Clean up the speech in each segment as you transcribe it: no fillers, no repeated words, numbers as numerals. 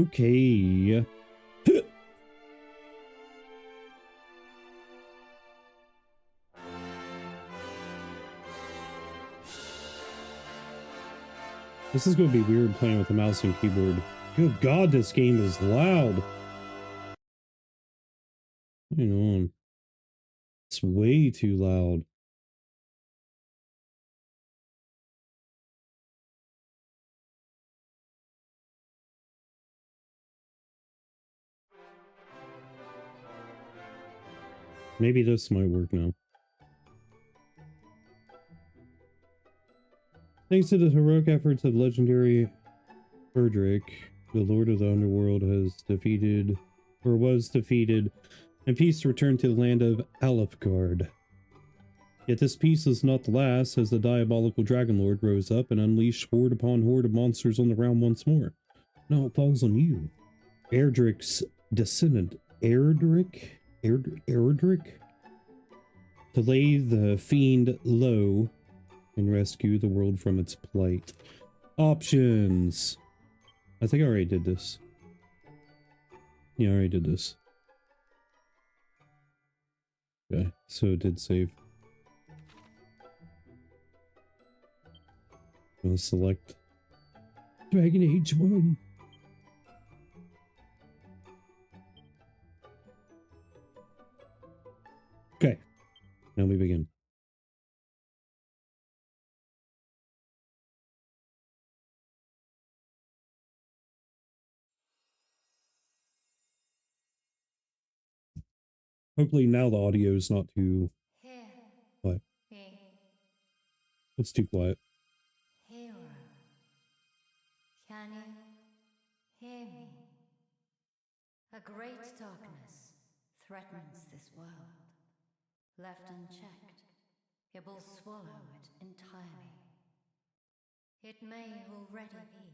Okay. This is going to be weird playing with a mouse and keyboard. Good God, this game is loud. Hang on. It's way too loud. Maybe this might work now. Thanks to the heroic efforts of legendary Erdrick, the Lord of the Underworld has defeated, or was defeated, and peace returned to the land of Alefgard. Yet this peace is not the last, as the diabolical Dragon Lord rose up and unleashed horde upon horde of monsters on the realm once more. Now it falls on you, Erdrick's descendant, Erdrick, to lay the fiend low and rescue the world from its plight. Options. I think I already did this. Yeah, I already did this. Okay, so it did save. I'll select Dragon Age 1. Okay, now we begin. Hopefully now the audio is not too quiet. It's too quiet. Hero, can you hear me? A great darkness threatens this world. Left unchecked, it will swallow it entirely. It may already be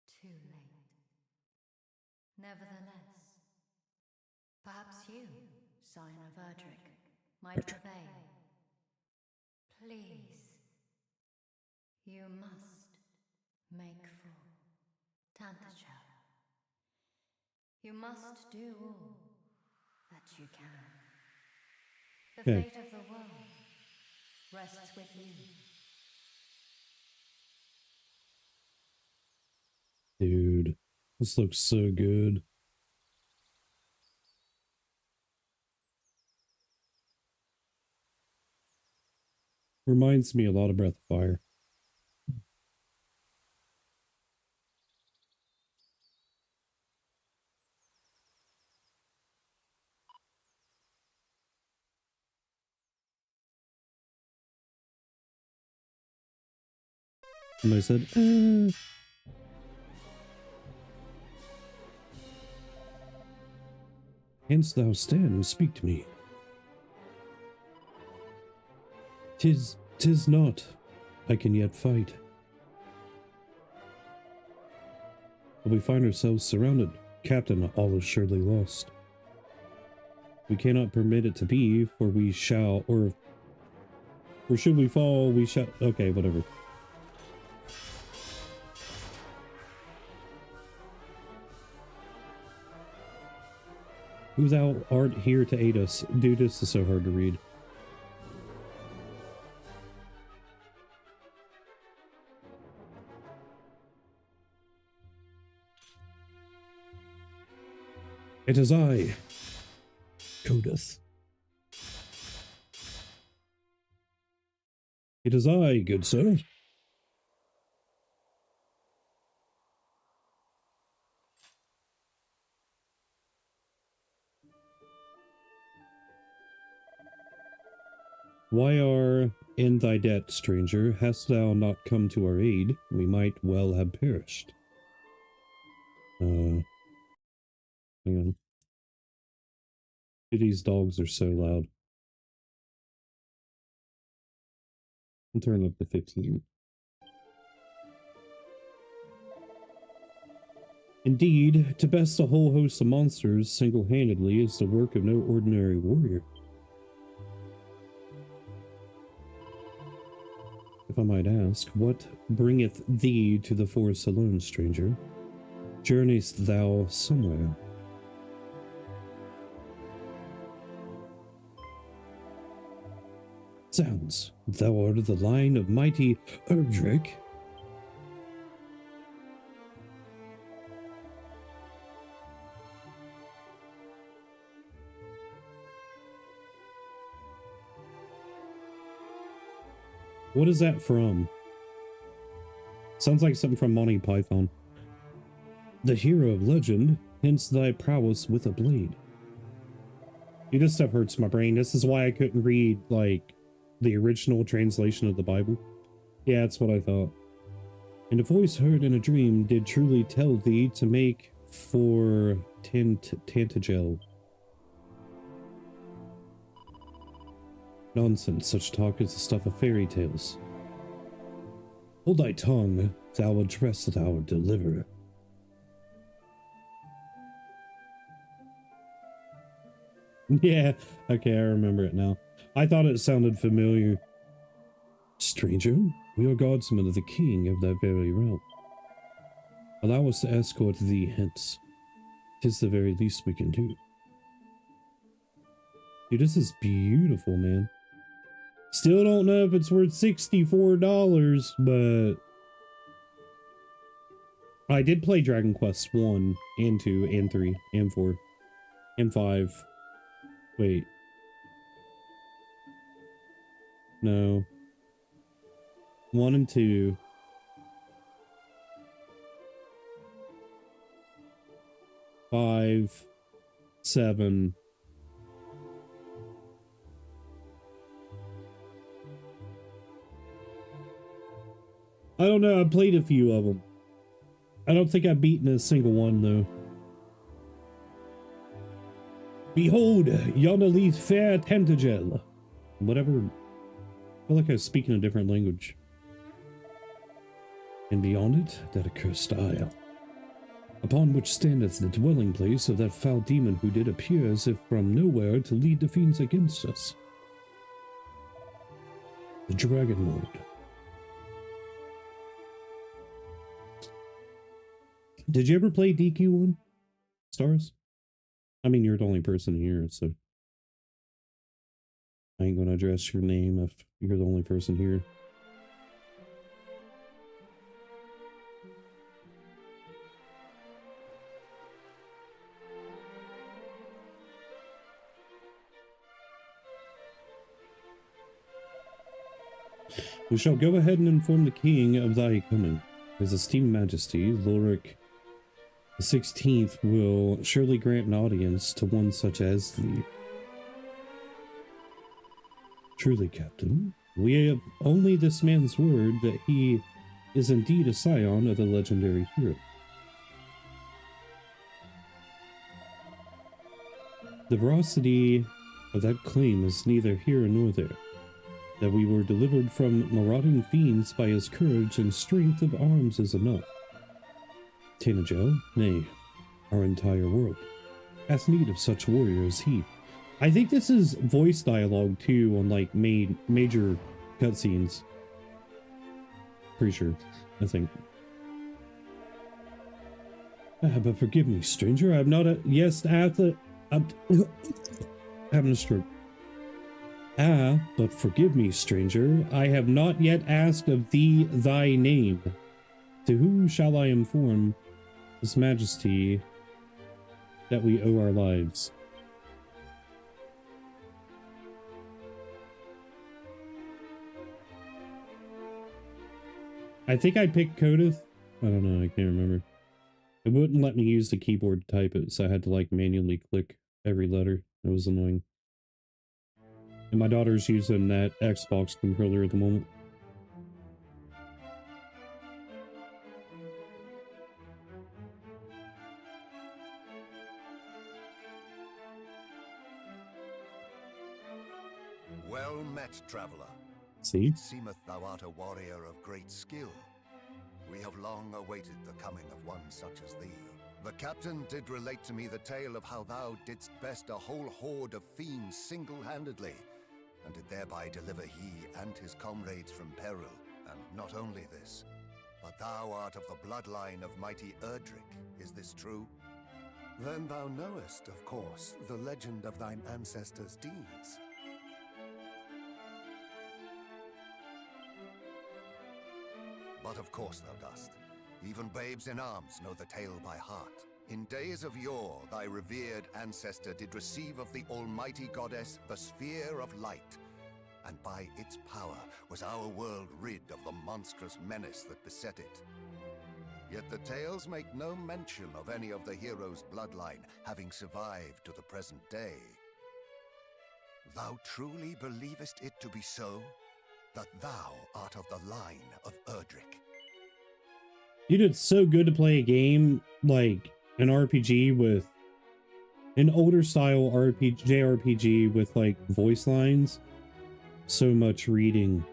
too late. Nevertheless, perhaps you, Scion of Erdrick, might prevail. Please, you must make for Tantacha. You must do all that you can. The fate of the world rests with you. Dude, this looks so good. Reminds me a lot of Breath of Fire. And I said, Canst thou stand and speak to me? Tis not. I can yet fight. But we find ourselves surrounded. Captain, all is surely lost. We cannot permit it to be, for we shall, or should we fall, we shall. Okay, whatever. Who thou art here to aid us? Dude, this is so hard to read. It is I, Codeth. It is I, good sir. Why are in thy debt, stranger? Hast thou not come to our aid? We might well have perished. Hang on. These dogs are so loud. I'll turn up to 15. Indeed, to best a whole host of monsters single-handedly is the work of no ordinary warrior. If I might ask, what bringeth thee to the forest alone, stranger? journeyest thou somewhere? Sounds, thou art of the line of mighty Erdrick. What is that from? Sounds like something from Monty Python. The hero of legend, hence thy prowess with a blade. Dude, this stuff hurts my brain. This is why I couldn't read, like, the original translation of the Bible. Yeah, that's what I thought. And a voice heard in a dream did truly tell thee to make for Tantagel. Nonsense, such talk is the stuff of fairy tales. Hold thy tongue, thou address thou deliverer. Yeah, okay, I remember it now. I thought it sounded familiar. Stranger, we are guardsmen of the king of that very realm. Allow us to escort thee hence. 'Tis the very least we can do. Dude, this is beautiful, man. Still don't know if it's worth $64, but I did play Dragon Quest 1 and 2 and 3 and 4 and 5. Wait. No. 1 and 2. 5. 7. I don't know, I played a few of them. I don't think I've beaten a single one, though. Behold, yonder leads fair Tantagel. Whatever. I feel like I was speaking a different language. And beyond it, that accursed isle, upon which standeth the dwelling place of that foul demon who did appear as if from nowhere to lead the fiends against us. The Dragon Lord. Did you ever play DQ1? Stars? I mean, you're the only person here, so I ain't gonna address your name if you're the only person here. We shall go ahead and inform the king of thy coming. His esteemed majesty, Loric the 16th, will surely grant an audience to one such as thee. Truly, Captain, we have only this man's word that he is indeed a scion of the legendary hero. The veracity of that claim is neither here nor there. That we were delivered from marauding fiends by his courage and strength of arms is enough. Tantagel, nay, our entire world, hath need of such warrior as he. I think this is voice dialogue too on like major cutscenes. Pretty sure, I think. But forgive me, stranger, I have not I'm having a stroke. But forgive me, stranger, I have not yet asked of thee thy name. To whom shall I inform His Majesty that we owe our lives? I think I picked Kodith. I don't know, I can't remember. It wouldn't let me use the keyboard to type it, so I had to like manually click every letter. It was annoying. And my daughter's using that Xbox controller at the moment. Well met, traveler. See? It seemeth thou art a warrior of great skill. We have long awaited the coming of one such as thee. The captain did relate to me the tale of how thou didst best a whole horde of fiends single-handedly, and did thereby deliver he and his comrades from peril. And not only this, But thou art of the bloodline of mighty Erdrick, is this true? Then thou knowest, of course, the legend of thine ancestors' deeds. But of course thou dost. Even babes in arms know the tale by heart. In days of yore, thy revered ancestor did receive of the almighty goddess the sphere of light, and by its power was our world rid of the monstrous menace that beset it. Yet the tales make no mention of any of the heroes' bloodline having survived to the present day. Thou truly believest it to be so? That thou art of the line of Erdrick? Dude, it's so good to play a game like an RPG with an older style JRPG with like voice lines. So much reading.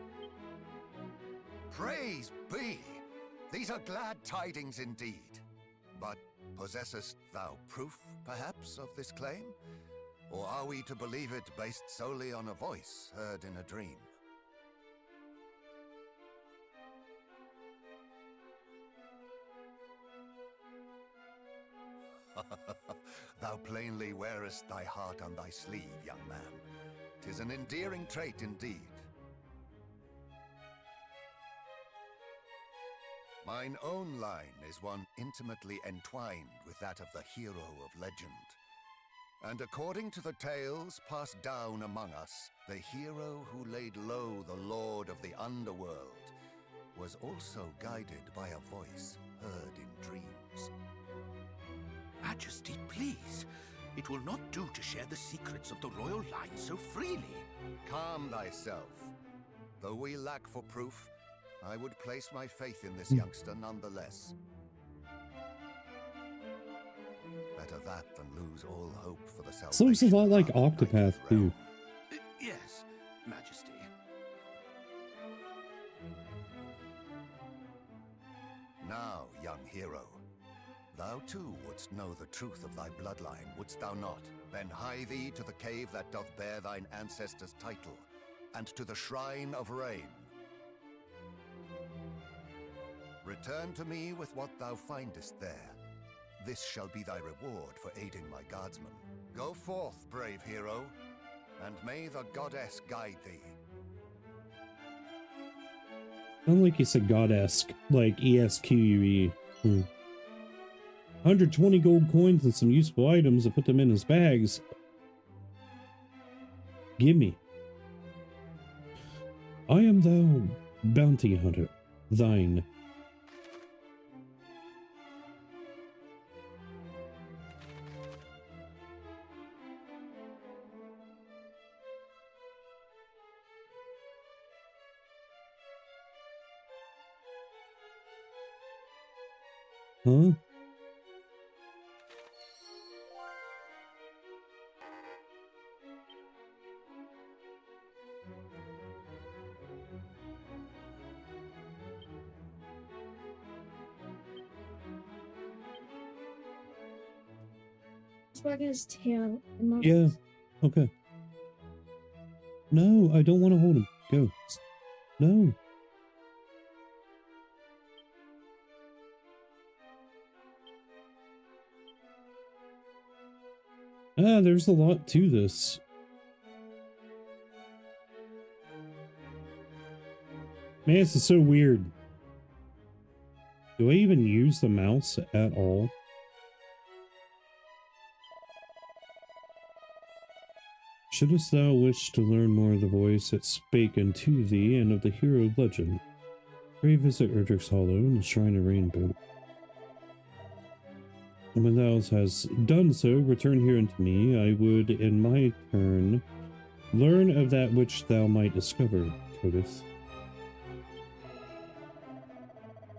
Praise be! These are glad tidings indeed. But possessest thou proof, perhaps, of this claim? Or are we to believe it based solely on a voice heard in a dream? Thou plainly wearest thy heart on thy sleeve, young man. 'Tis an endearing trait indeed. Mine own line is one intimately entwined with that of the hero of legend. And according to the tales passed down among us, the hero who laid low the lord of the underworld was also guided by a voice heard in dreams. Majesty, please. It will not do to share the secrets of the royal line so freely. Calm thyself. Though we lack for proof, I would place my faith in this youngster nonetheless. Better that than lose all hope for the salvation. Looks a lot like of our Octopath united too. realm. Yes, Majesty. Now, young hero, thou too wouldst know the truth of thy bloodline, wouldst thou not? Then hie thee to the cave that doth bear thine ancestors' title, and to the shrine of rain. Return to me with what thou findest there. This shall be thy reward for aiding my guardsmen. Go forth, brave hero, and may the goddess guide thee. Sound like you said goddess, like ESQUE. 120 gold coins and some useful items to put them in his bags. Gimme. I am thou, bounty hunter, thine. Huh? He's wagging his tail. And Yeah. Okay. No, I don't want to hold him. Go. No. Ah, there's a lot to this. Man, this is so weird. Do I even use the mouse at all? Shouldst thou wish to learn more of the voice that spake unto thee and of the hero legend, pray visit Erdrick's Hollow and the Shrine of Rainbow. And when thou hast done so, return here unto me. I would, in my turn, learn of that which thou might discover, Codith.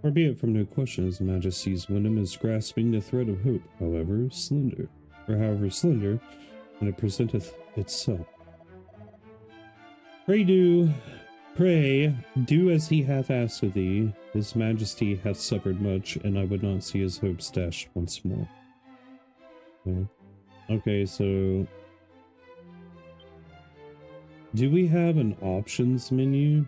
Far be it from no question, His Majesty's wisdom is grasping the thread of hope, however slender, when it presenteth itself. Pray do as he hath asked of thee. His Majesty hath suffered much, and I would not see his hopes dashed once more. Okay, so do we have an options menu?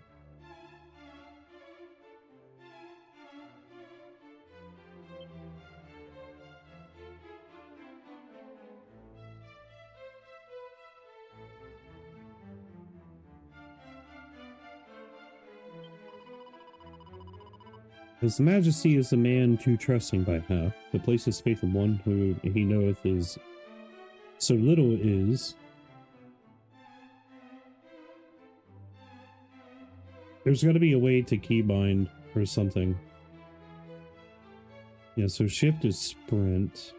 His Majesty is a man too trusting by half, to place his faith in one who he knoweth is so little is. There's got to be a way to keybind or something. Yeah, so shift is sprint.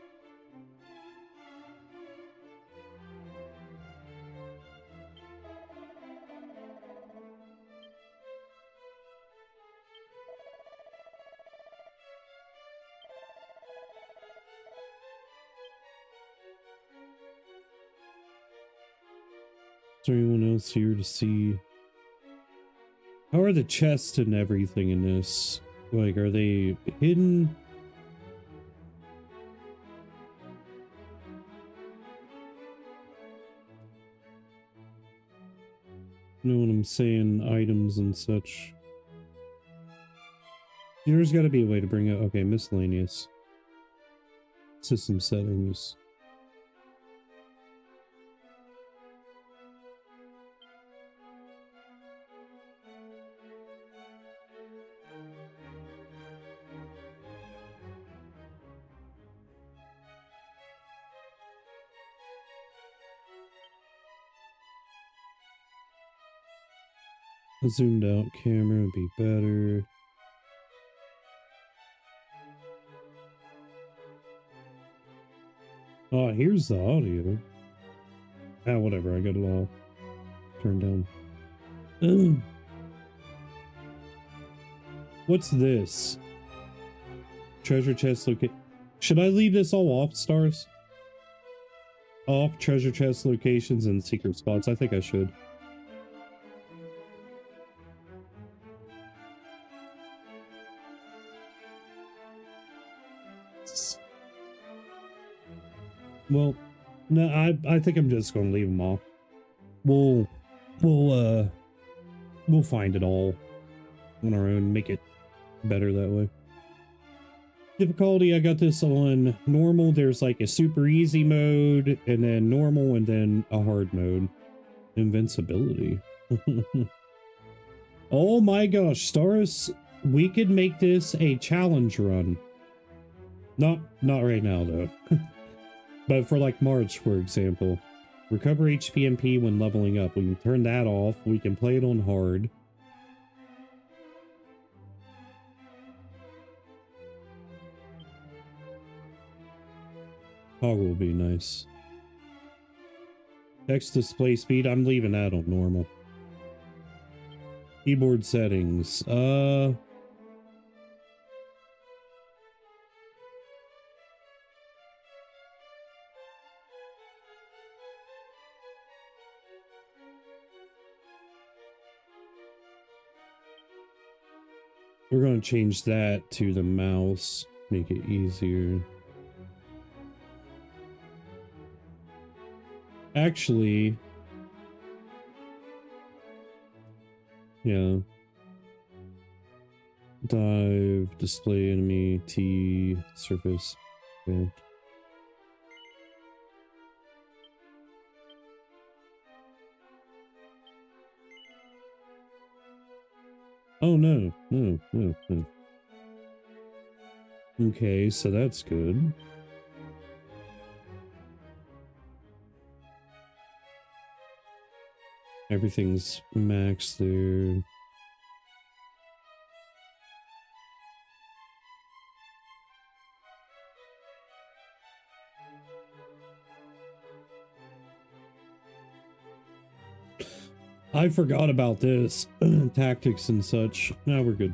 Is there anyone else here to see? How are the chests and everything in this? Like, are they hidden? You know what I'm saying? Items and such. There's got to be a way to bring it. Okay, miscellaneous. System settings. A zoomed out camera would be better. Oh, here's the audio. Ah, whatever, I got it all turned down. Ugh. What's this? Treasure chest locate. Should I leave this all off, stars? Off treasure chest locations and secret spots. I think I should. Well, no, I think I'm just gonna leave them off. We'll find it all on our own, make it better that way. Difficulty, I got this on normal. There's like a super easy mode, and then normal, and then a hard mode. Invincibility. Oh my gosh, stars, we could make this a challenge run. Not right now though. But for like March, for example, recover HP MP when leveling up. We can turn that off. We can play it on hard. Toggle will be nice. Text display speed, I'm leaving that on normal. Keyboard settings. We're going to change that to the mouse, make it easier. Actually, yeah. Dive, display enemy, T, surface. Okay. Oh no. Okay, so that's good. Everything's maxed there. I forgot about this. Tactics and such. Now we're good.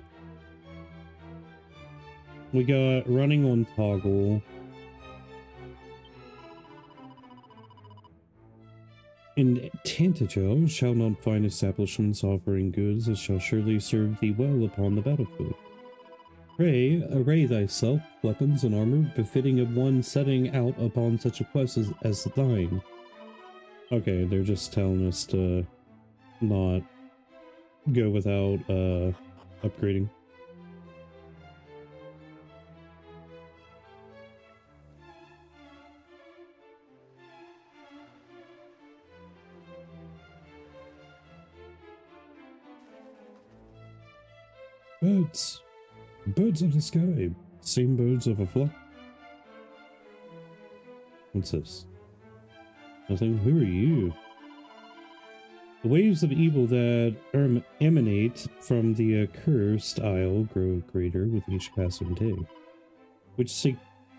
We got running on toggle. In Tantajo shall not find establishments offering goods, it shall surely serve thee well upon the battlefield. Pray, array thyself, weapons and armor befitting of one setting out upon such a quest as thine. Okay, they're just telling us to not go without upgrading. Birds. Birds of the sky. Same birds of a flock. What's this? Nothing. Who are you? The waves of evil that emanate from the accursed isle grow greater with each passing day. Which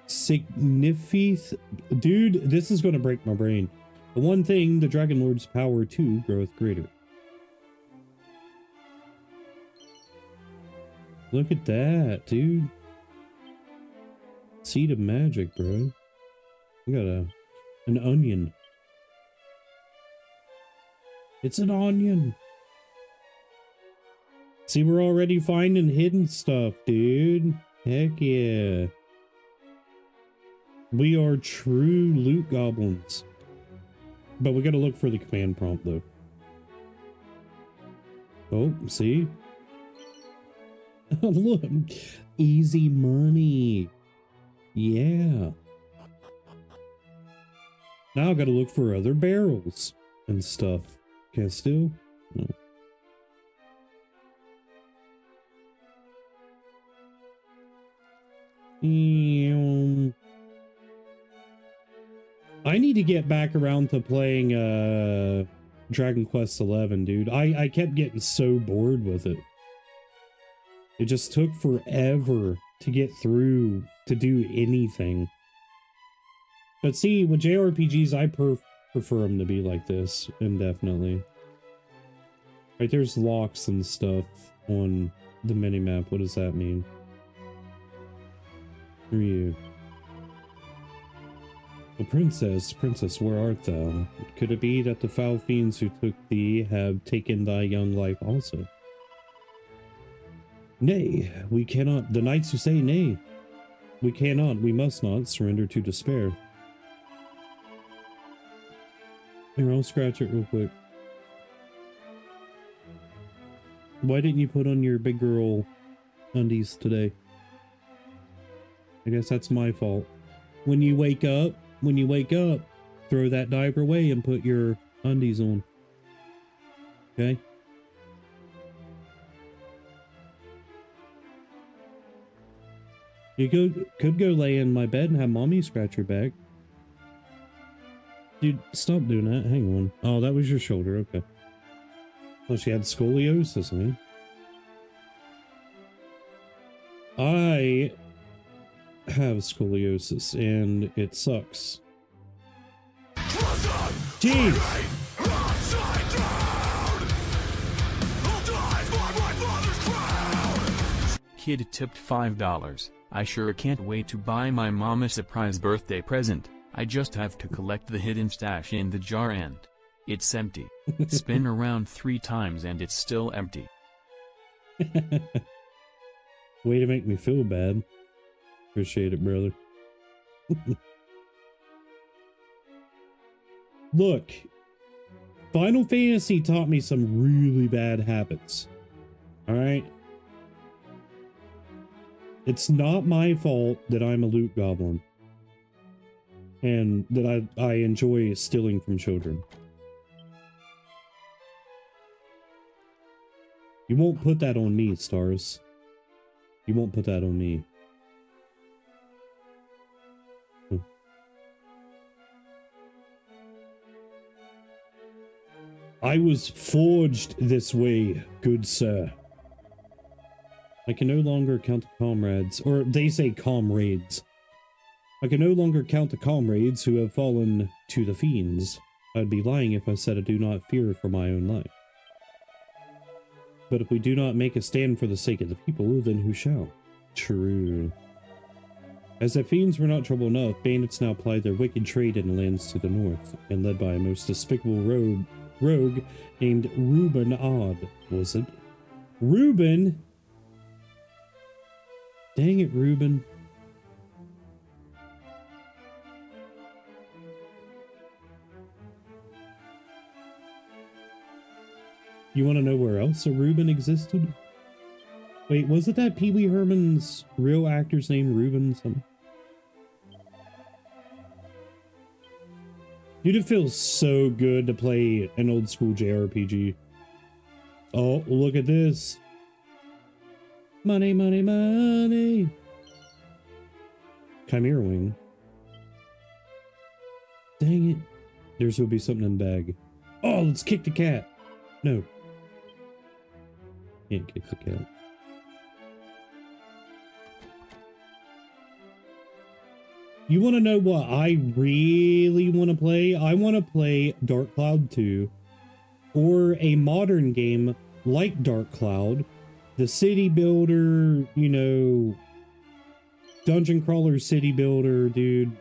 signifies... Dude, this is going to break my brain. The one thing, the Dragon Lord's power too groweth greater. Look at that, dude. Seed of magic, bro. We got an onion. It's an onion. See, we're already finding hidden stuff, dude. Heck yeah. We are true loot goblins. But we gotta look for the command prompt, though. Oh, see? Look. Easy money. Yeah. Now I gotta look for other barrels and stuff. Can I still? No. I need to get back around to playing Dragon Quest XI, dude. I kept getting so bored with it. It just took forever to get through to do anything. But see, with JRPGs, I prefer them to be like this, indefinitely. Right, there's locks and stuff on the minimap. What does that mean? Who are you? Well, princess, where art thou? Could it be that the foul fiends who took thee have taken thy young life also? Nay, we cannot. The knights who say nay. We cannot, we must not surrender to despair. Here, I'll scratch it real quick. Why didn't you put on your big girl undies today? I guess that's my fault. When you wake up, throw that diaper away and put your undies on. Okay? You could go lay in my bed and have mommy scratch your back. Dude, stop doing that. Hang on. Oh, that was your shoulder. Okay. Oh, she had scoliosis, man. I have scoliosis, and it sucks. Jeez! Kid tipped $5. I sure can't wait to buy my mom a surprise birthday present. I just have to collect the hidden stash in the jar and it's empty. Spin around 3 times and it's still empty. Way to make me feel bad. Appreciate it, brother. Look, Final Fantasy taught me some really bad habits. Alright? It's not my fault that I'm a loot goblin. And that I enjoy stealing from children. You won't put that on me, Stars. You won't put that on me. I was forged this way, good sir. I can no longer count the comrades, or they say comrades. I can no longer count the comrades who have fallen to the fiends. I'd be lying if I said I do not fear for my own life. But if we do not make a stand for the sake of the people, then who shall? True. As the fiends were not trouble enough, bandits now plied their wicked trade in the lands to the north, and led by a most despicable rogue named Reuben Odd. Was it? Reuben? Dang it, Reuben. You want to know where else a Reuben existed? Wait, was it that Pee Wee Herman's real actor's name Reuben something? Dude, it feels so good to play an old school JRPG. Oh, look at this. Money, money, money. Chimera Wing. Dang it. There's will be something in the bag. Oh, let's kick the cat. No. Can't kick the cat. You want to know what I really want to play? I want to play Dark Cloud 2 or a modern game like Dark Cloud, the city builder, you know, dungeon crawler city builder, dude.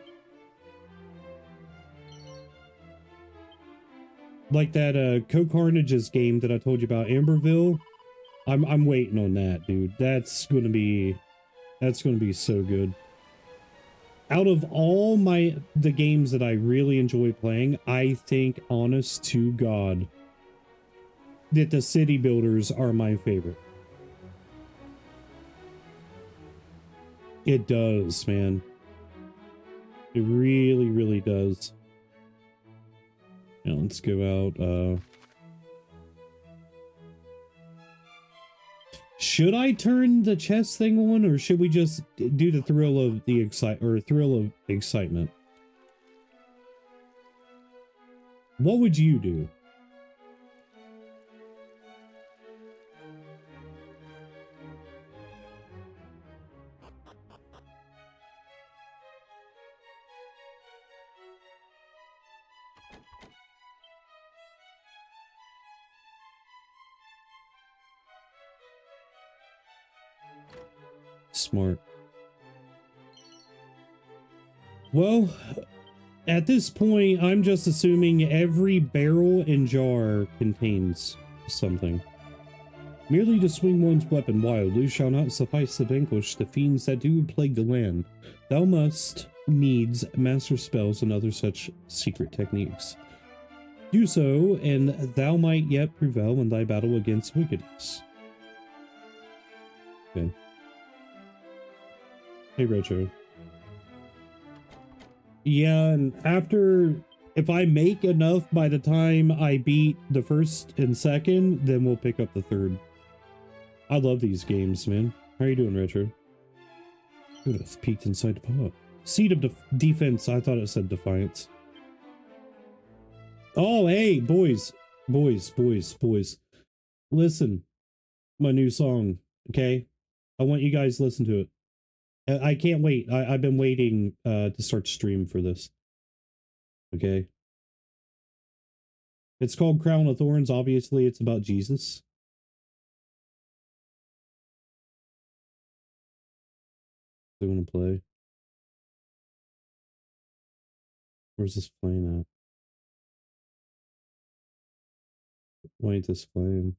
Like that Co-Carnage's game that I told you about, Amberville. I'm waiting on that, dude. That's gonna be so good. Out of all the games that I really enjoy playing, I think, honest to God, that the city builders are my favorite. It does, man. It really, really does. Now let's go out. Should I turn the chess thing on, or should we just do the thrill of the excitement? What would you do? Smart. Well, at this point, I'm just assuming every barrel and jar contains something. Merely to swing one's weapon wildly shall not suffice to vanquish the fiends that do plague the land. Thou must needs master spells and other such secret techniques. Do so, and thou might yet prevail in thy battle against wickedness. Okay. Hey, Retro. Yeah, and after, if I make enough by the time I beat the first and second, then we'll pick up the third. I love these games, man. How are you doing, Retro? Ooh, that's peeked inside the pot. Seed of defense. I thought it said defiance. Oh, hey, boys. Listen. My new song, okay? I want you guys to listen to it. I can't wait. I've been waiting to start stream for this. Okay. It's called Crown of Thorns. Obviously, it's about Jesus. They want to play. Where's this playing at? Why ain't this playing?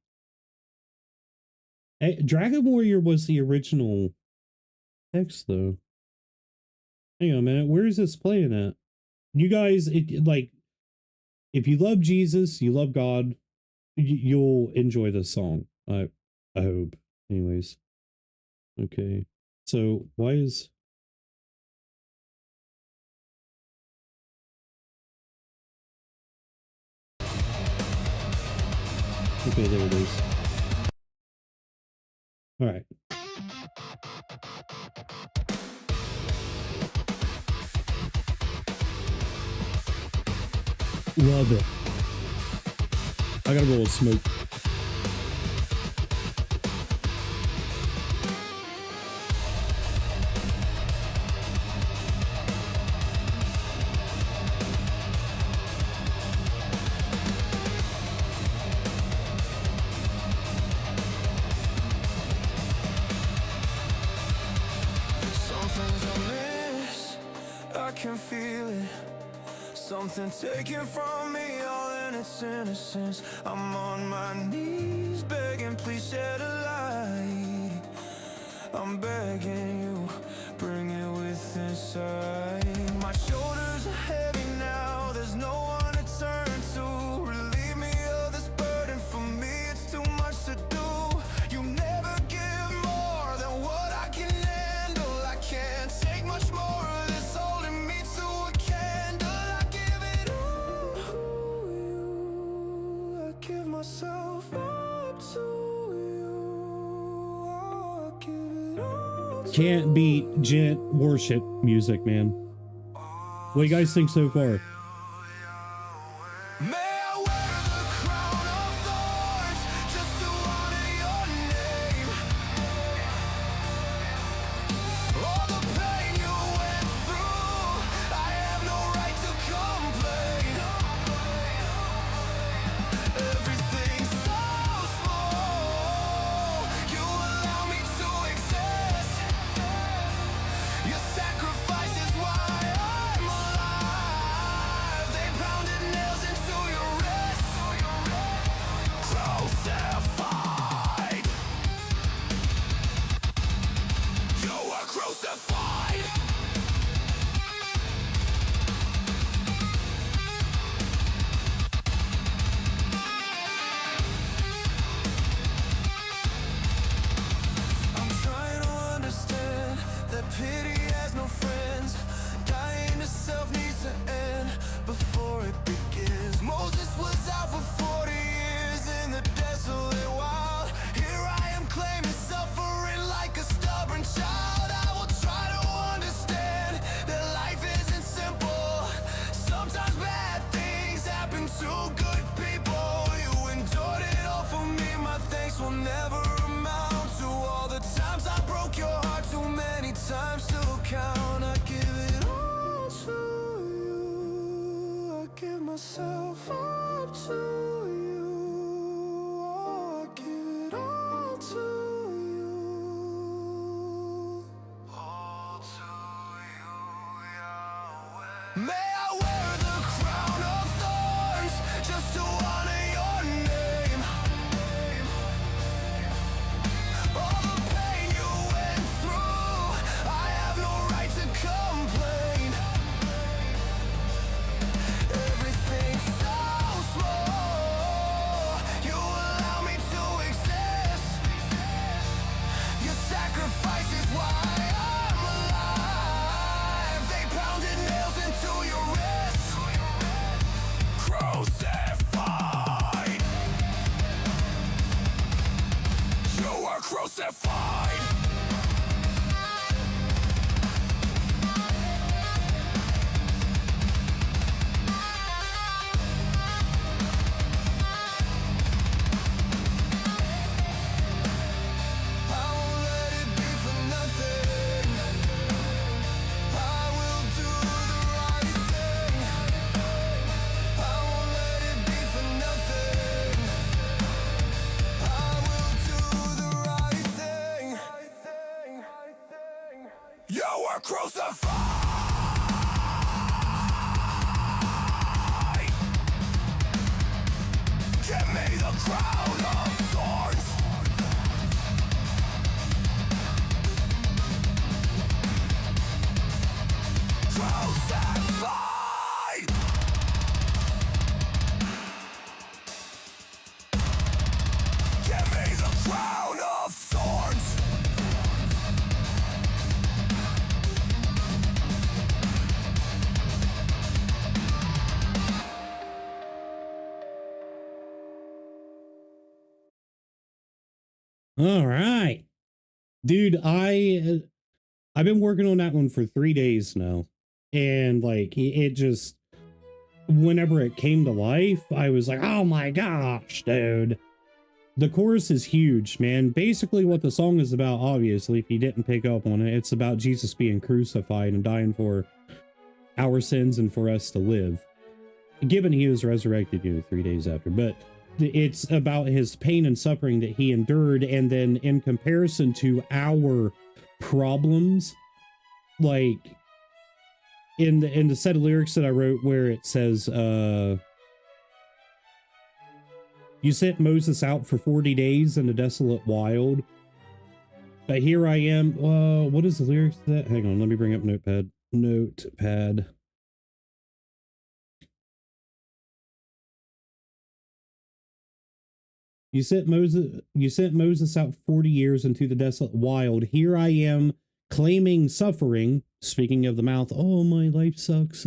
Hey, Dragon Warrior was the original text, though. Hang on a minute. Where is this playing at? You guys, like, if you love Jesus, you love God, you'll enjoy this song. I hope. Anyways. Okay. So, why is... Okay, there it is. All right. Love it. I gotta roll a smoke. Something taken from me, all in its innocence. I'm on my knees, begging, please shed a light. I'm begging you, bring it with inside. My shoulders are heavy now, there's no one to turn to. Relieve me of this burden, for me it's too much to do. You never give more than what I can handle. I can't take much more of this, holding me to a candle. Give myself up to you. I give can't beat gent worship music, man. What do you guys think so far? May I wear the crown of thorns just to honor your name? All the pain you went through, I have no right to complain. Everything's so small, you allow me to exist. Your sacrifice is why I'm alive. They pounded nails into your wrist. Crucified. You were crucified. I'm trying to understand that pity has no friends. Dying to self needs to end before it begins. Moses was out for 40 years in the desolate wild. Here I am claiming suffering like a stubborn child. I will try to understand that life isn't simple. Sometimes bad things happen to good people. You endured it all for me. My thanks will never amount to all the times I broke your heart. Too many times to count. I give it all to you. I give myself up to you. Oh, I give it all to you. All to you, Yahweh. May I wear the crown of thorns just to honor your name. All the pain you went through, I have no right to complain. Everything's so small, you allow me to exist. Your sacrifice is why I'm alive. They pounded nails into your wrist. Crucified. You were crucified. I won't let it be for nothing. I will do the right thing. I won't let it be for nothing. I will do the right thing. You were crucified. Give me the crown of thorns. Crucified. Give me the crown of thorns. All right, dude. I've been working on that one for 3 days now, and like it just, whenever it came to life, I was like, oh my gosh, dude. The chorus is huge, man. Basically what the song is about, obviously, if you didn't pick up on it, it's about Jesus being crucified and dying for our sins and for us to live, given he was resurrected 3 days after. But it's about his pain and suffering that he endured, and then in comparison to our problems, like in the set of lyrics that I wrote where it says you sent Moses out for 40 days in the desolate wild, but here I am. What is the lyrics to that? Hang on, let me bring up notepad. You sent Moses out 40 years into the desolate wild. Here I am claiming suffering. Speaking of the mouth, oh, my life sucks.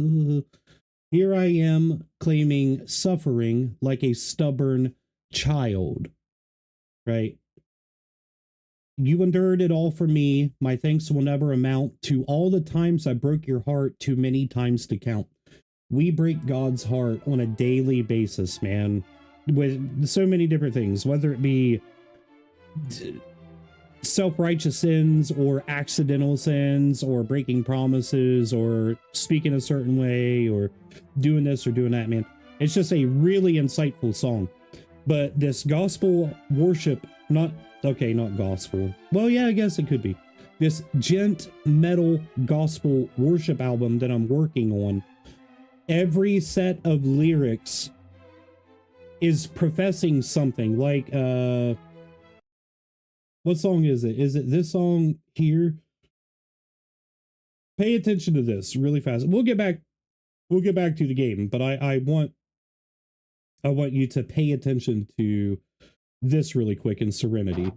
Here I am claiming suffering like a stubborn child. Right? You endured it all for me. My thanks will never amount to all the times I broke your heart, too many times to count. We break God's heart on a daily basis, man, with so many different things, whether it be self-righteous sins or accidental sins or breaking promises or speaking a certain way or doing this or doing that, man. It's just a really insightful song. But this gospel worship, not gospel. Well, yeah, I guess it could be. This gent metal gospel worship album that I'm working on, every set of lyrics is professing something. Like, what song is it? Is it this song here? Pay attention to this really fast. We'll get back to the game, but I want you to pay attention to this really quick in Serenity.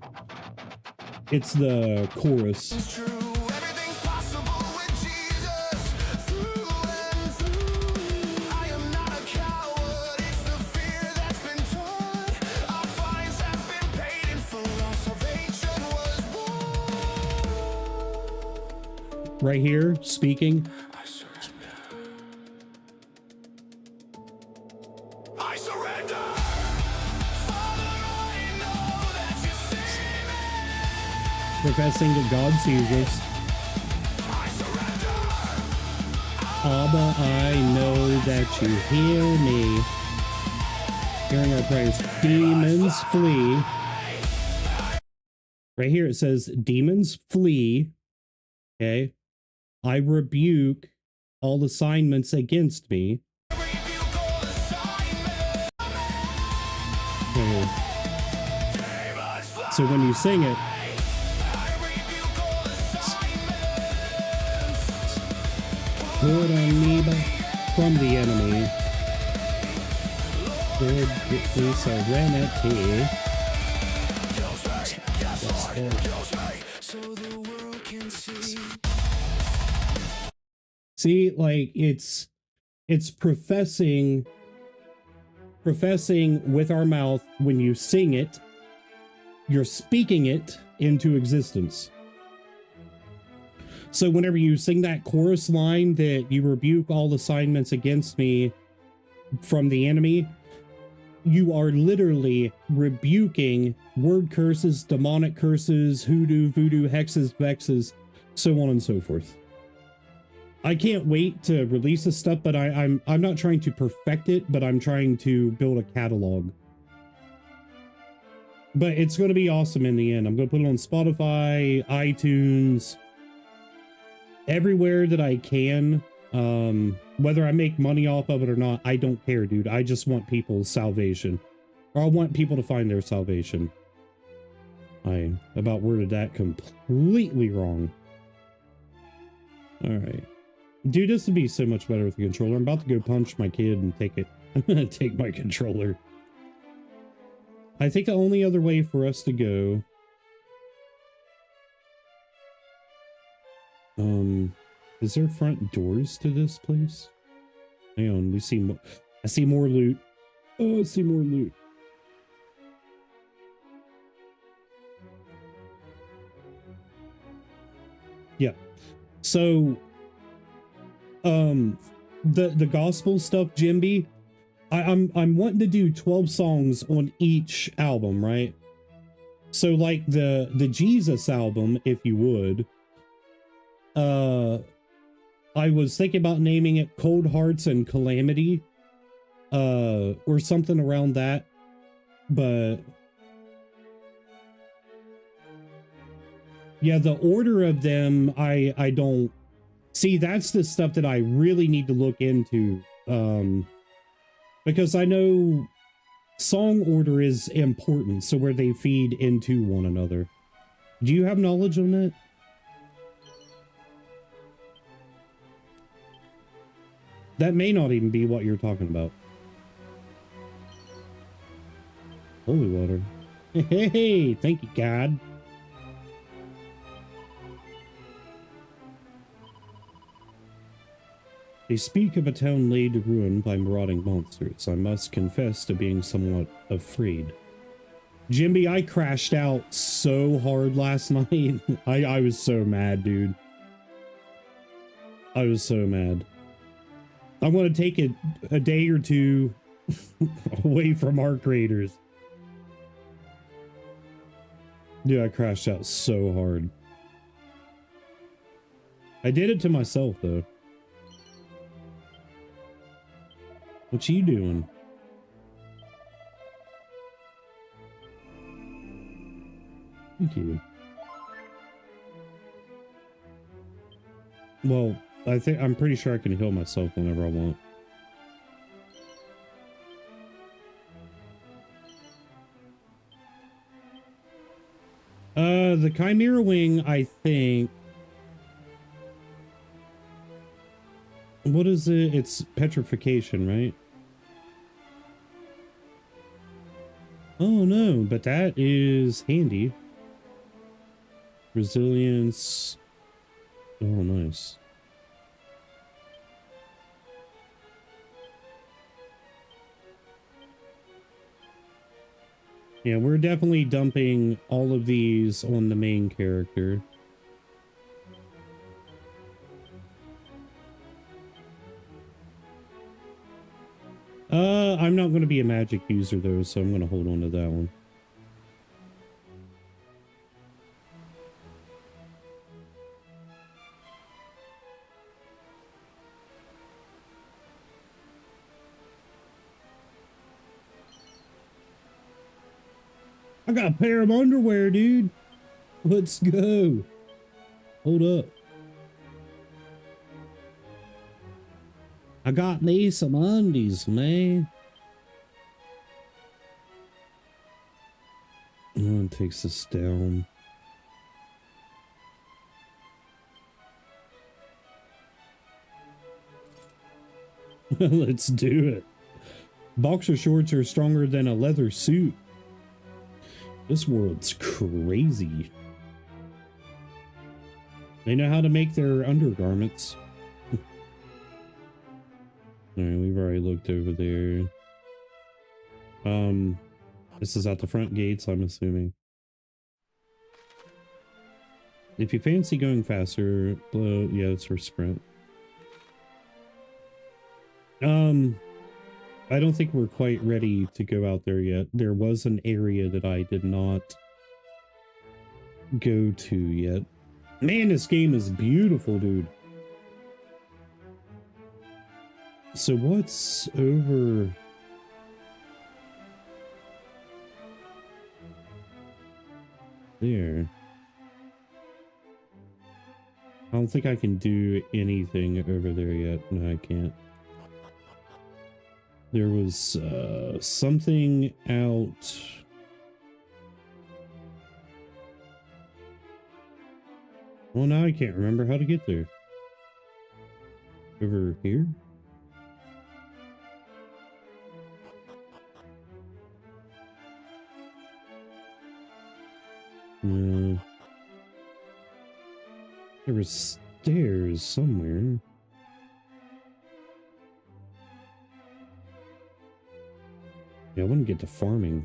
It's the chorus. It's true, everything's possible with Jesus. Through and through, I am not a coward. It's the fear that's been taught. Our fines have been paid in full. Our salvation was won. Right here, speaking. I surrender. I surrender. Father, I know that you see me. Professing that God sees us. I surrender. Abba, I know that you hear me. Hearing our prayers. Demons flee. Right here it says, demons flee. Okay. I rebuke all assignments against me. Rebuke all assignments. Okay. Demons fly. So when you sing it, I rebuke all assignments. put on me from the enemy. Lord, give me serenity. So the world can see. See, like it's professing with our mouth. When you sing it, you're speaking it into existence. So whenever you sing that chorus line that you rebuke all assignments against me from the enemy, you are literally rebuking word curses, demonic curses, hoodoo, voodoo, hexes, vexes, so on and so forth. I can't wait to release this stuff, but I'm not trying to perfect it, but I'm trying to build a catalog. But it's going to be awesome in the end. I'm going to put it on Spotify, iTunes, everywhere that I can. Whether I make money off of it or not, I don't care, dude. I just want people's salvation. Or I want people to find their salvation. I about worded that completely wrong. Alright. Dude, this would be so much better with the controller. I'm about to go punch my kid and take it. Take my controller. I think the only other way for us to go... is there front doors to this place? Hang on, we see more. I see more loot. Oh, I see more loot. Yeah. So, the gospel stuff, Jimby, I'm wanting to do 12 songs on each album, right? So like the Jesus album, if you would, I was thinking about naming it Cold Hearts and Calamity, or something around that, but yeah, the order of them, I don't see. That's the stuff that I really need to look into, because I know song order is important, so where they feed into one another. Do you have knowledge on that? That may not even be what you're talking about. Holy water. Hey, thank you, God. They speak of a town laid to ruin by marauding monsters. I must confess to being somewhat afraid. Jimby, I crashed out so hard last night. I was so mad, dude. I was so mad. I want to take a day or two away from our creators. Dude, I crashed out so hard. I did it to myself, though. What you doing? Thank you. Well, I'm pretty sure I can heal myself whenever I want. The Chimera Wing, I think. What is it? It's petrification, right? Oh no, but that is handy. Resilience. Oh, nice. Yeah, we're definitely dumping all of these on the main character. I'm not going to be a magic user though, so I'm going to hold on to that one. I got a pair of underwear, dude. Let's go. Hold up. I got me some undies, man. Oh, it takes us down. Let's do it. Boxer shorts are stronger than a leather suit. This world's crazy. They know how to make their undergarments. Alright, we've already looked over there. This is at the front gates, I'm assuming. If you fancy going faster, blow, yeah, it's for sprint. I don't think we're quite ready to go out there yet. There was an area that I did not go to yet. Man, this game is beautiful, dude. So what's over... there? I don't think I can do anything over there yet. No, I can't. There was something out... well, now I can't remember how to get there. Over here? No. There was stairs somewhere. Yeah, I want to get to farming.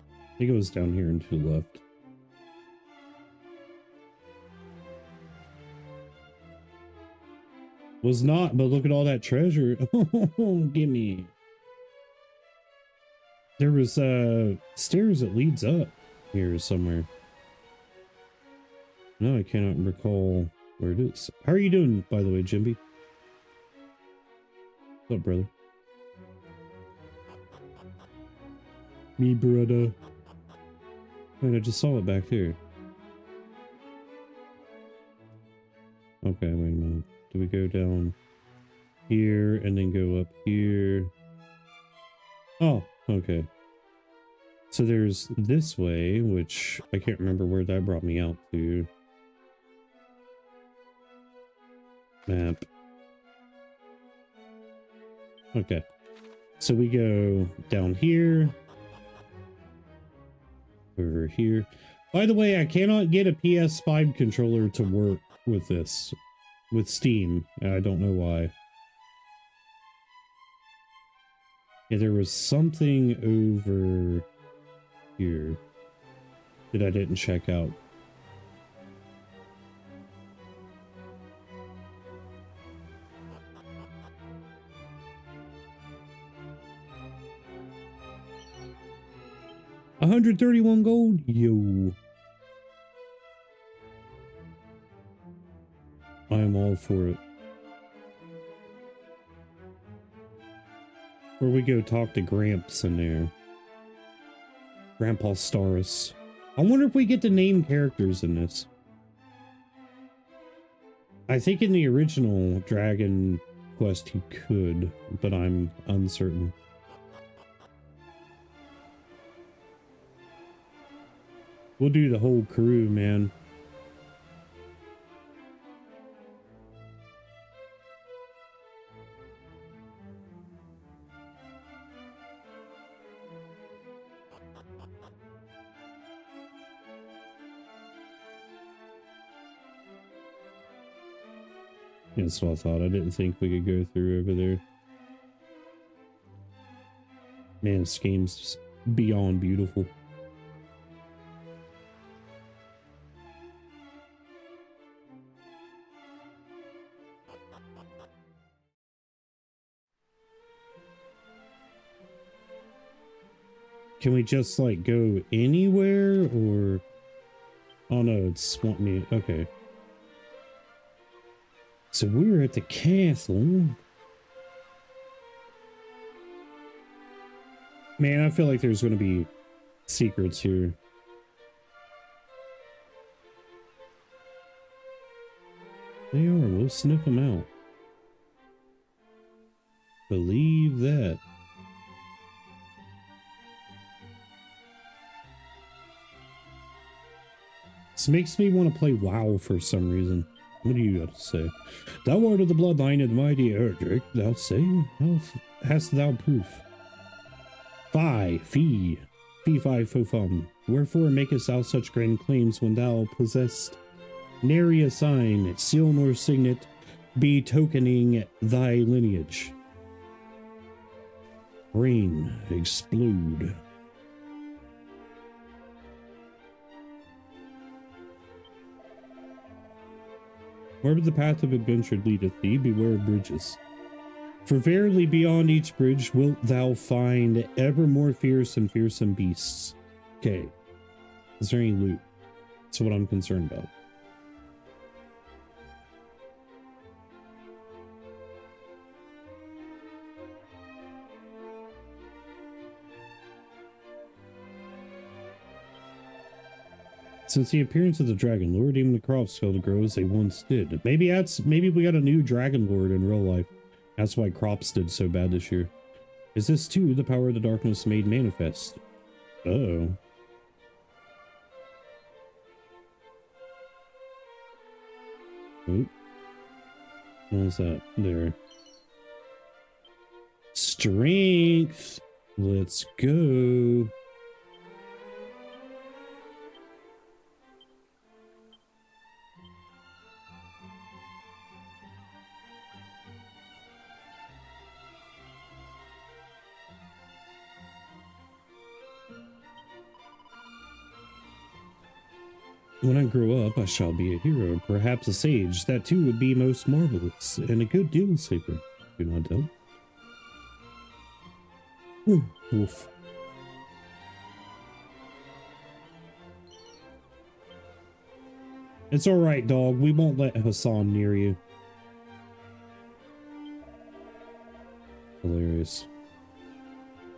I think it was down here and to the left. Was not, but look at all that treasure. Gimme. There was stairs that leads up here somewhere. No, I cannot recall where it is. How are you doing, by the way, Jimby? What's up, brother? Me, brother. Wait, I just saw it back there. Okay, wait a minute. Do we go down here and then go up here? Oh, okay. So there's this way, which I can't remember where that brought me out to. Map. Okay. So we go down here. Over here. By the way, I cannot get a PS5 controller to work with this. With Steam. I don't know why. Yeah, there was something over here that I didn't check out. $131 gold? Yo. I am all for it. Where we go talk to Gramps in there. Grandpa Staris. I wonder if we get to name characters in this. I think in the original Dragon Quest he could, but I'm uncertain. We'll do the whole crew, man. That's what I thought. I didn't think we could go through over there. Man, this game's beyond beautiful. Can we just like go anywhere or... Oh no, it's want me. Okay. So we're at the castle. Man, I feel like there's going to be secrets here. They are. We'll sniff them out. Believe that. This makes me want to play WoW for some reason. What do you got to say? Thou art of the bloodline of the mighty Erdrick, thou say? How hast thou proof? Fee, fi, fo, fum. Wherefore makest thou such grand claims when thou possessed nary a sign, seal nor signet, betokening thy lineage? Rain, explode. Wherever the path of adventure leadeth thee, beware of bridges. For verily beyond each bridge wilt thou find ever more fierce and fearsome beasts. Okay. Is there any loot? That's what I'm concerned about. Since the appearance of the Dragon Lord, even the crops fail to grow as they once did. Maybe we got a new Dragon Lord in real life. That's why crops did so bad this year. Is this too the power of the darkness made manifest? Uh-oh. Oop. What was that? There. Strength! Let's go. When I grow up, I shall be a hero, perhaps a sage. That too would be most marvelous, and a good deal safer. Do not doubt. Wolf. It's alright, dog. We won't let Hassan near you. Hilarious.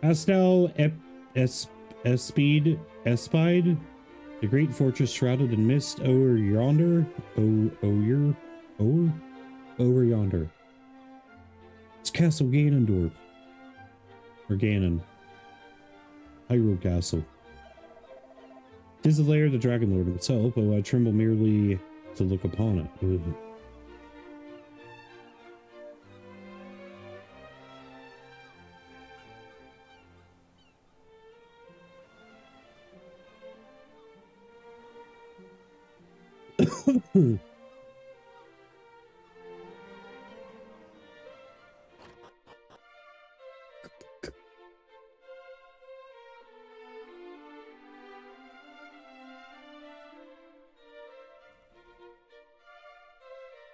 Hast thou espied the great fortress shrouded in mist over yonder? Over yonder. It's Castle Ganondorf. Or Ganon. Hyrule Castle. 'Tis the lair of the Dragon Lord himself, oh I tremble merely to look upon it. Ugh.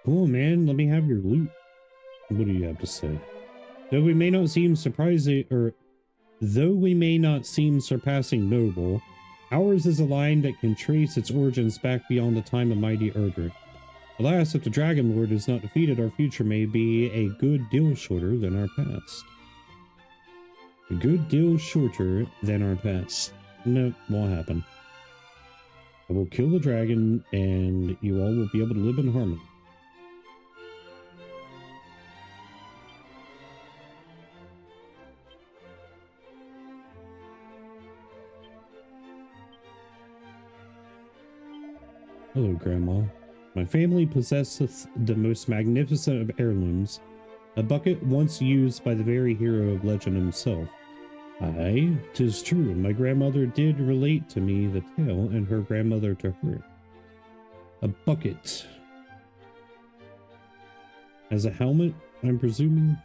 Cool, man. Let me have your loot. What do you have to say? Though we may not seem surprising, or though we may not seem surpassing noble, ours is a line that can trace its origins back beyond the time of mighty Erdrick. Alas, if the Dragon Lord is not defeated, our future may be a good deal shorter than our past. A good deal shorter than our past. Nope, won't happen. I will kill the dragon, and you all will be able to live in harmony. Hello, Grandma. My family possesseth the most magnificent of heirlooms, a bucket once used by the very hero of legend himself. Aye, 'tis true, my grandmother did relate to me the tale, and her grandmother to her. A bucket. As a helmet, I'm presuming?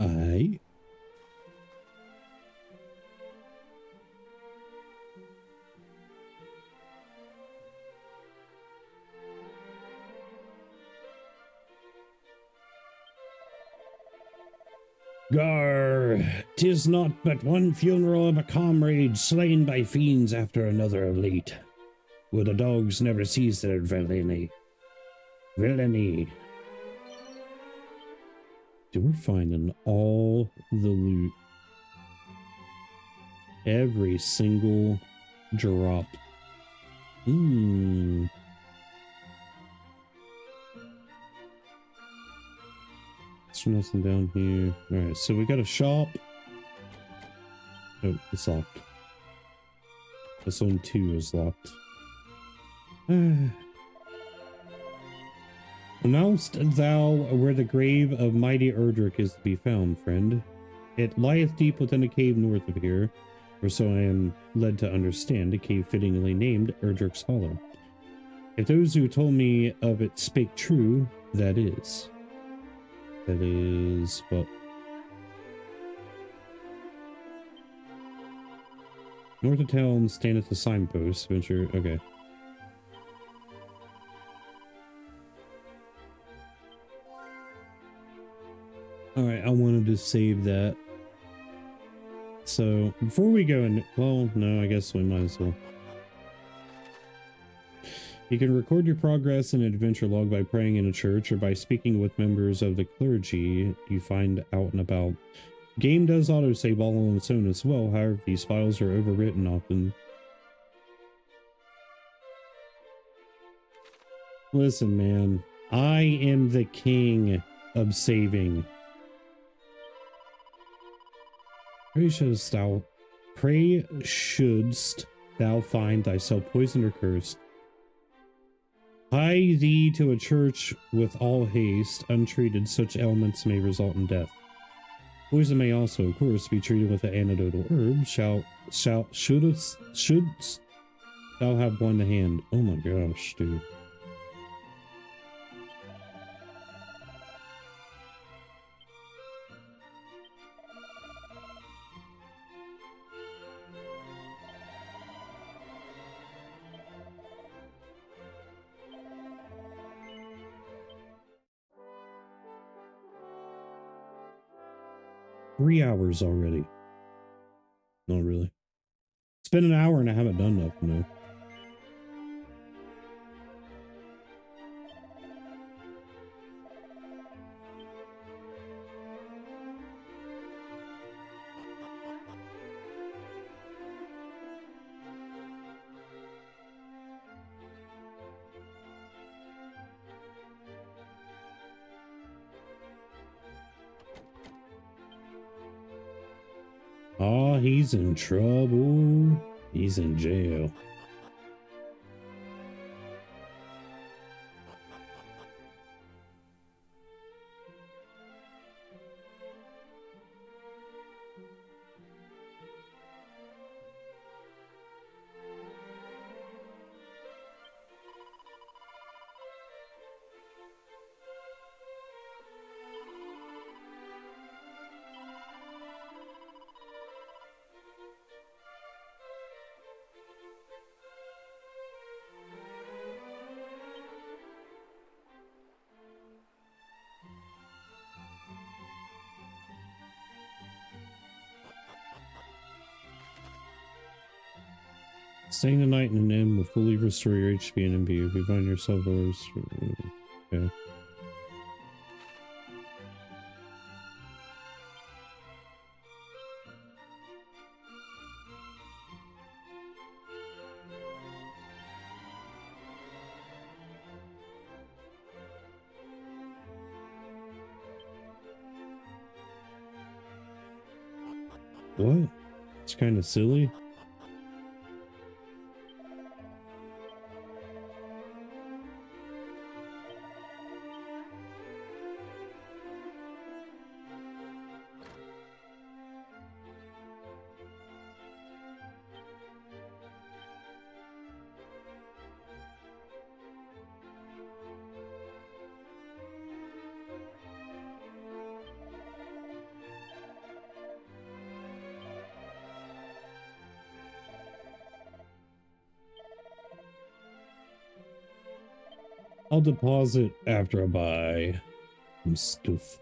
Aye. Gar, 'tis not but one funeral of a comrade slain by fiends after another of late. Will the dogs never cease their villainy? Villainy. Dude, we're finding all the loot. Every single drop. There's nothing down here. Alright, so we got a shop. Oh, it's locked. This one too is locked. Announced thou where the grave of mighty Erdrick is to be found, friend. It lieth deep within a cave north of here, or so I am led to understand, a cave fittingly named Erdrick's Hollow. If those who told me of it spake true, that is. That is what? North of town standeth the signpost. Venture. Okay. Alright, I wanted to save that. So, before we go in... Well, no, I guess we might as well. You can record your progress in an adventure log by praying in a church or by speaking with members of the clergy you find out and about. Game does autosave all on its own as well, however these files are overwritten often. Listen, man. I am the king of saving. Pray shouldst thou find thyself poisoned or cursed. Hie thee to a church with all haste. Untreated, such ailments may result in death. Poison may also, of course, be treated with an antidotal herb. Shouldst thou have one to hand? Oh my gosh, dude. Three hours already. Not really. It's been an hour and I haven't done nothing though. Oh, he's in trouble. He's in jail. Staying the night in an inn will fully restore your HP and MP if you find yourself or... Okay. What? It's kind of silly. I'll deposit after I buy some stuff.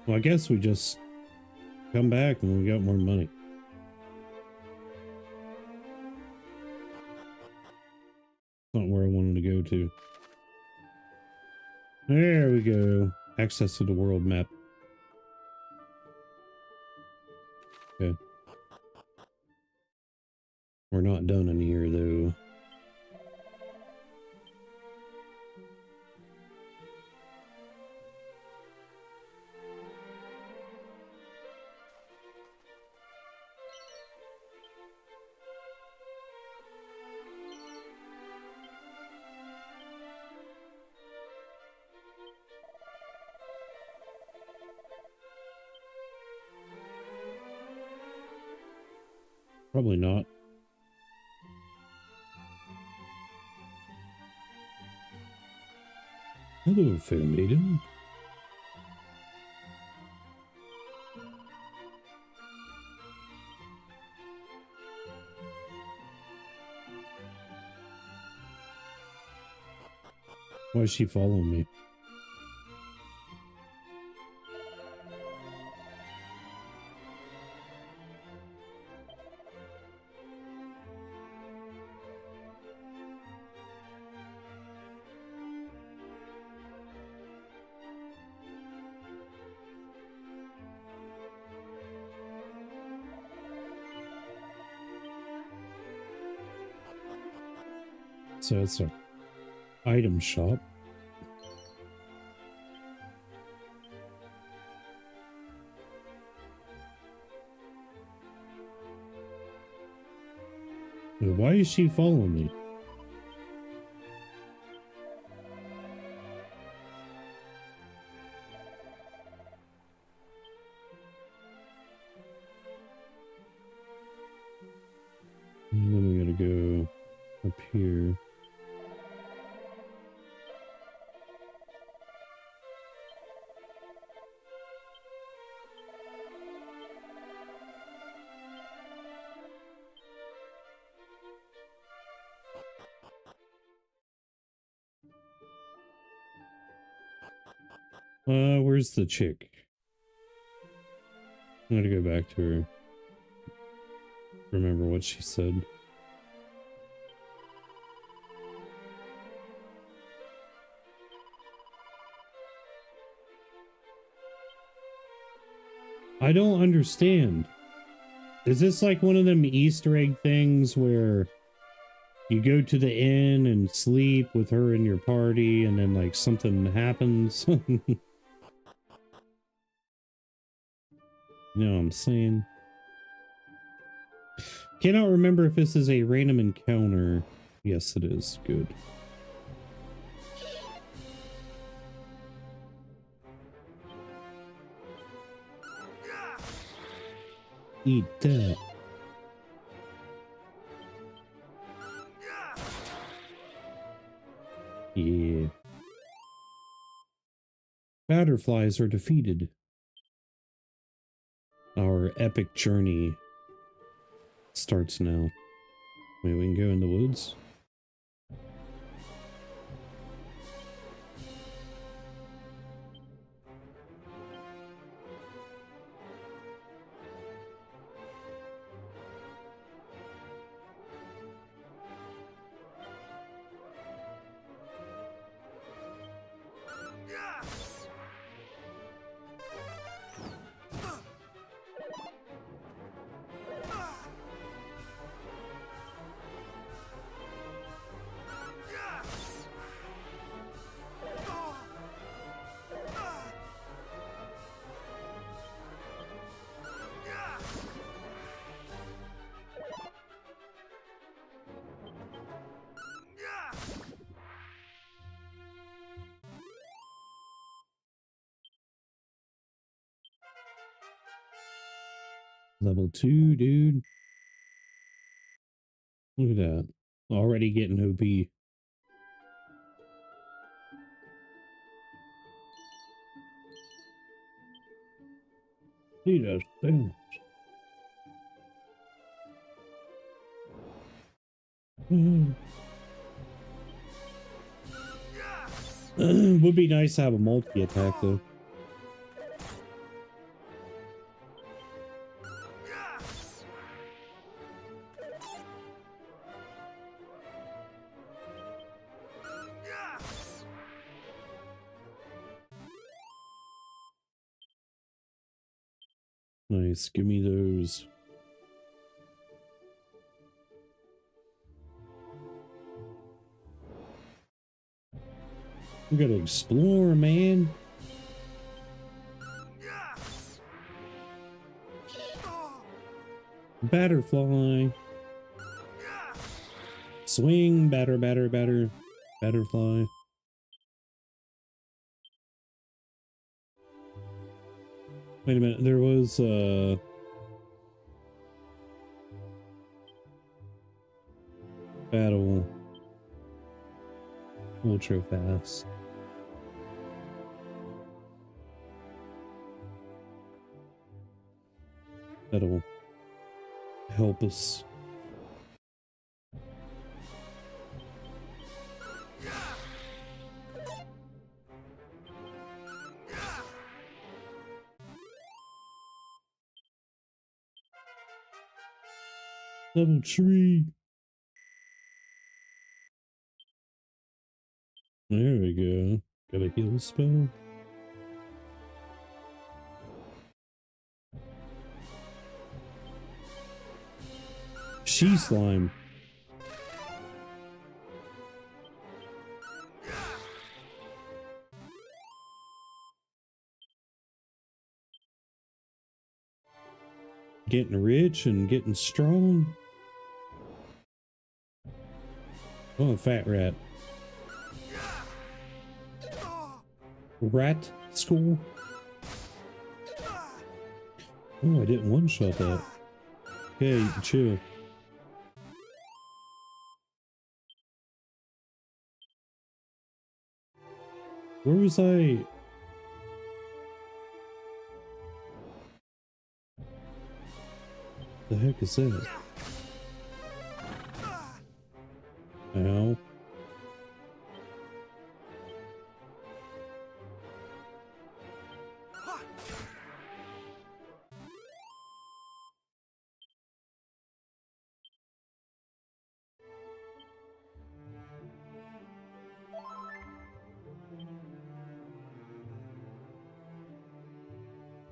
Well, I guess we just come back when we got more money. Not where I wanted to go to. There we go. Access to the world map. Okay. We're not done in here, though. Probably not. Hello, fair maiden. Why is she following me? So it's a item shop. Why is she following me? And then we gotta go up here. Where's the chick? I'm gonna go back to her. Remember what she said. I don't understand. Is this like one of them Easter egg things where you go to the inn and sleep with her in your party, and then like something happens. You know what I'm saying? Cannot remember if this is a random encounter. Yes, it is. Good. Eat that. Yeah. Butterflies are defeated. Our epic journey starts now. Wait, we can go in the woods? Level 2, dude. Look at that. Already getting OP. See that thing. Would be nice to have a multi-attack though. Nice, give me those. We gotta explore, man. Butterfly. Swing, batter, batter, batter. Butterfly. Wait a minute, there was battle ultra fast. That'll help us. Level 3. There we go. Got a heal spell. She slime. Getting rich and getting strong. Oh, fat rat. Rat school. Oh, I didn't one-shot that. Okay, chill. Where was I? The heck is that? Ow.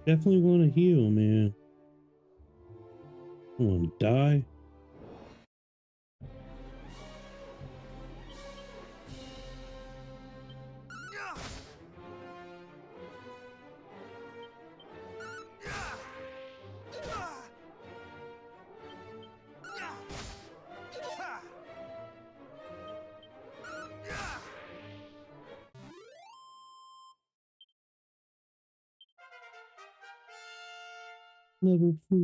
Definitely want to heal, man. I want to die. Level 4.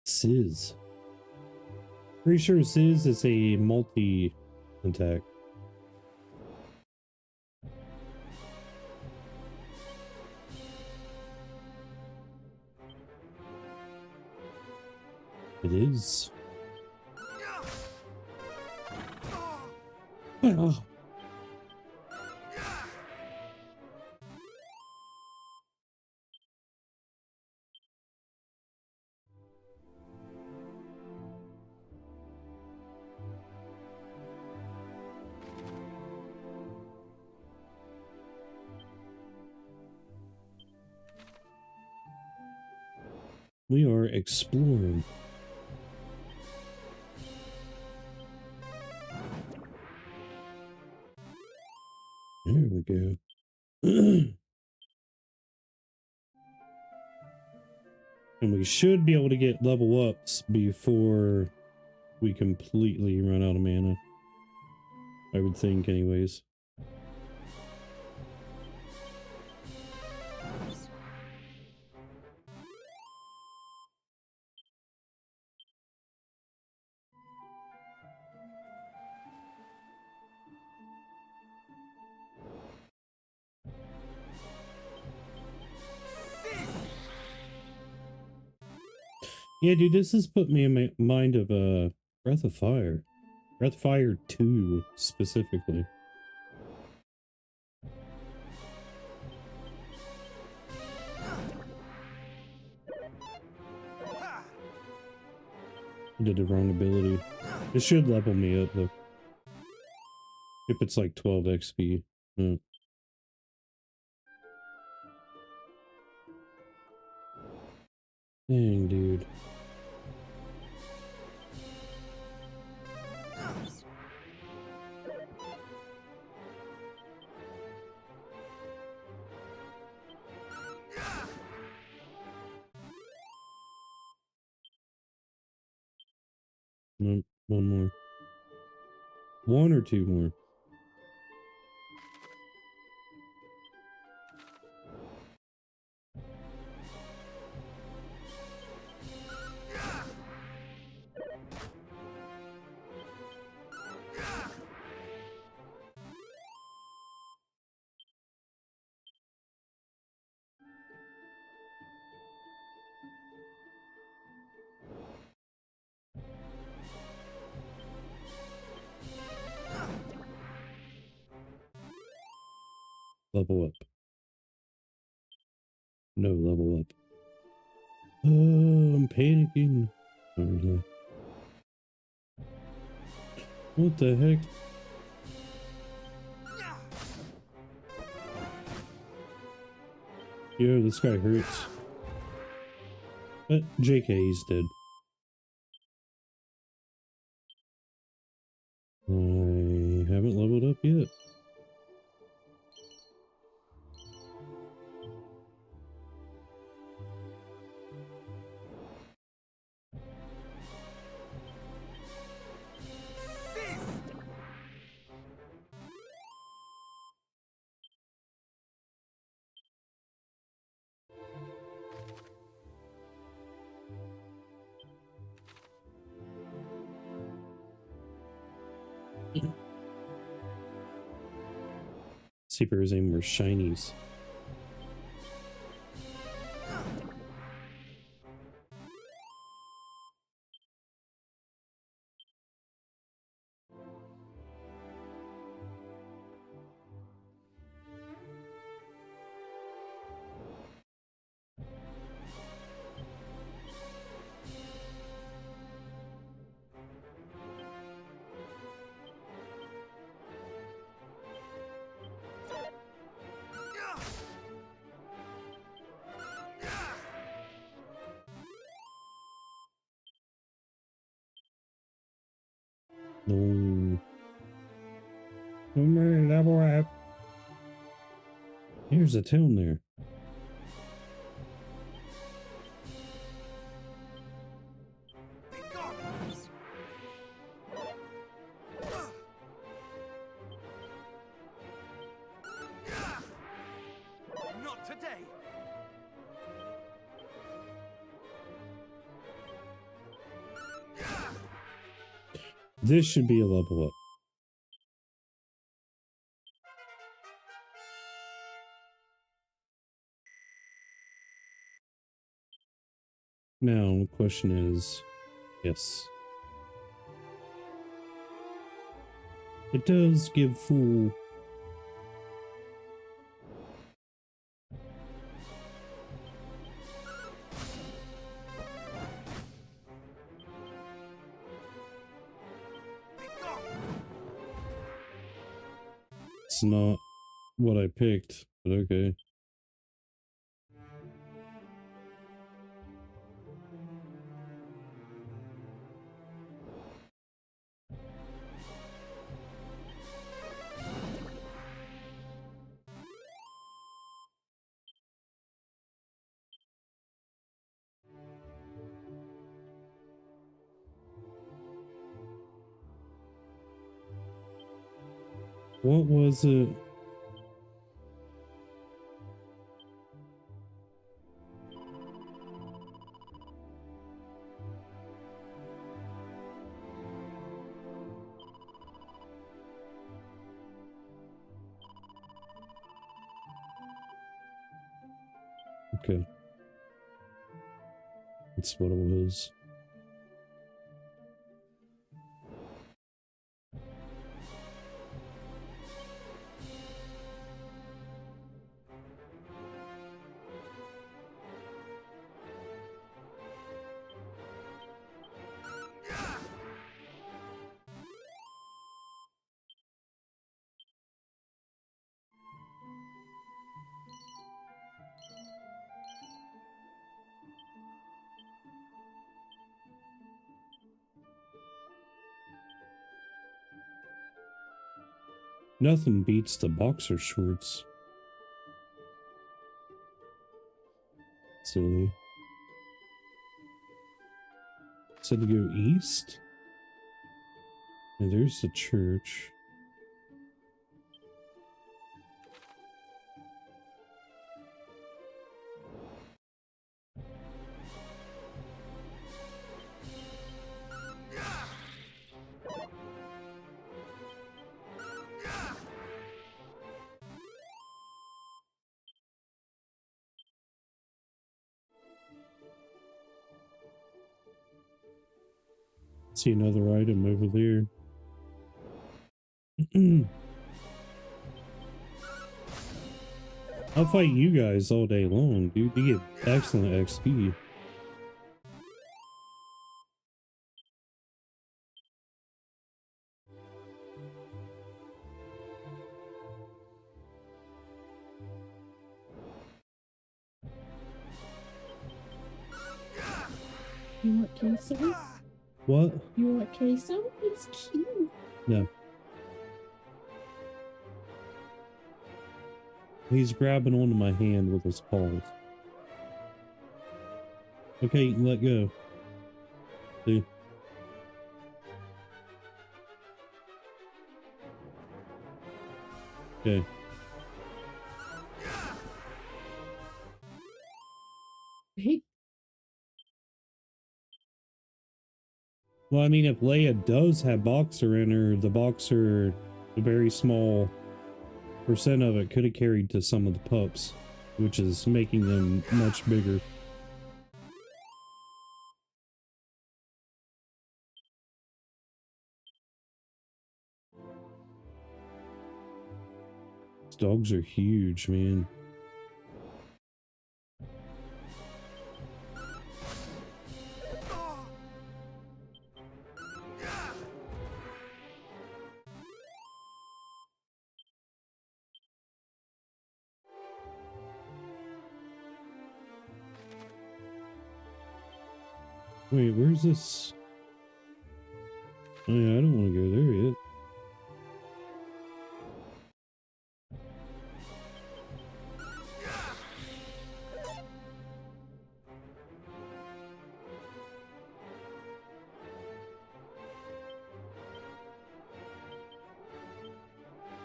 Sizz. Pretty sure Sizz is a multi-attack. It is. Oh. We are exploring. There we go. And we should be able to get level ups before we completely run out of mana. I would think anyways. Yeah, dude, this has put me in mind of Breath of Fire. Breath of Fire 2, specifically. Did the wrong ability. It should level me up, though. If it's like 12 XP. Dang, dude. Nope, one more. One or two more. Level up. No, level up. Oh, I'm panicking. Oh, what the heck? Yo, this guy hurts. But JK, he's dead. I haven't leveled up yet. See if there's any more shinies. No. Level up. Here's a town there. Not today. This should be a level up. Now, the question is, yes. It does give full. It's not what I picked, but okay. What was it? Okay. That's what it was. Nothing beats the boxer shorts. Silly. So to go east? And there's the church. See another item over there. I'll fight you guys all day long, dude. You get excellent XP. You want queso? What? You want queso? It's cute. No. He's grabbing onto my hand with his paws. Okay, let go. See? Okay. Hey, Well, I mean, if Leia does have boxer in her, the very small percent of it could have carried to some of the pups, which is making them much bigger. These dogs are huge, man. Wait, where's this? Oh yeah, I don't want to go there yet.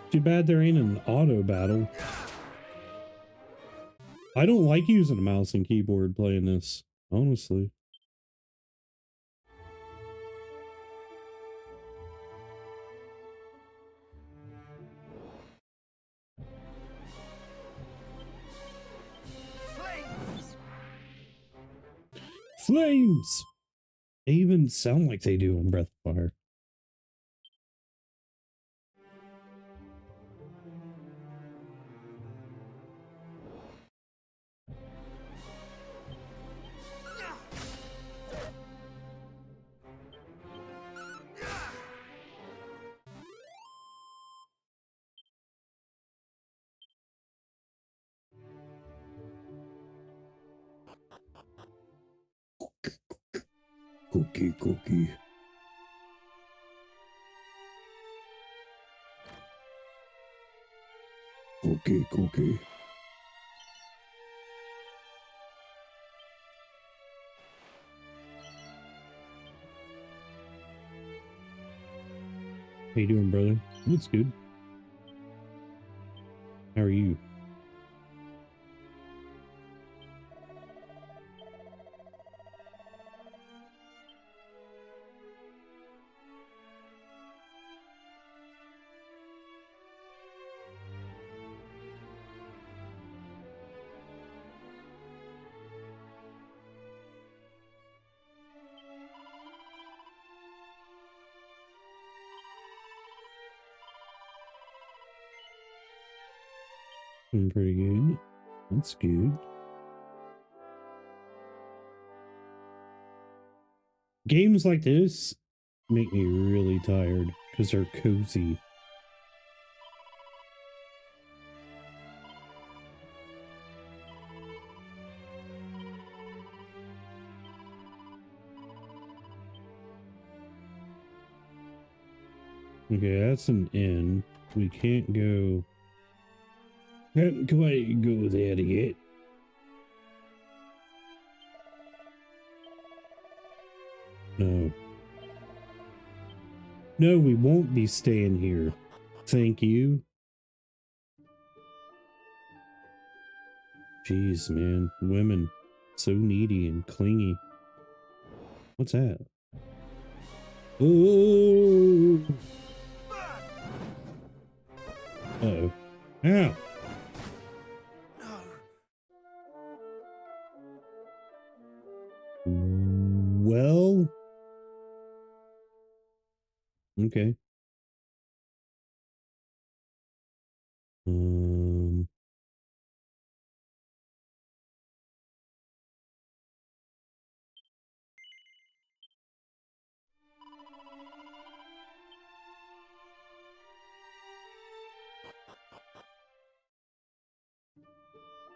Too bad there ain't an auto battle. I don't like using a mouse and keyboard playing this, honestly. Flames! They even sound like they do on Breath of Fire. Cookie, cookie. Cookie, cookie. How you doing, brother? That's good. How are you? I'm pretty good. That's good. Games like this make me really tired because they're cozy. Okay, that's an inn. We can't go. Can't quite go there yet. No. No, we won't be staying here. Thank you. Jeez, man. Women. So needy and clingy. What's that? Oh! Uh-oh. Ow! Well... Okay. I'm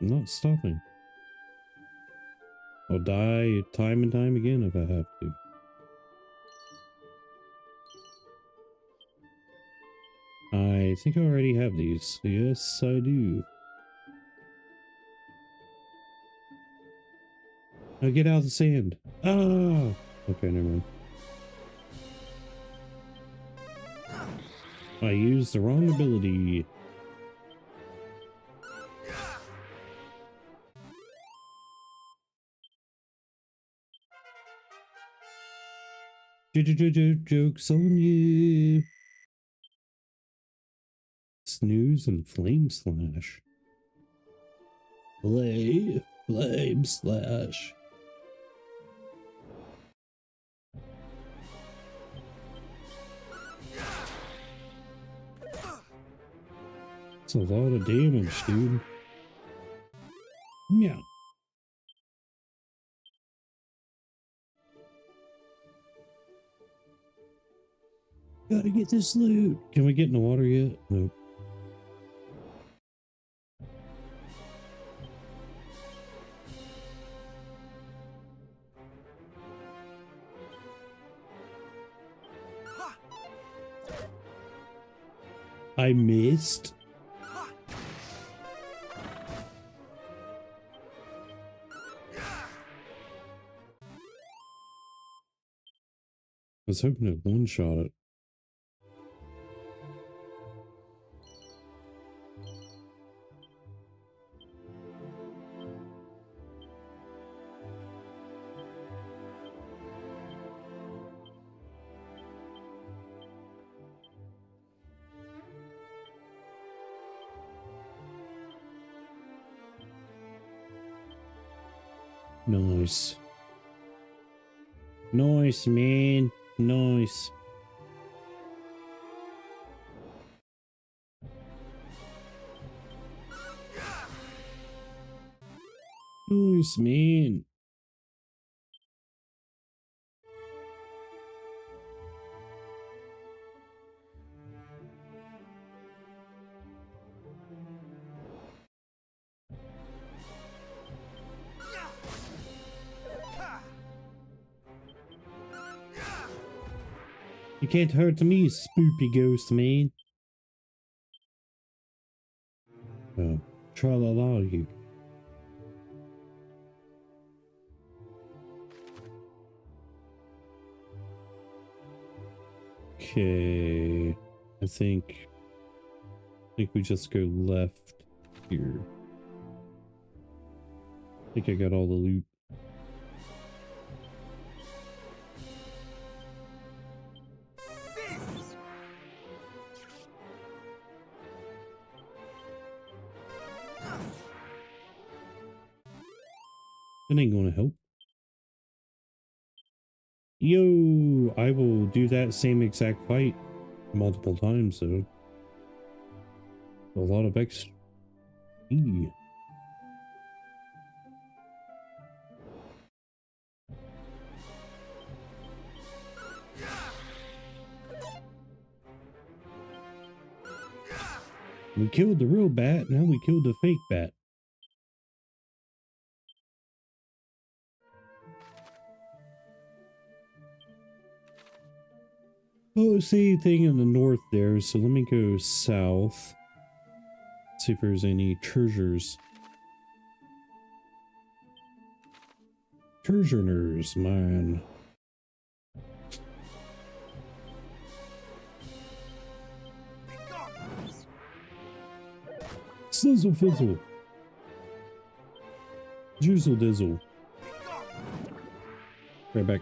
not stopping. I'll die time and time again if I have to. I think I already have these. Yes, I do. Now get out of the sand. Ah! Okay, never mind. I used the wrong ability. Joke's on you. Snooze and flame slash. Flame slash. It's a lot of damage, dude. Yeah. Gotta get this loot. Can we get in the water yet? Nope. I missed. I was hoping to one-shot it. Nice. Nice, man. Nice. Nice, man. You can't hurt me, spoopy ghost man. Oh, tra-la-la you. Okay, I think we just go left here. I think I got all the loot. That ain't gonna help. Yo, I will do that same exact fight multiple times, so a lot of XP. We killed the real bat, now we killed the fake bat. Oh, see anything in the north there, so let me go south. See if there's any treasures. Treasurers, man. Sizzle fizzle. Juizzle dizzle. Right back.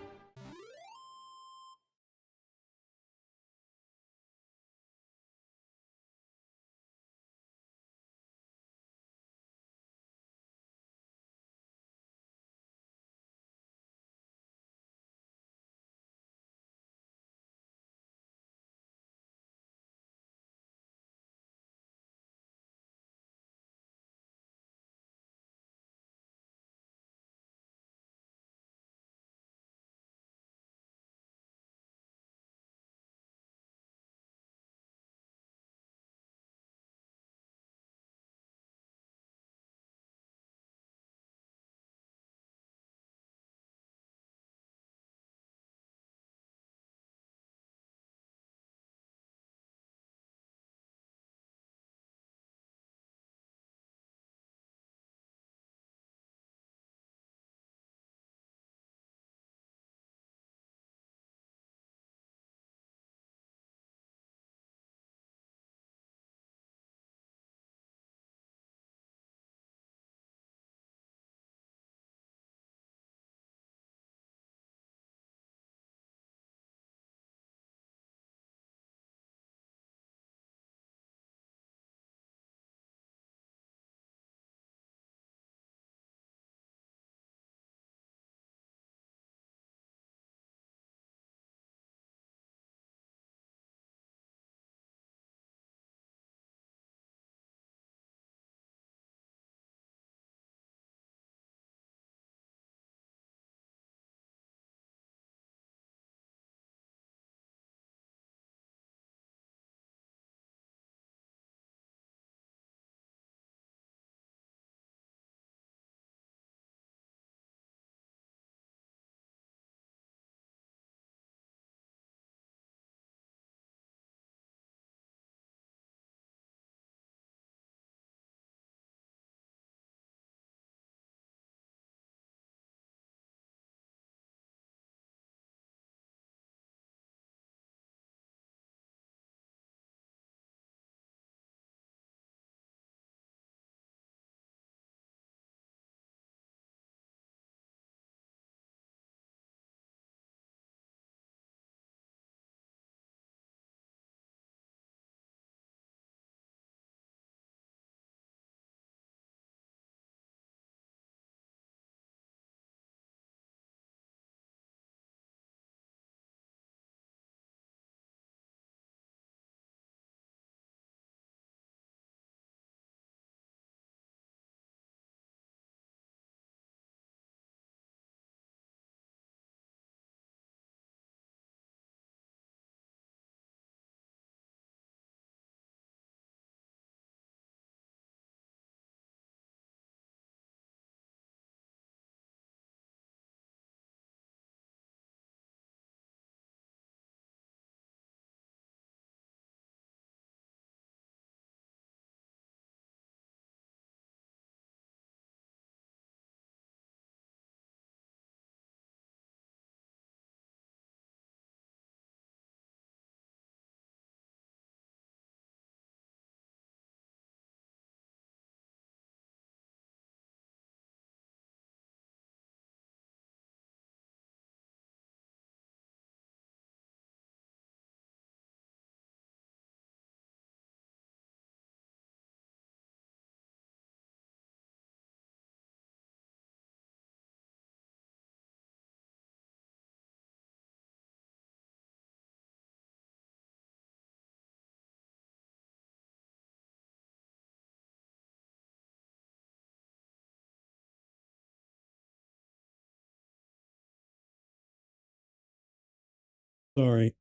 Sorry.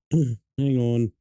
Hang on.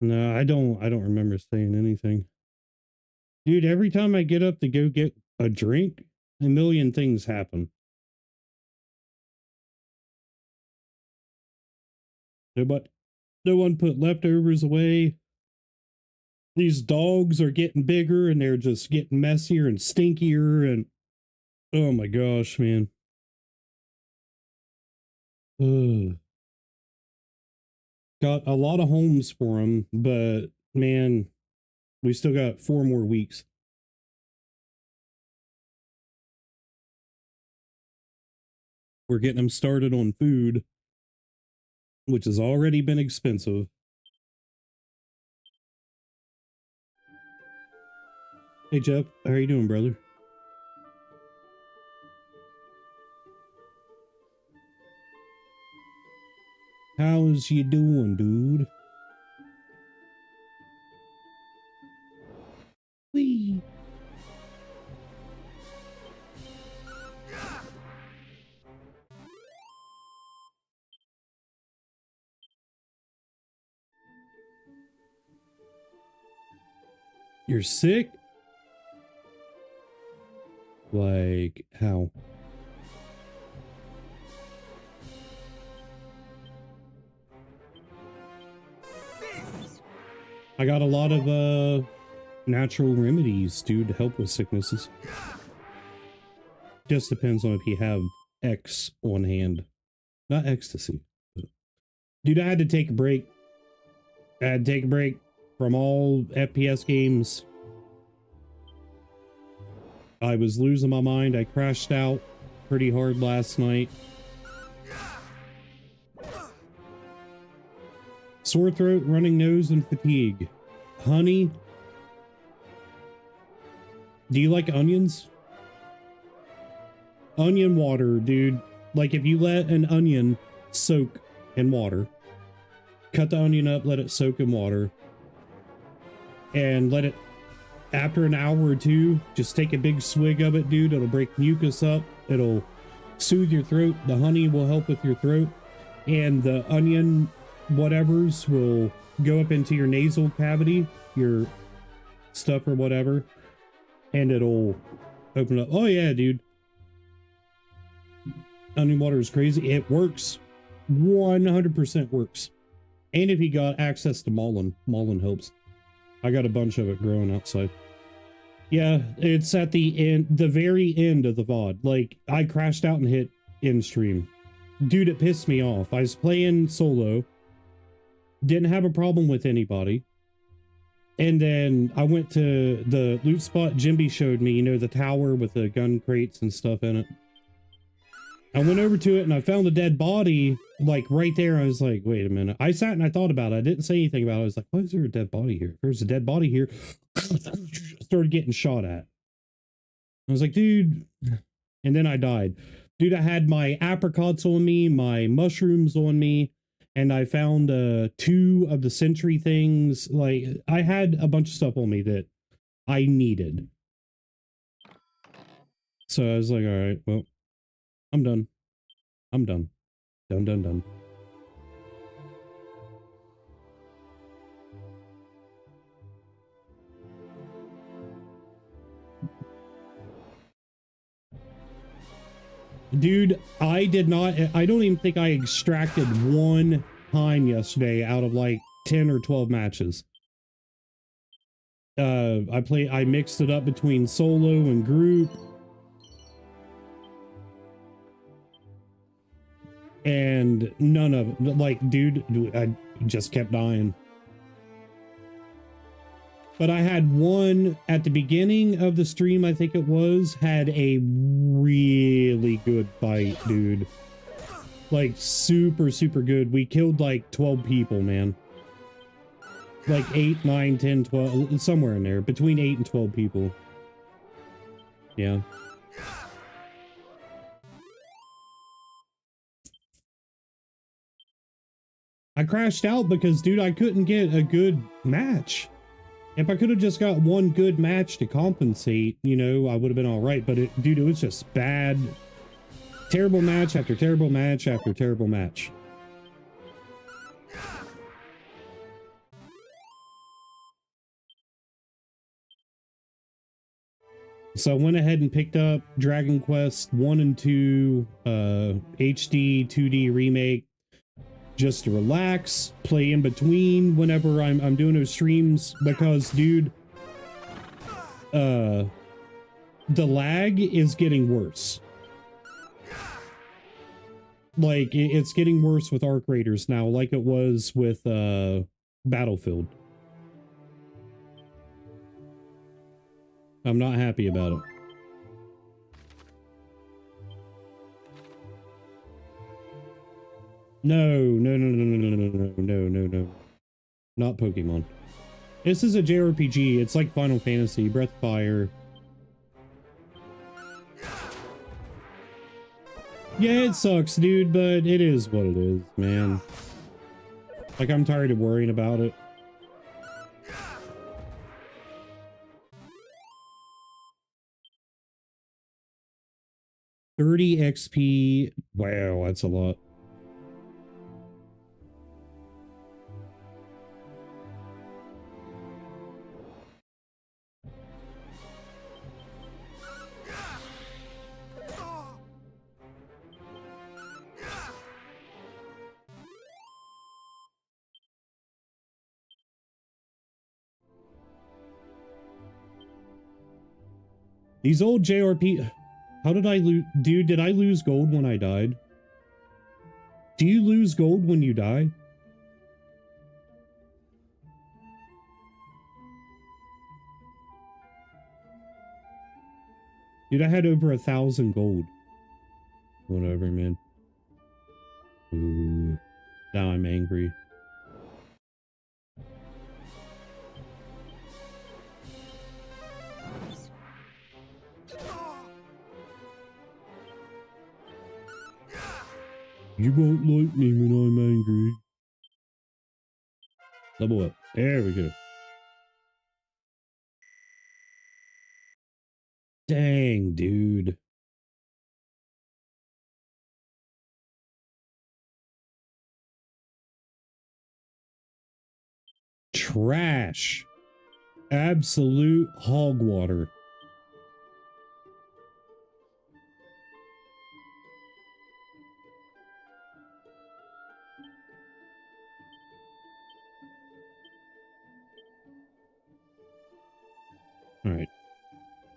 No, I don't remember saying anything. Dude, every time I get up to go get a drink, a million things happen. But no one put leftovers away. These dogs are getting bigger and they're just getting messier and stinkier and oh my gosh, man. Ugh. Got a lot of homes for them, but man, we still got 4 more weeks. We're getting them started on food, which has already been expensive. Hey Jeff, how are you doing, brother? How's you doing, dude? Whee! You're sick? Like, how? I got a lot of natural remedies, dude, to help with sicknesses. Just depends on if you have X on hand. Not ecstasy. Dude, I had to take a break. I had to take a break from all FPS games. I was losing my mind. I crashed out pretty hard last night. Sore throat, running nose, and fatigue. Honey. Do you like onions? Onion water, dude. Like if you let an onion soak in water, cut the onion up, let it soak in water, and let it, after an hour or two, just take a big swig of it, dude. It'll break mucus up. It'll soothe your throat. The honey will help with your throat. And the onion whatevers will go up into your nasal cavity, your stuff or whatever, and it'll open up. Oh yeah, dude. Onion water is crazy. It works. 100% works. And if you got access to Mullen helps. I got a bunch of it growing outside. Yeah, it's at the end, the very end of the VOD. Like, I crashed out and hit end stream. Dude, it pissed me off. I was playing solo. Didn't have a problem with anybody. And then I went to the loot spot Jimby showed me, you know, the tower with the gun crates and stuff in it. I went over to it and I found a dead body, like right there. I was like, wait a minute. I sat and I thought about it. I didn't say anything about it. I was like, why is there a dead body here? There's a dead body here. Started getting shot at. I was like, dude. And then I died. Dude, I had my apricots on me, my mushrooms on me, and I found 2 of the sentry things. Like, I had a bunch of stuff on me that I needed. So I was like, all right, well, I'm done. I'm done. Done. Dude, I don't even think I extracted one time yesterday out of like 10 or 12 matches. I mixed it up between solo and group. And none of it, like, dude, I just kept dying. But I had one at the beginning of the stream, I think it was, had a really good fight, dude. Like, super, super good. We killed like 12 people, man. Like 8, 9, 10, 12, somewhere in there. Between 8 and 12 people. Yeah. I crashed out because, dude, I couldn't get a good match. If I could have just got one good match to compensate, you know, I would have been all right. But, dude, it was just bad. Terrible match after terrible match after terrible match. So I went ahead and picked up Dragon Quest 1 and 2 HD-2D remake just to relax, play in between whenever I'm doing those streams, because, dude, the lag is getting worse. Like, it's getting worse with Arc Raiders now, like it was with Battlefield. I'm not happy about it. No. Not Pokemon. This is a JRPG. It's like Final Fantasy, Breath of Fire. Yeah, it sucks, dude, but it is what it is, man. Like, I'm tired of worrying about it. $30 XP. Wow, that's a lot. These old JRP... How did I lose... Dude, did I lose gold when I died? Do you lose gold when you die? Dude, I had over 1,000 gold. Whatever, man. Ooh. Now I'm angry. You won't like me when I'm angry. Level up. There we go. Dang, dude. Trash. Absolute hog water. All right.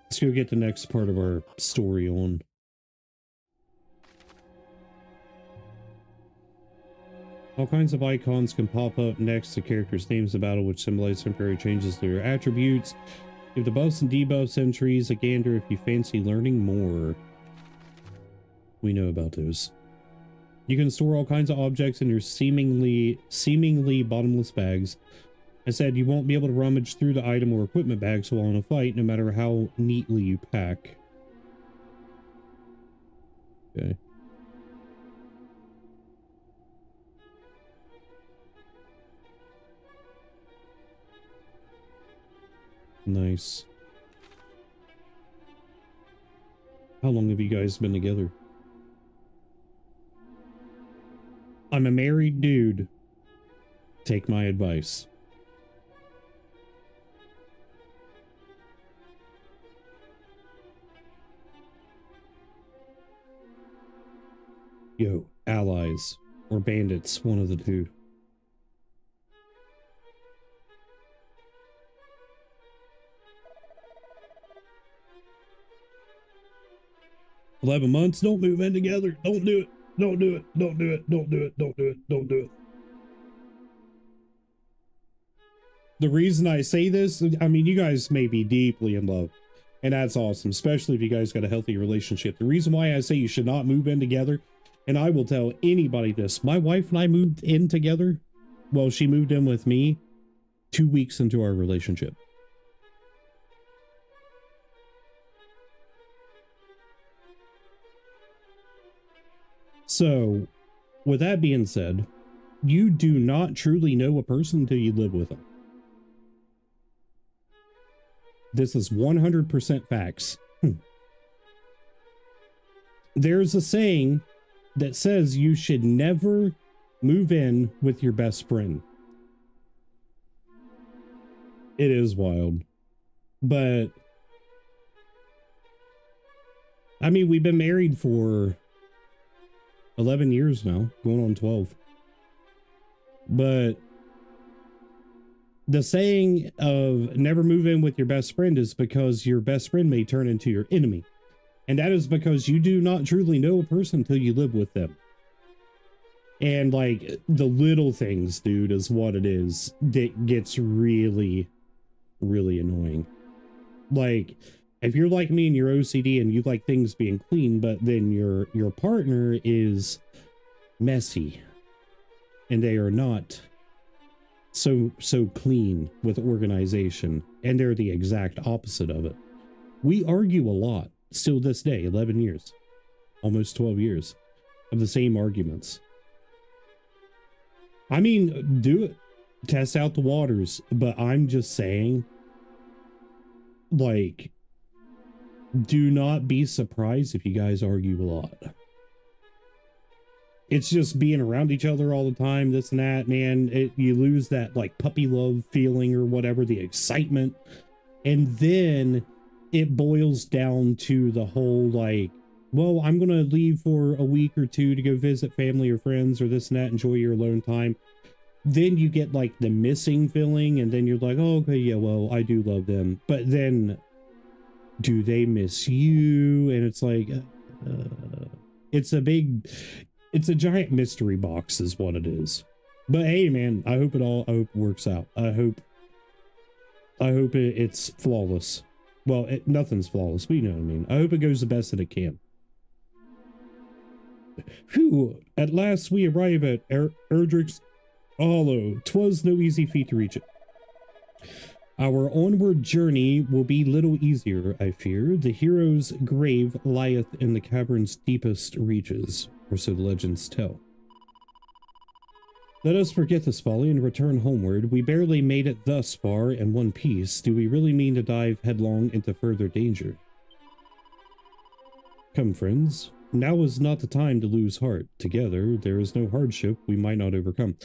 Let's go get the next part of our story on. All kinds of icons can pop up next to characters' names in battle, which symbolize temporary changes to their attributes. Give the buffs and debuffs entries a gander if you fancy learning more. We know about those. You can store all kinds of objects in your seemingly bottomless bags. I said you won't be able to rummage through the item or equipment bags while in a fight, no matter how neatly you pack. Okay. Nice. How long have you guys been together? I'm a married dude. Take my advice. Yo, allies or bandits, one of the two. $11 months, don't move in together. Don't do it. Don't do it. Don't do it. Don't do it. Don't do it. Don't do it. The reason I say this, I mean, you guys may be deeply in love, and that's awesome, especially if you guys got a healthy relationship. The reason why I say you should not move in together, and I will tell anybody this, my wife and I moved in together. Well, she moved in with me 2 weeks into our relationship. So, with that being said, you do not truly know a person until you live with them. This is 100% facts. There's a saying that says you should never move in with your best friend. It is wild. But, I mean, we've been married for 11 years now, going on 12. But the saying of never move in with your best friend is because your best friend may turn into your enemy. And that is because you do not truly know a person until you live with them. And like the little things, dude, is what it is that gets really, really annoying. Like, if you're like me and you're OCD and you like things being clean, but then your partner is messy and they are not so clean with organization, and they're the exact opposite of it. We argue a lot still this day, 11 years, almost 12 years of the same arguments. I mean, do it, test out the waters, but I'm just saying, like, do not be surprised if you guys argue a lot. It's just being around each other all the time, this and that, man. You lose that, like, puppy love feeling or whatever, the excitement. And then it boils down to the whole, like, well, I'm going to leave for a week or two to go visit family or friends or this and that, enjoy your alone time. Then you get, like, the missing feeling, and then you're like, oh, okay, yeah, well, I do love them. But then, do they miss you? And it's like, it's a giant mystery box is what it is. But hey, man, I hope it works out. I hope it's flawless. Well, nothing's flawless, but you know what I mean. I hope it goes the best that it can. Phew, at last we arrive at Erdrick's Hollow. 'Twas no easy feat to reach it. Our onward journey will be little easier, I fear. The hero's grave lieth in the cavern's deepest reaches, or so the legends tell. Let us forget this folly and return homeward. We barely made it thus far in one piece. Do we really mean to dive headlong into further danger? Come, friends. Now is not the time to lose heart. Together, there is no hardship we might not overcome.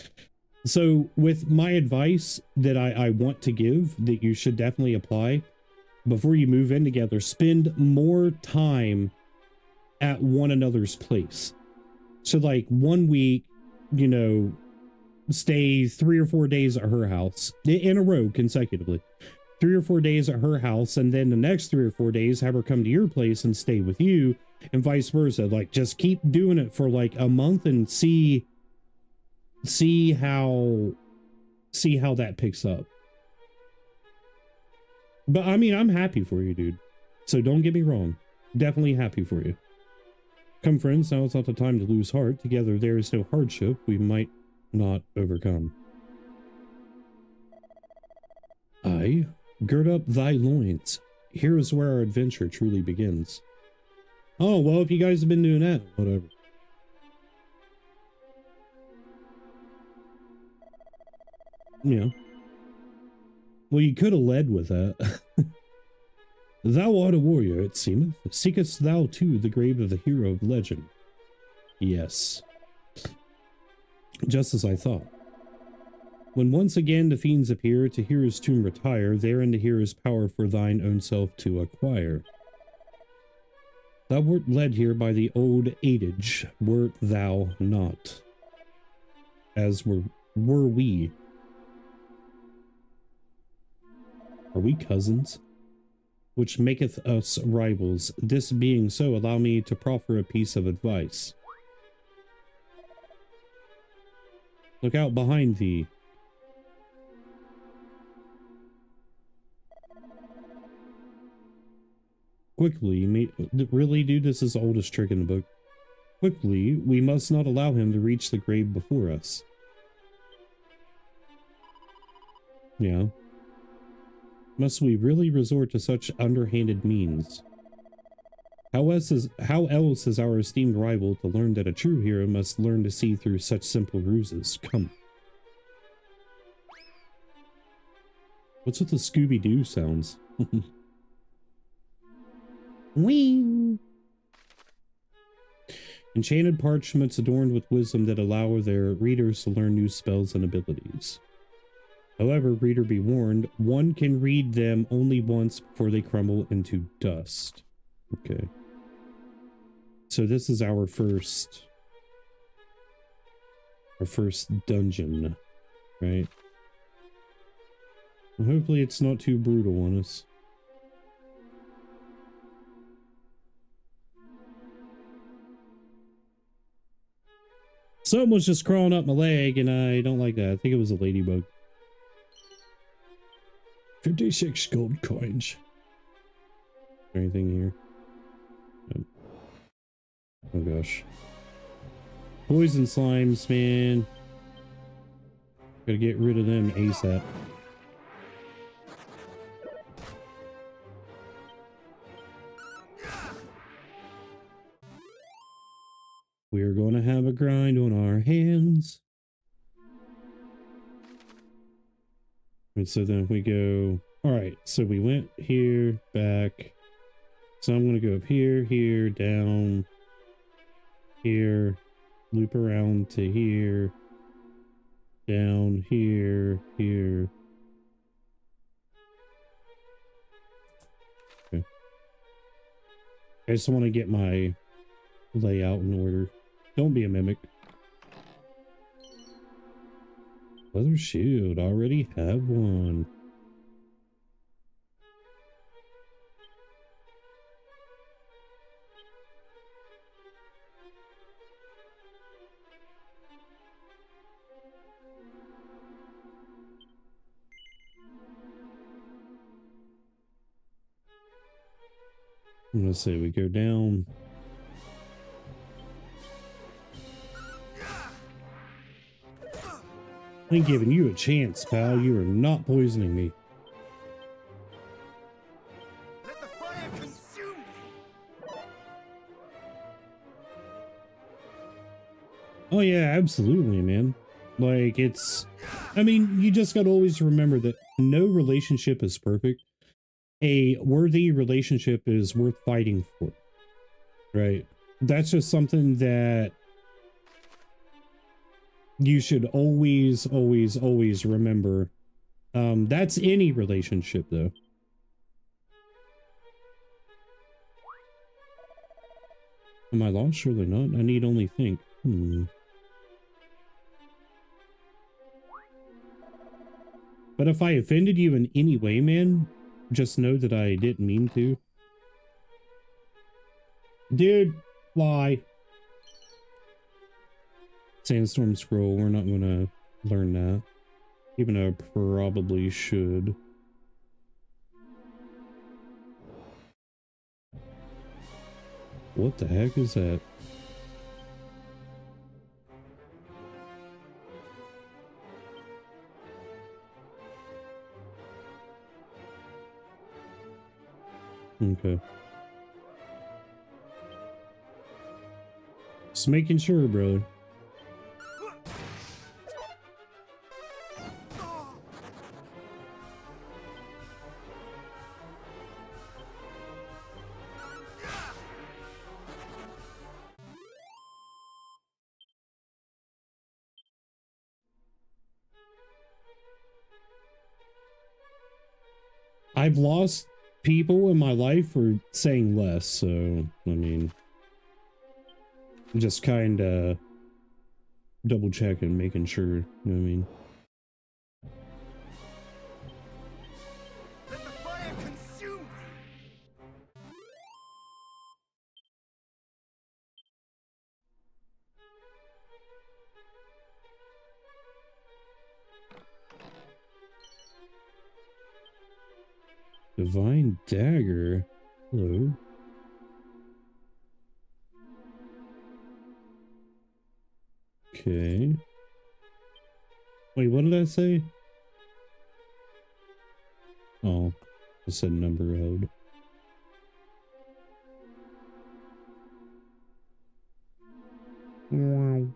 So, with my advice that I want to give, that you should definitely apply, before you move in together, spend more time at one another's place. So, like, 1 week, you know, stay 3 or 4 days at her house, in a row consecutively. 3 or 4 days at her house, and then the next 3 or 4 days, have her come to your place and stay with you, and vice versa. Like, just keep doing it for, like, a month and see how that picks up. But I mean, I'm happy for you, dude. So don't get me wrong. Definitely happy for you. Come, friends, now is not the time to lose heart. Together there is no hardship we might not overcome. Aye, gird up thy loins. Here is where our adventure truly begins. Oh, well, if you guys have been doing that, whatever. Yeah. Well, you could have led with that. Thou art a warrior, it seemeth. Seekest thou too the grave of the hero of legend? Yes. Just as I thought. When once again the fiends appear, to hero's tomb retire, therein to hero's power for thine own self to acquire. Thou wert led here by the old adage, wert thou not? As were we. Are we cousins? Which maketh us rivals. This being so, allow me to proffer a piece of advice. Look out behind thee. Quickly, really, dude, this is the oldest trick in the book. Quickly, we must not allow him to reach the grave before us. Yeah. Must we really resort to such underhanded means? How else is our esteemed rival to learn that a true hero must learn to see through such simple ruses? Come. What's with the Scooby-Doo sounds? Whee! Enchanted parchments adorned with wisdom that allow their readers to learn new spells and abilities. However, reader be warned, one can read them only once before they crumble into dust. Okay. So this is our first dungeon, right? Well, hopefully it's not too brutal on us. Something was just crawling up my leg, and I don't like that. I think it was a ladybug. 56 gold coins. Is there anything here? No. Oh gosh. Poison slimes, man. Gotta get rid of them ASAP. We're gonna have a grind on our hands. And so then if we go, all right, so we went here, back. So I'm gonna go up here, here, down, here, loop around to here, down, here, here. Okay. I just want to get my layout in order. Don't be a mimic. Leather shield. Already have one. I'm gonna say we go down. I ain't giving you a chance, pal. You are not poisoning me. Let the fire consume me. Oh yeah, absolutely, man. Like, it's... I mean, you just gotta always remember that no relationship is perfect. A worthy relationship is worth fighting for. Right? That's just something that you should always, always, always remember. That's any relationship, though. Am I lost? Surely not. I need only think. But if I offended you in any way, man, just know that I didn't mean to. Dude, fly. Sandstorm scroll, we're not gonna learn that. Even though I probably should. What the heck is that? Okay. Just making sure, brother. I've lost people in my life are saying less, so I mean, just kind of double checking, making sure, you know what I mean. Let the fire consume me! Divine Dagger. Hello. Okay. Wait, what did I say? Oh, I said number held. Wow.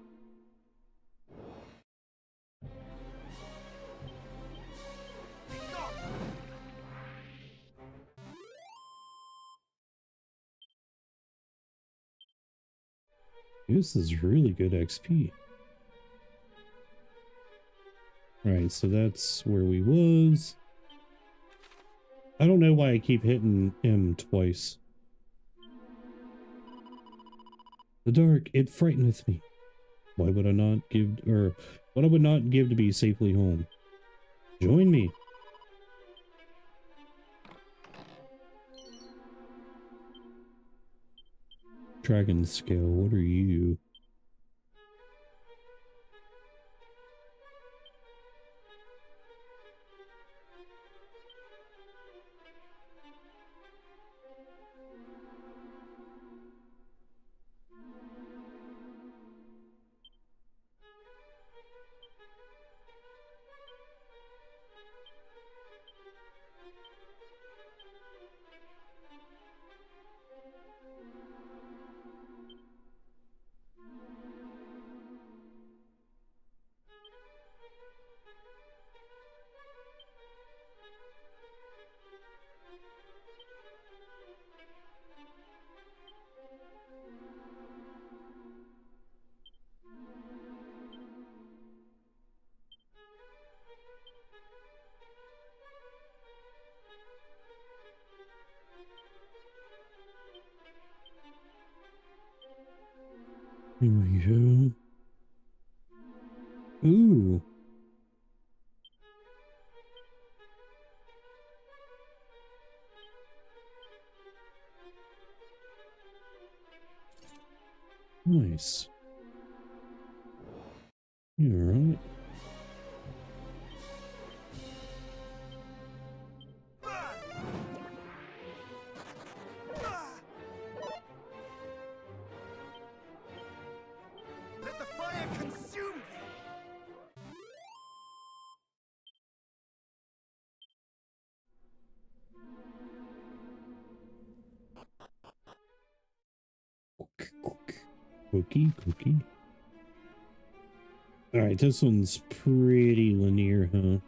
This is really good XP. Right, so that's where we was. I don't know why I keep hitting M twice. The dark, it frighteneth me. Why would I not give, or what I would not give to be safely home? Join me. Dragon scale, what are you? Here we go. Ooh. Nice. You alright? Let the fire consume me! Cookie. Alright, this one's pretty linear, huh?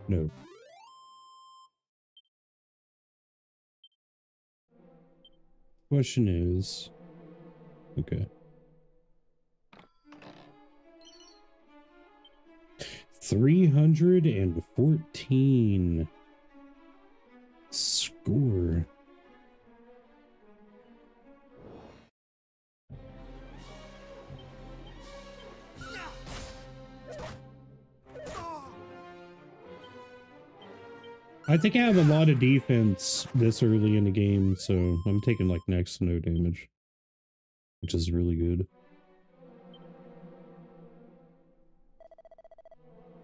No. Question is... Okay. 314 score. I think I have a lot of defense this early in the game, so I'm taking like next to no damage, which is really good.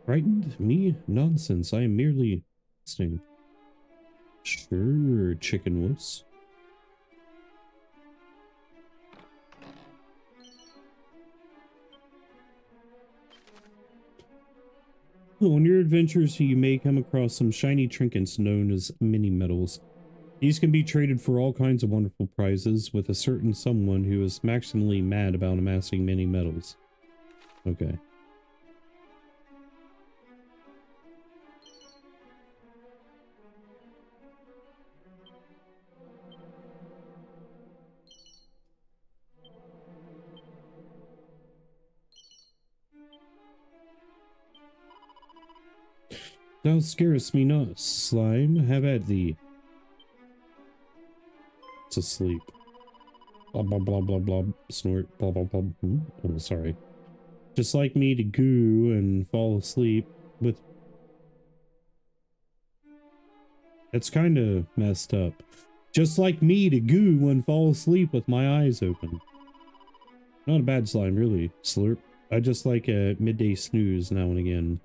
Frightened? Me? Nonsense. I am merely listening. Sure, chicken wuss. On your adventures, you may come across some shiny trinkets known as mini medals. These can be traded for all kinds of wonderful prizes with a certain someone who is maximally mad about amassing many medals. Okay. Thou scarest me not, slime. Have at thee. It's asleep. Blah blah blah blah blah. Snort. Blah blah blah. Oh, sorry. Just like me to goo and fall asleep with. It's kind of messed up. Just like me to goo and fall asleep with my eyes open. Not a bad slime, really. Slurp. I just like a midday snooze now and again.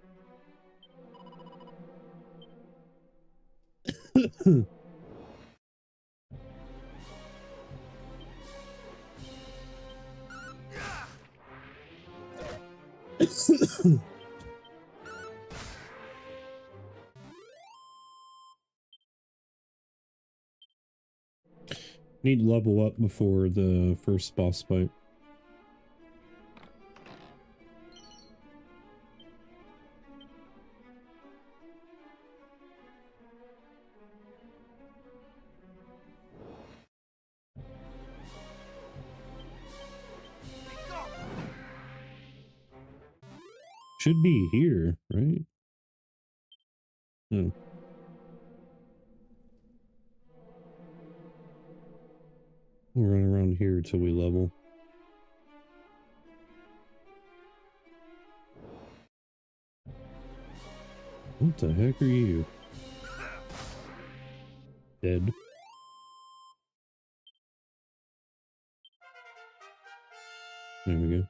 Need to level up before the first boss fight. Should be here, right? Oh. We'll run around here till we level. What the heck are you? Dead. There we go.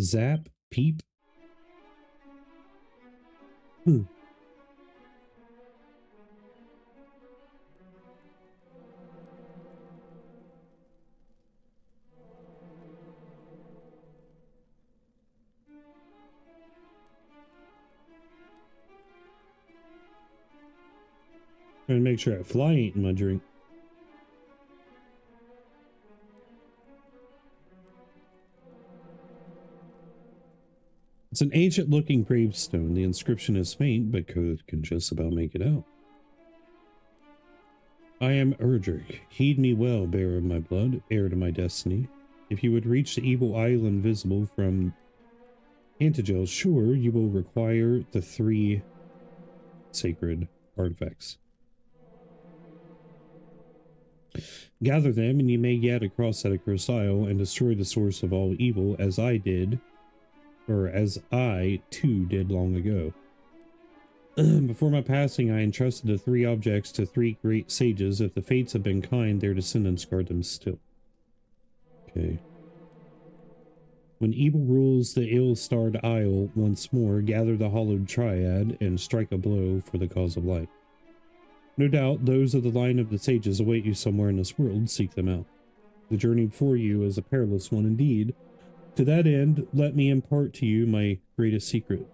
Zap, peep. Trying to make sure that fly ain't in my drink. It's an ancient looking gravestone. The inscription is faint, but Code can just about make it out. I am Erdrick. Heed me well, bearer of my blood, heir to my destiny. If you would reach the evil island visible from Antigel, sure, you will require the 3 sacred artifacts. Gather them, and you may get across that accursed isle and destroy the source of all evil, as I did, or as I, too, did long ago. Before my passing, I entrusted the 3 objects to 3 great sages. If the fates have been kind, their descendants guard them still. Okay. When evil rules the ill-starred isle once more, gather the hollowed triad and strike a blow for the cause of light. No doubt, those of the line of the sages await you somewhere in this world. Seek them out. The journey before you is a perilous one indeed. To that end, let me impart to you my greatest secret.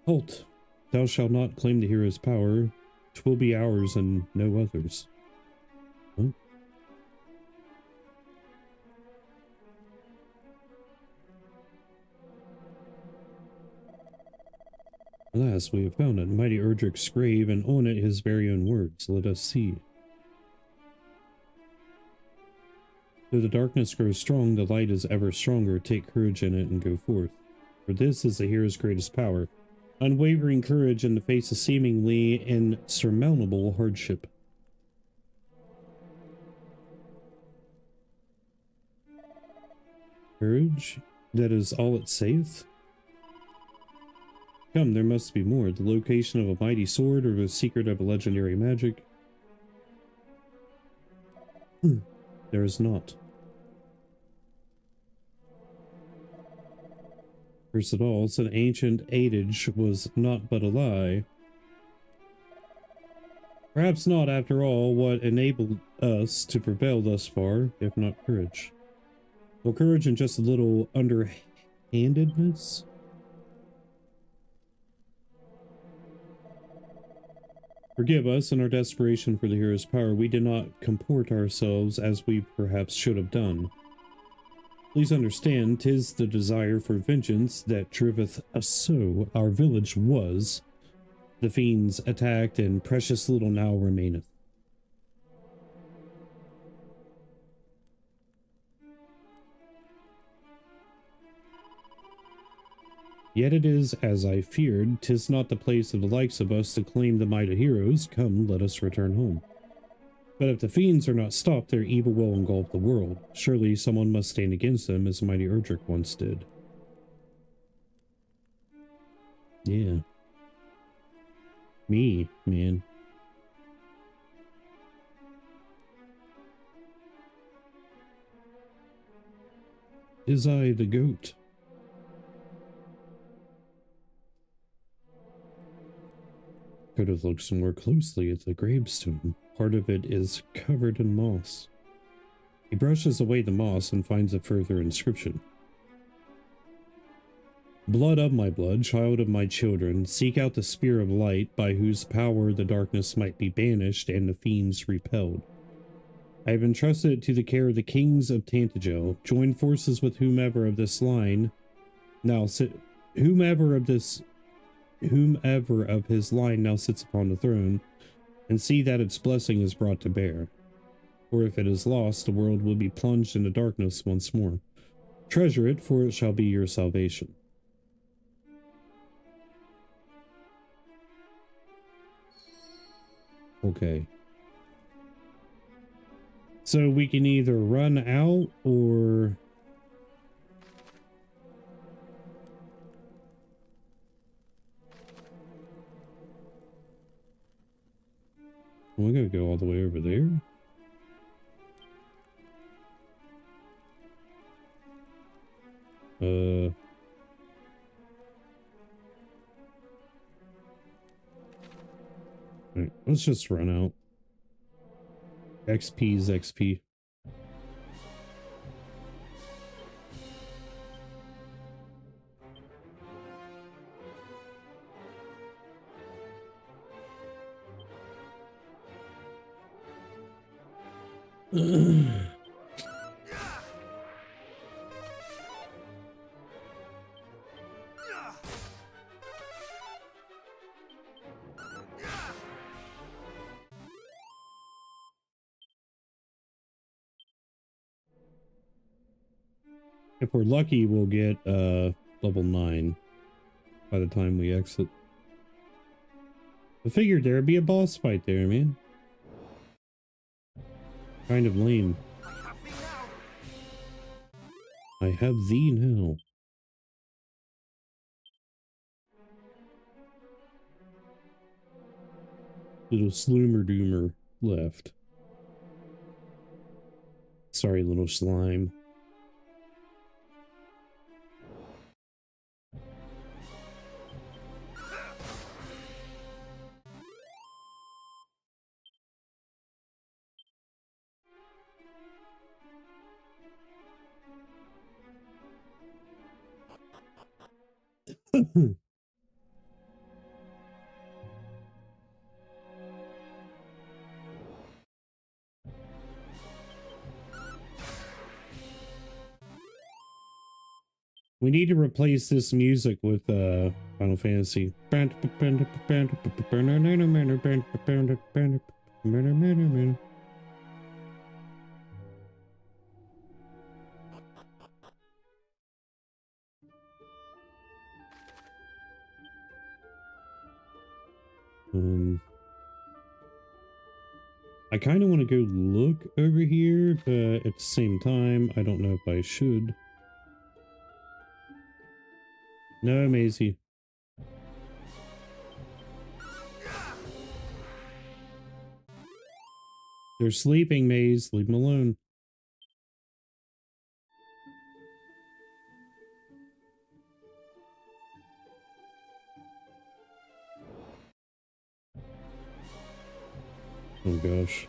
Halt! Thou shalt not claim the hero's power. 'Twill be ours and no others. Huh? Alas, we have found it. Mighty Erdrick's grave, and on it his very own words. Let us see. Though the darkness grows strong, the light is ever stronger. Take courage in it and go forth. For this is the hero's greatest power. Unwavering courage in the face of seemingly insurmountable hardship. Courage? That is all it saith? Come, there must be more. The location of a mighty sword or the secret of a legendary magic? There is not. First of all, an ancient adage was not but a lie. Perhaps not, after all, what enabled us to prevail thus far, if not courage. Well, courage and just a little underhandedness? Forgive us in our desperation for the hero's power. We did not comport ourselves as we perhaps should have done. Please understand, 'tis the desire for vengeance that driveth us so. Our village was. The fiends attacked, and precious little now remaineth. Yet it is as I feared, 'tis not the place of the likes of us to claim the might of heroes. Come, let us return home. But if the fiends are not stopped, their evil will engulf the world. Surely someone must stand against them, as mighty Erdrick once did. Yeah. Me, man. Is I the goat? Could have looked some more closely at the gravestone. Part of it is covered in moss. He brushes away the moss and finds a further inscription. Blood of my blood, child of my children, seek out the spear of light, by whose power the darkness might be banished and the fiends repelled. I have entrusted it to the care of the kings of Tantagel. Join forces with whomever of this line now whomever of his line now sits upon the throne, and see that its blessing is brought to bear. For if it is lost, the world will be plunged into darkness once more. Treasure it, for it shall be your salvation. Okay. So we can either run out or... We're gonna go all the way over there. Right, let's just run out. XP's XP. If we're lucky, we'll get level 9 by the time we exit. I figured there'd be a boss fight there, man. Kind of lame. I have thee now. Little sloomer doomer left. Sorry, little slime. We need to replace this music with Final Fantasy. I kind of want to go look over here, but at the same time, I don't know if I should. No, Maisie. They're sleeping, Maze. Leave them alone. Oh gosh.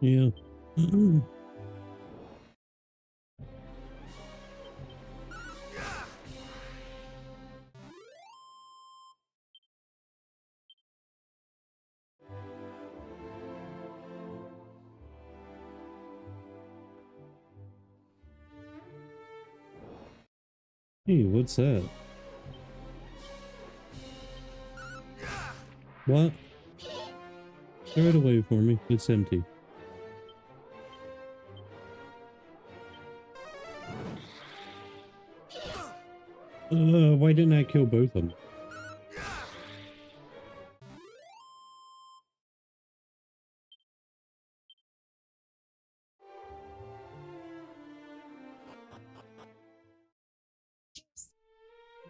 Yeah. Hey, what's that? What? Throw it away for me. It's empty. Why didn't I kill both of them?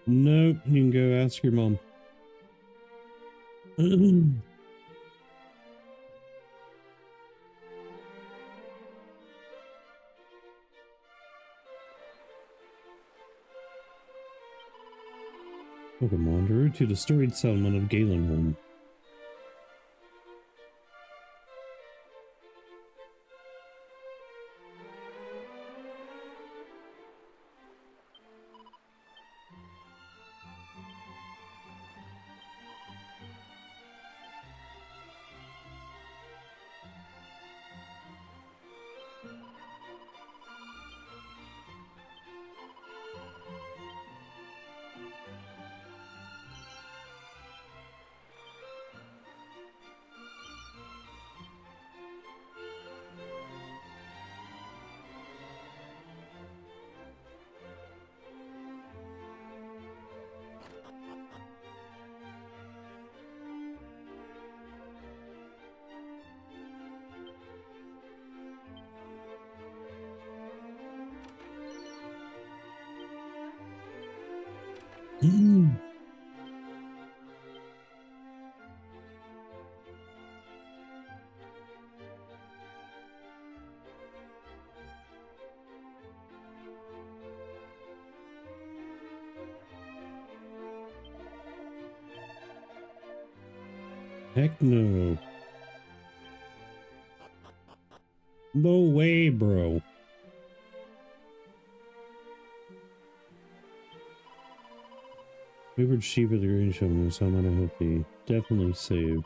Nope, you can go ask your mom. Welcome, wanderer, to the storied settlement of Galenholm. Heck no. No way, bro. Favored sheep of the green shaman is someone I hope he definitely save.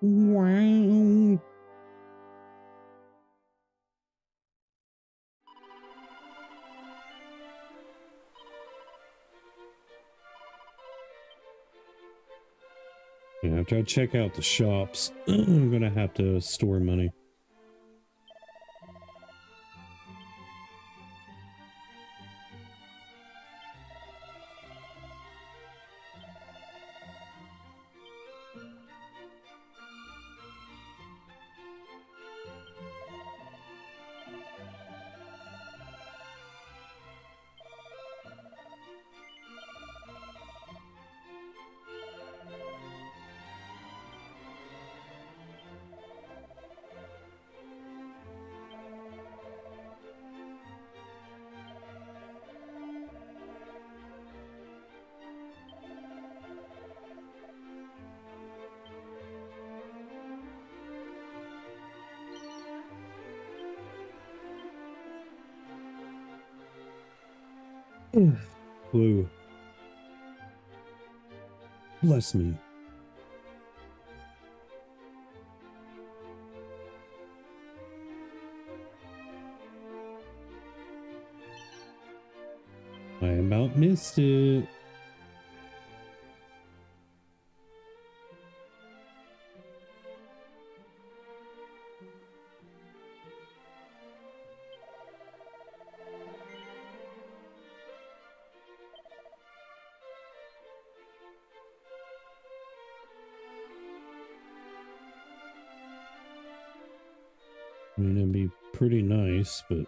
Wow. Yeah, after I check out the shops, I'm gonna have to store money. Blue. Bless me. I about missed it. I mean, it'd be pretty nice, but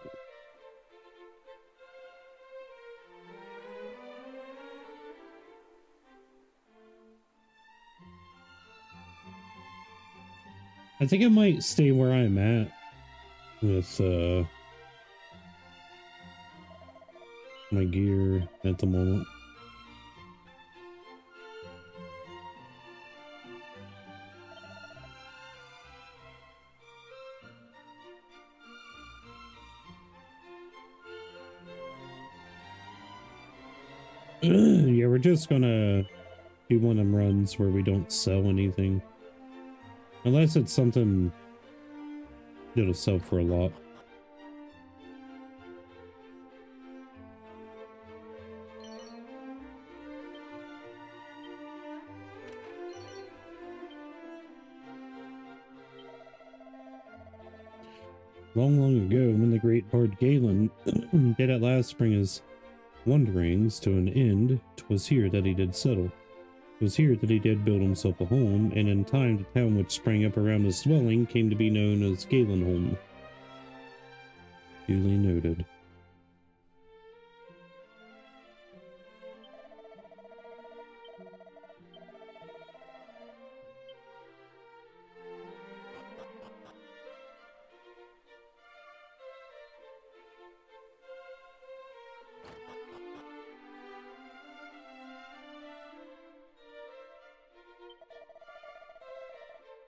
I think I might stay where I'm at with my gear at the moment. Yeah, we're just gonna do one of them runs where we don't sell anything. Unless it's something that'll sell for a lot. Long, long ago, when the great bard Galen did at last bring his wanderings to an end, 'twas here that he did settle. 'Twas here that he did build himself a home, and in time the town which sprang up around his dwelling came to be known as Galenholm. Duly noted.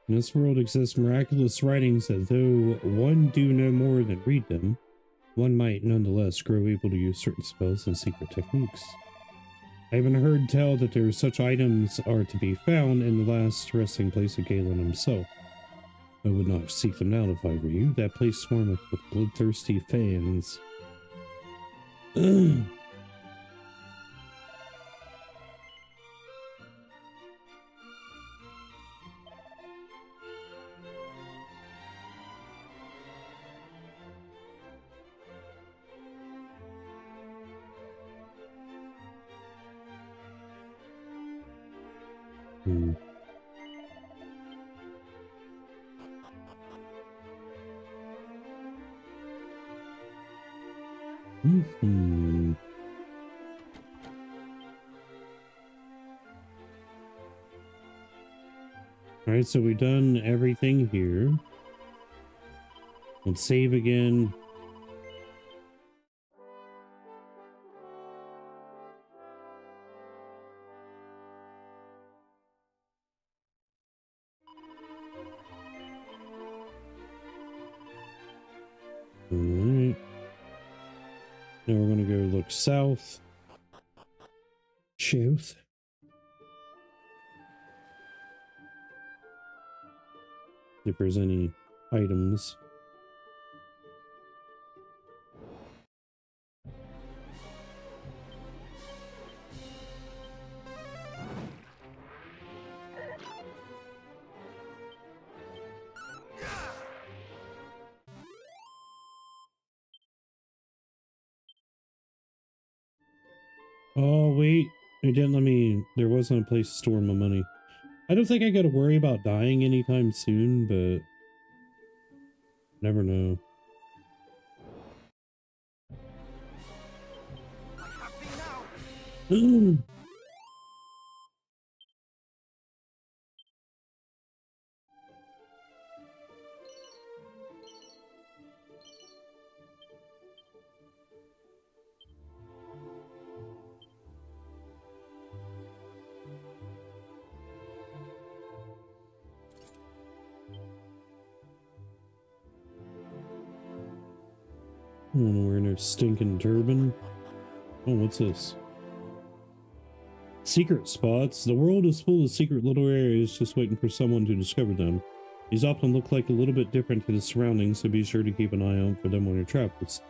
In this world exist miraculous writings that though one do no more than read them, one might nonetheless grow able to use certain spells and secret techniques. I even heard tell that there such items are to be found in the last resting place of Galen himself. I would not seek them out if I were you. That place swarmeth with bloodthirsty fans. Alright, so we've done everything here. Let's save again. Alright. Now we're gonna go look south. South. If there's any items. Oh, wait. It didn't let me... There wasn't a place to store my money. I don't think I gotta worry about dying anytime soon, but... Never know. I don't know, wearing a stinking turban. Oh, what's this? Secret spots. The world is full of secret little areas just waiting for someone to discover them. These often look like a little bit different to the surroundings, so be sure to keep an eye out for them on your travels.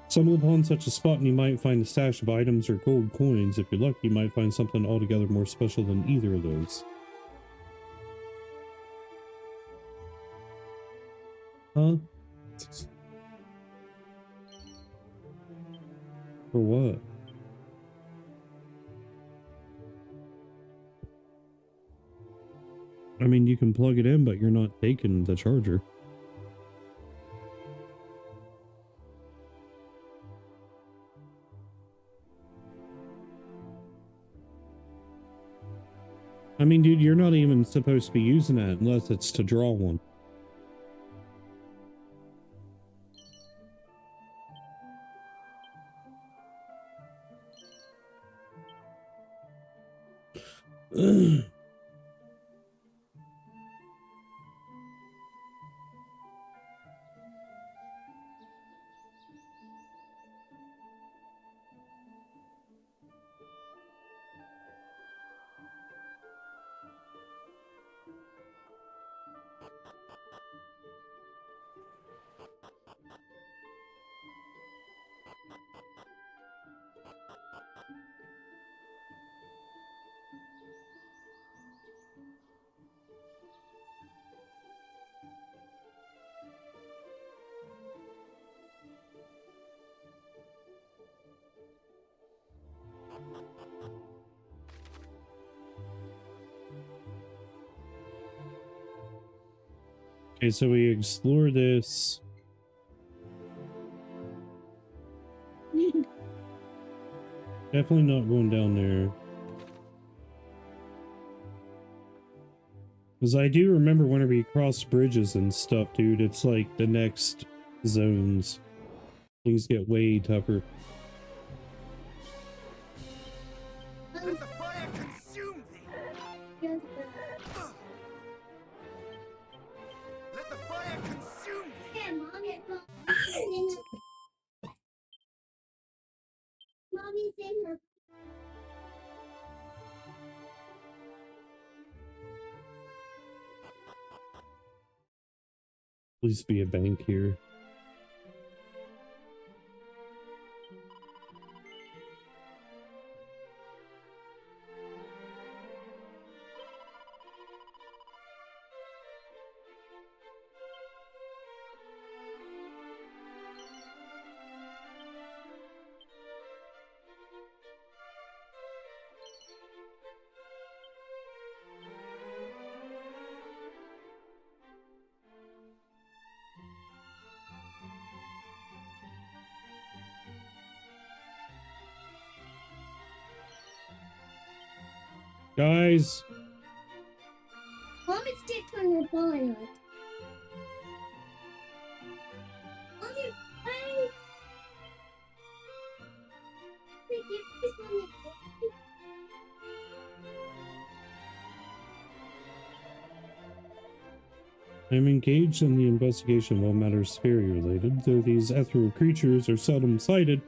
Stumble upon such a spot and you might find a stash of items or gold coins. If you're lucky, you might find something altogether more special than either of those. Huh? For what? I mean, you can plug it in, but you're not taking the charger. I mean, dude, you're not even supposed to be using that unless it's to draw one. Okay, so we explore this. Definitely not going down there. Because I do remember whenever you cross bridges and stuff, dude, it's like the next zones. Things get way tougher. Let the fire consume thee! Let the fire consume thee! Yeah, Mommy's in her. Please be a bank here. Guys, Mommy's stick on her bonnet. Mommy, hey! I'm engaged in the investigation of all matters fairy related. Though these ethereal creatures are seldom sighted,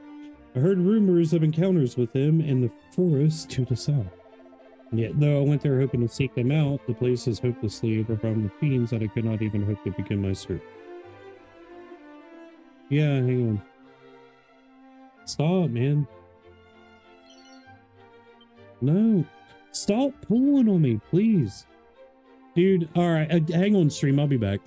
I heard rumors of encounters with them in the forest to the south. Yet, though I went there hoping to seek them out, the place is hopelessly overrun with fiends that I could not even hope to begin my search. Yeah, hang on. Stop, man. No. Stop pulling on me, please. Dude, alright, hang on, stream. I'll be back.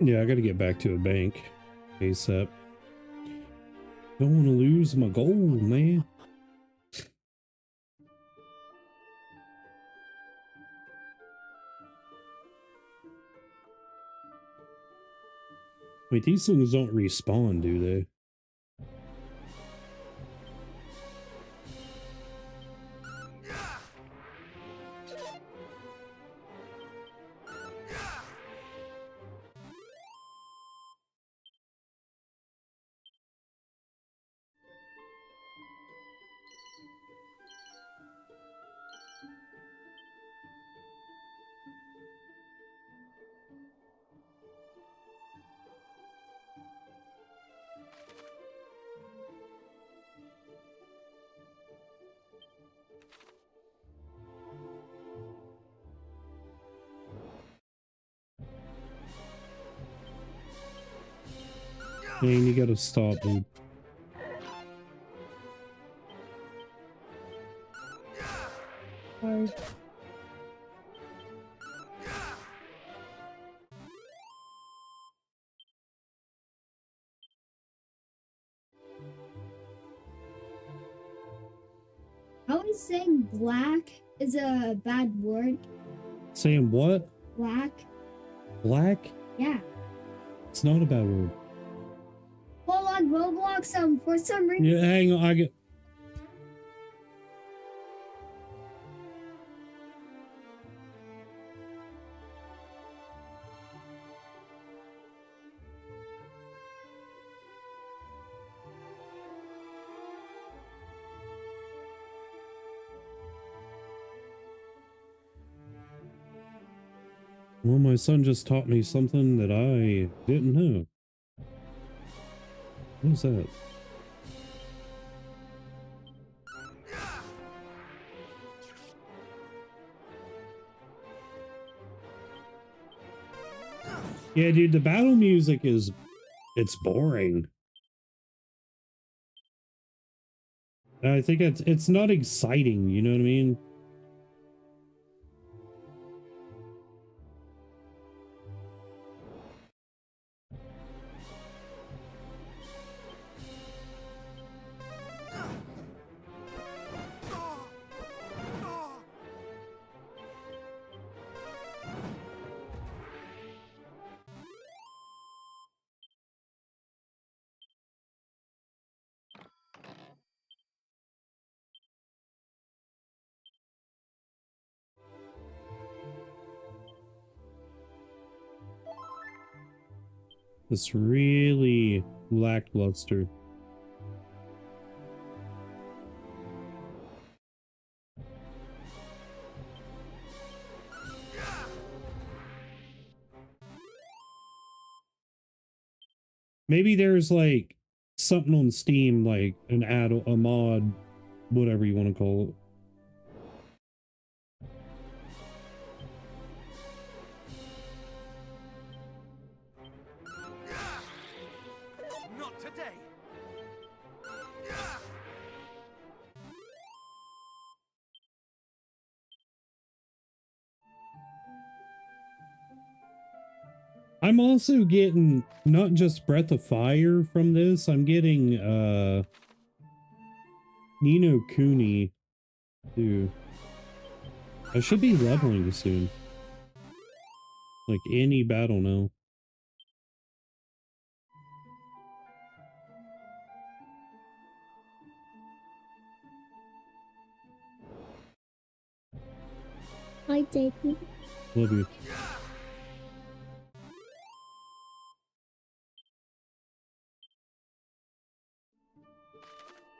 Yeah, I gotta get back to a bank ASAP. Don't want to lose my gold, man. Wait, these things don't respawn, do they? Man, you gotta stop, dude. Sorry. I was saying black is a bad word. Saying what? Black. Black? Yeah. It's not a bad word. Well, on Roblox, for some reason. Yeah, hang on. I get. Well, my son just taught me something that I didn't know. What is that? Yeah, dude, the battle music it's boring. I think it's not exciting, you know what I mean? It's really lackluster. Maybe there's like something on Steam, like an add, a mod, whatever you want to call it. Not today. I'm also getting not just Breath of Fire from this, I'm getting Ni no Kuni too. I should be leveling soon. Like any battle now. Hi, David. Love you.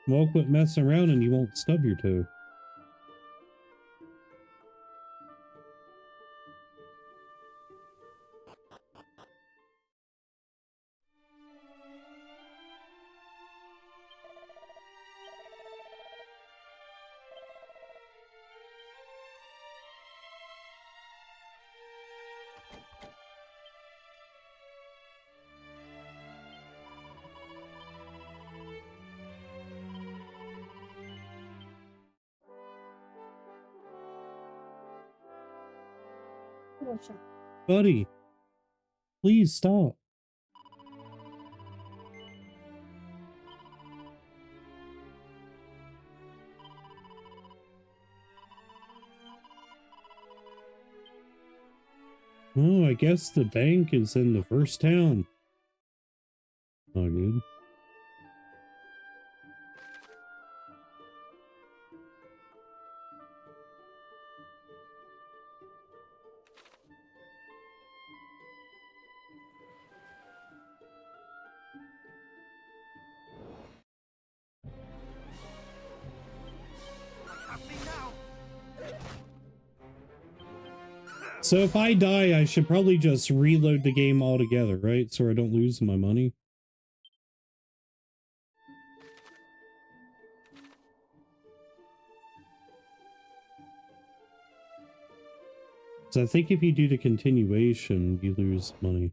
Well, quit messing around and you won't stub your toe. Buddy, please stop. Oh, I guess the bank is in the first town. Oh, good. So if I die, I should probably just reload the game altogether, right? So I don't lose my money. So I think if you do the continuation, you lose money.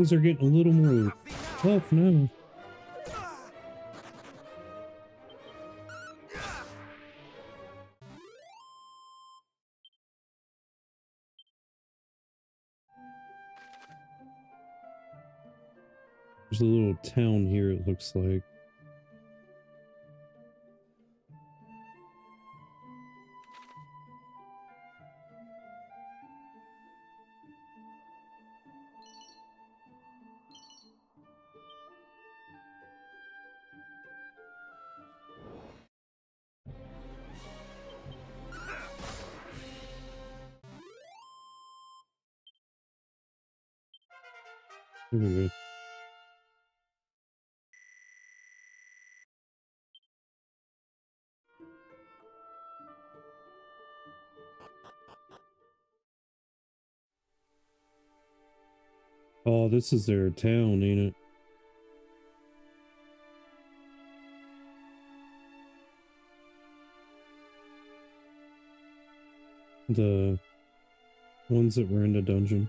Things are getting a little more tough now. There's a little town here, it looks like. There we go. Oh, this is their town, ain't it? The ones that were in the dungeon.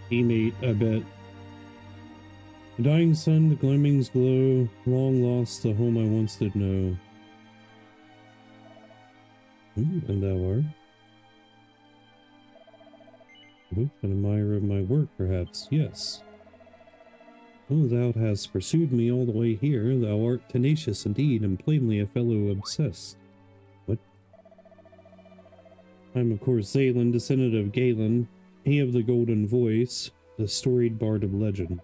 Teammate, I bet. The dying sun, the gleamings glow, long lost the home I once did know. And thou art? An admirer of my work, perhaps, yes. Oh, thou hast pursued me all the way here. Thou art tenacious indeed, and plainly a fellow obsessed. What? I'm of course Zalen, descendant of Galen, he of the golden voice, the storied bard of legend.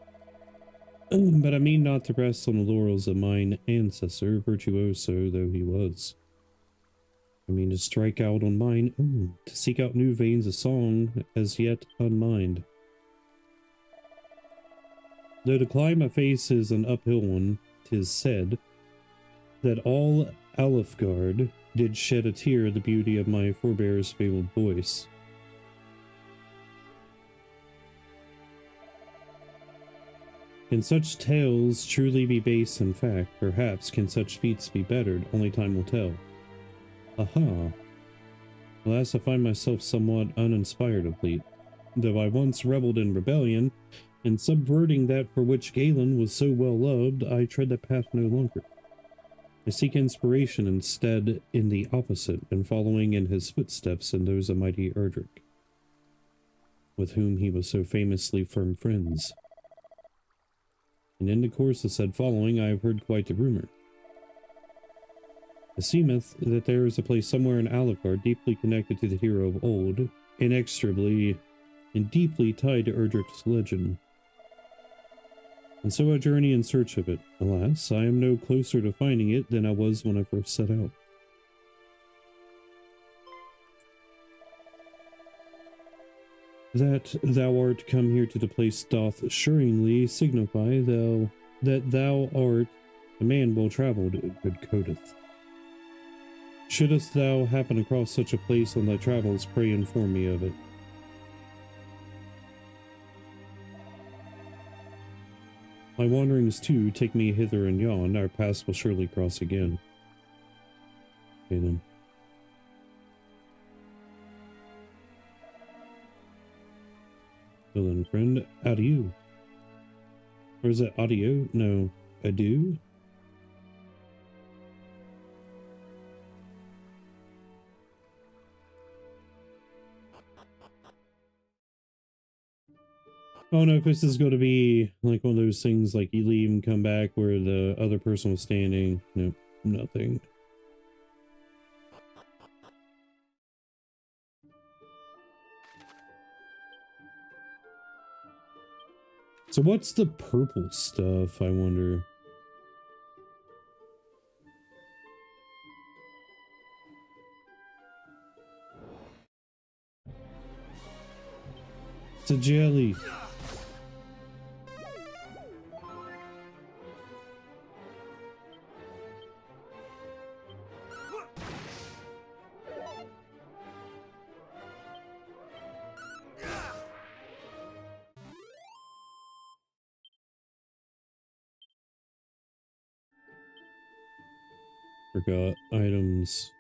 But I mean not to rest on the laurels of mine ancestor, virtuoso though he was. I mean to strike out on mine, to seek out new veins of song as yet unmined. Though the climb I face is an uphill one, 'tis said that all Alefgard did shed a tear at the beauty of my forebear's fabled voice. Can such tales truly be based in fact? Perhaps can such feats be bettered? Only time will tell. Aha. Alas, I find myself somewhat uninspired of late. Though I once rebelled in rebellion, in subverting that for which Galen was so well loved, I tread that path no longer. I seek inspiration instead in the opposite, and following in his footsteps and those of mighty Erdrick, with whom he was so famously firm friends. And in the course of said following, I have heard quite a rumor. It seemeth that there is a place somewhere in Alefgard deeply connected to the hero of old, inextricably and deeply tied to Erdrick's legend. And so I journey in search of it. Alas, I am no closer to finding it than I was when I first set out. That thou art come here to the place doth assuringly signify that thou art a man well travelled, good Codith. Shouldst thou happen across such a place on thy travels, pray inform me of it. My wanderings too take me hither and yon, our paths will surely cross again. Okay then. So then, friend, adieu. Or is it audio? No, adieu? Oh no, if this is going to be like one of those things like you leave and come back where the other person was standing. Nope, nothing. So what's the purple stuff, I wonder? It's a jelly. Forgot items.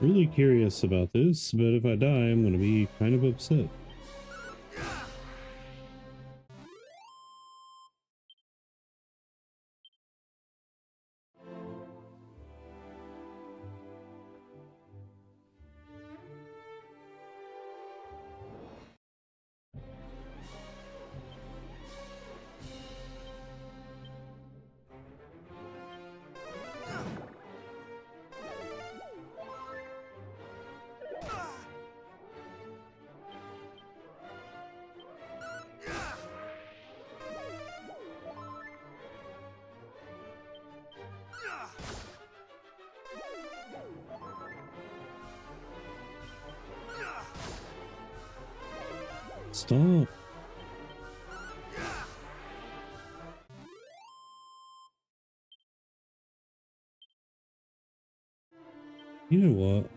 Really curious about this, but if I die, I'm going to be kind of upset. Stop. You know what?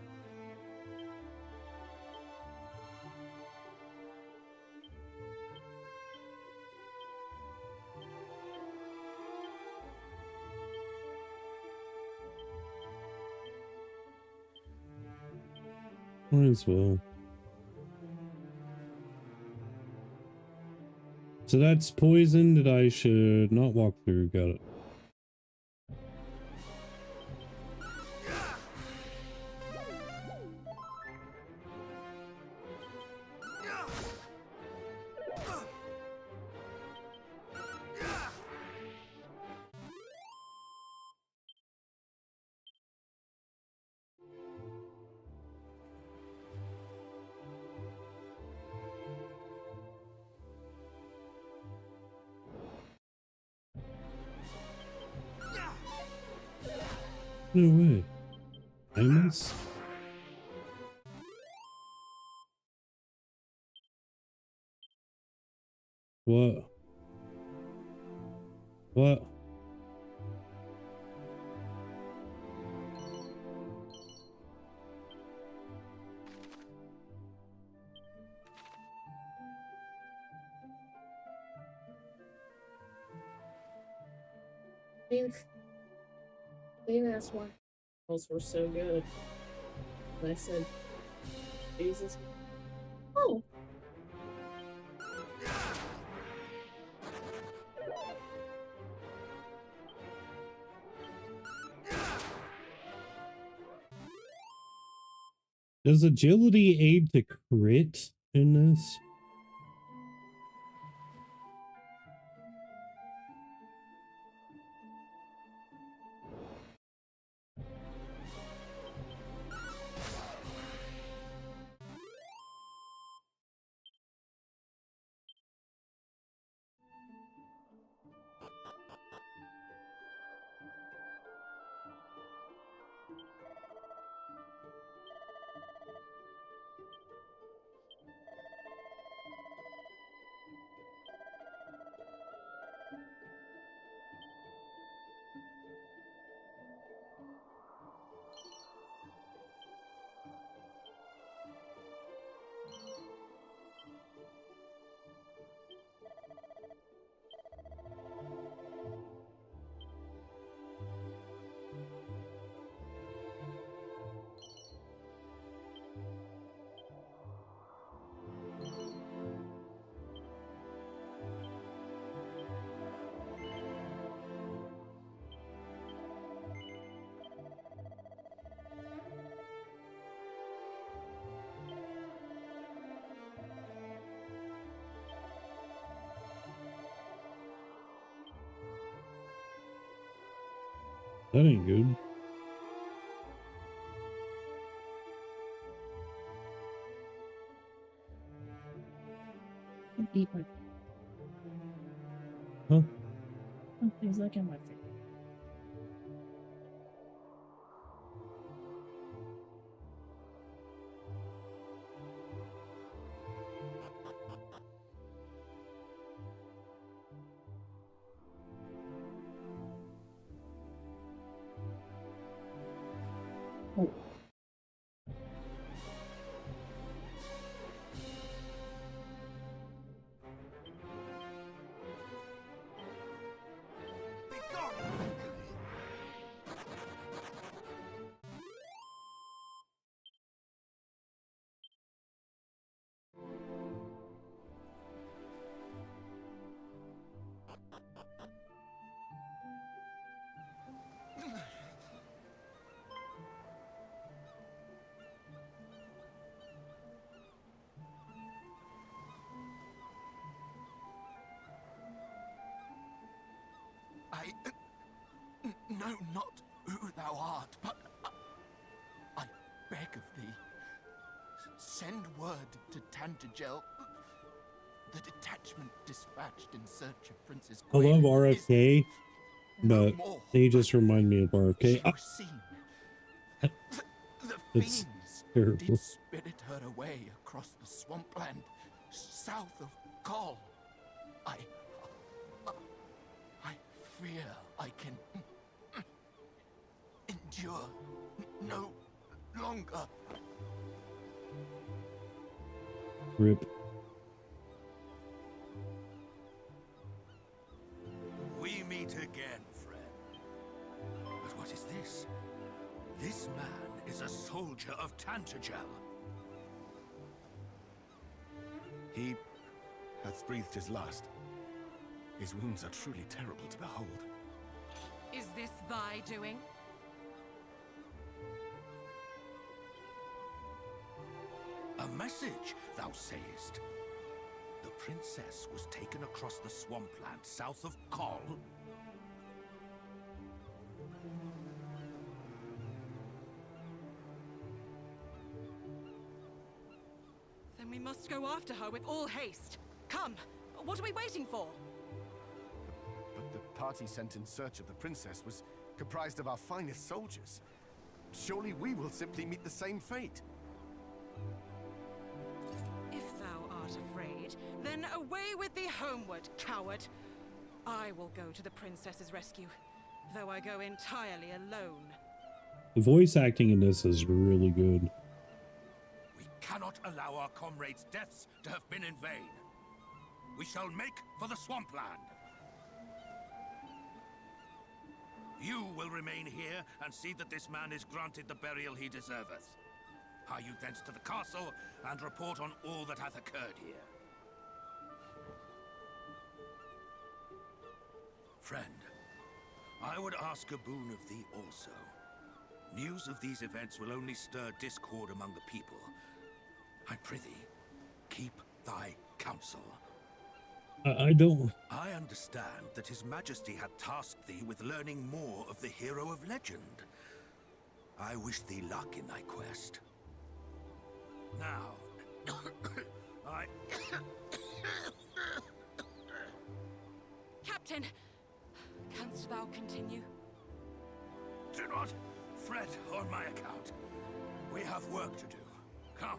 Might as well. So that's poison that I should not walk through. Got it. No way. I miss. What? What? Maybe that's why those were so good. And I said, Jesus. Oh. Does agility aid to crit in this? That ain't good. Eat my. Huh? Oh, he's like in my face. Oh. I know not who thou art, but I beg of thee, send word to Tantagel. The detachment dispatched in search of Princess I love RFK, but they just remind me of RFK. The It's fiends terrible. did spirit her away across the swampland south of Kol. I fear I can endure no longer. Rip. We meet again, friend. But what is this? This man is a soldier of Tantagel. He hath breathed his last. His wounds are truly terrible to behold. Is this thy doing? A message, thou sayest? The princess was taken across the swampland south of Kol. Then we must go after her with all haste. Come, what are we waiting for? But the party sent in search of the princess was comprised of our finest soldiers. Surely we will simply meet the same fate. If thou art afraid, then away with thee homeward, coward. I will go to the princess's rescue, though I go entirely alone. The voice acting in this is really good. We cannot allow our comrades' deaths to have been in vain. We shall make for the swampland. You will remain here and see that this man is granted the burial he deserveth. Hie you thence to the castle and report on all that hath occurred here. Friend, I would ask a boon of thee also. News of these events will only stir discord among the people. I prithee, keep thy counsel. I don't. I understand that His Majesty had tasked thee with learning more of the hero of legend. I wish thee luck in thy quest. Now, Captain, canst thou continue? Do not fret on my account. We have work to do. Come.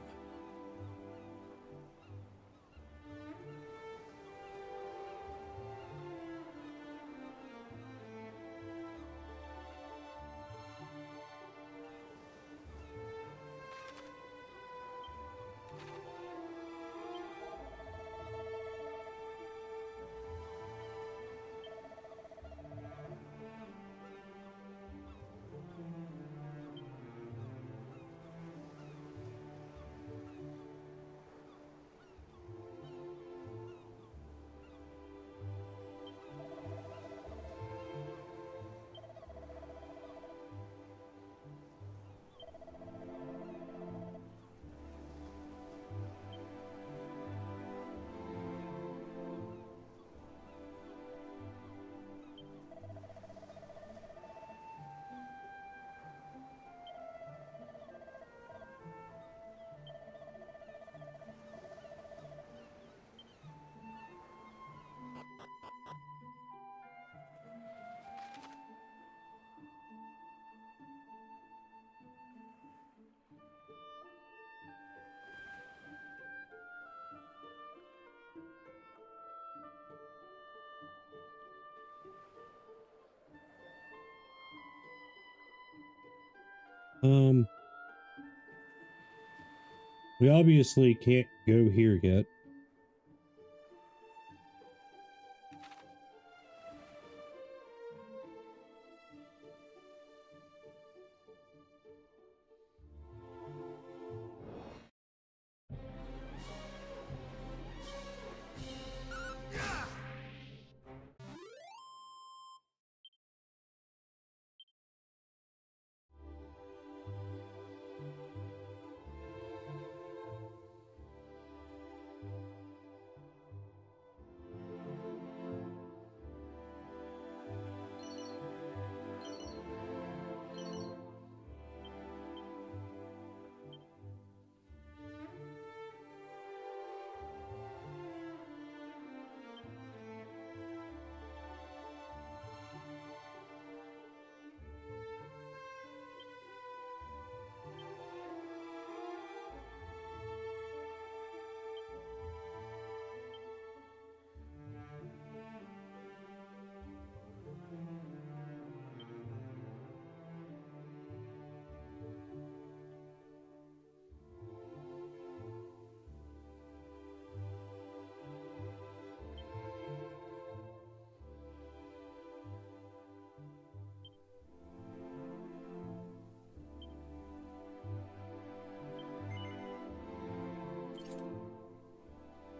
We obviously can't go here yet.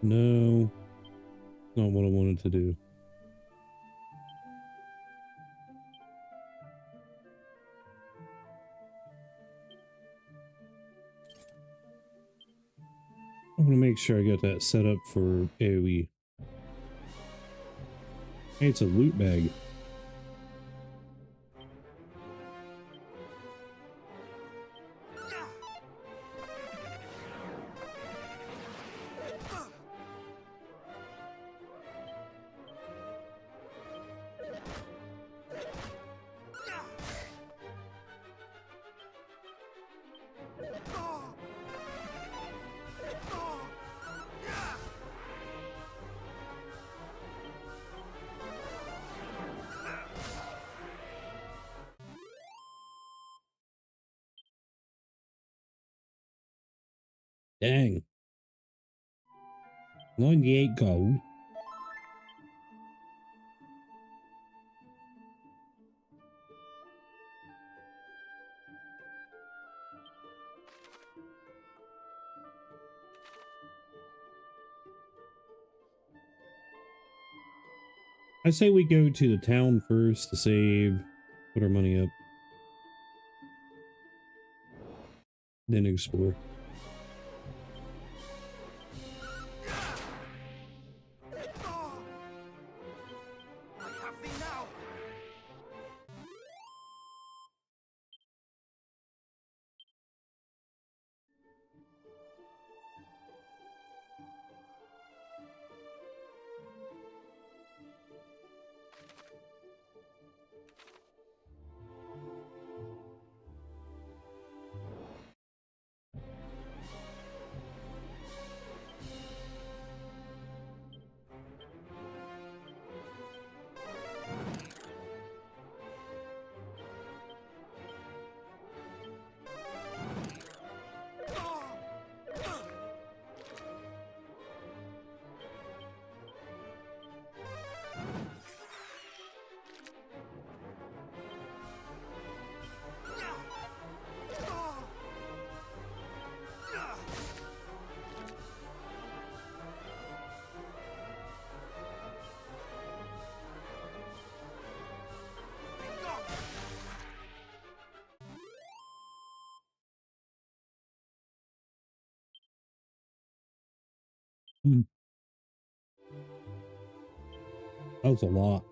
No, not what I wanted to do. I want to make sure I got that set up for AoE. Hey, it's a loot bag. Dang. 98 gold. I say we go to the town first to save, put our money up, then explore. That was a lot.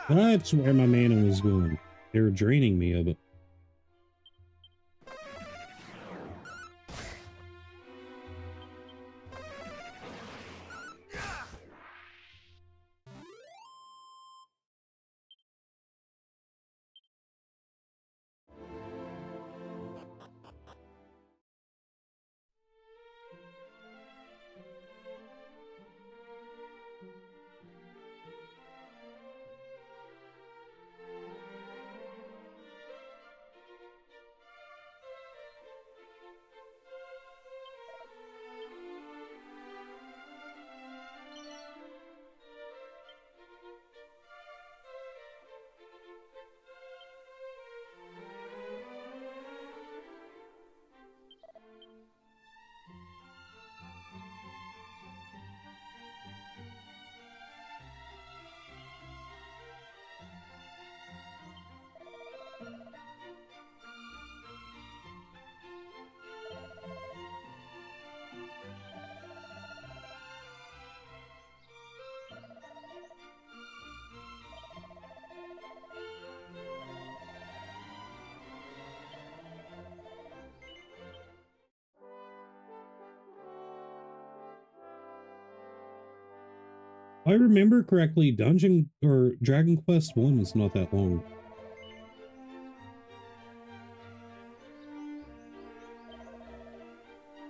That's where my mana was going. They were draining me of it. If I remember correctly, Dungeon or Dragon Quest 1 is not that long.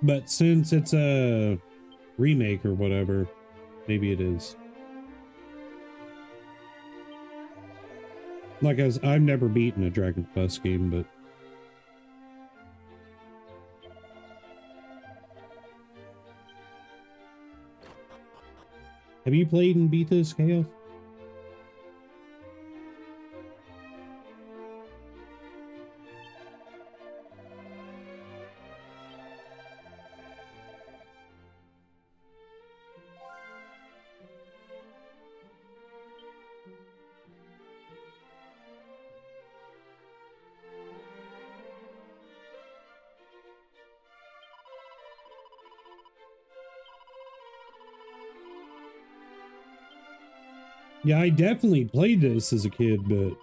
But since it's a remake or whatever, maybe it is. Like, as I've never beaten a Dragon Quest game, but have you played and beat this, Chaos? Yeah, I definitely played this as a kid, but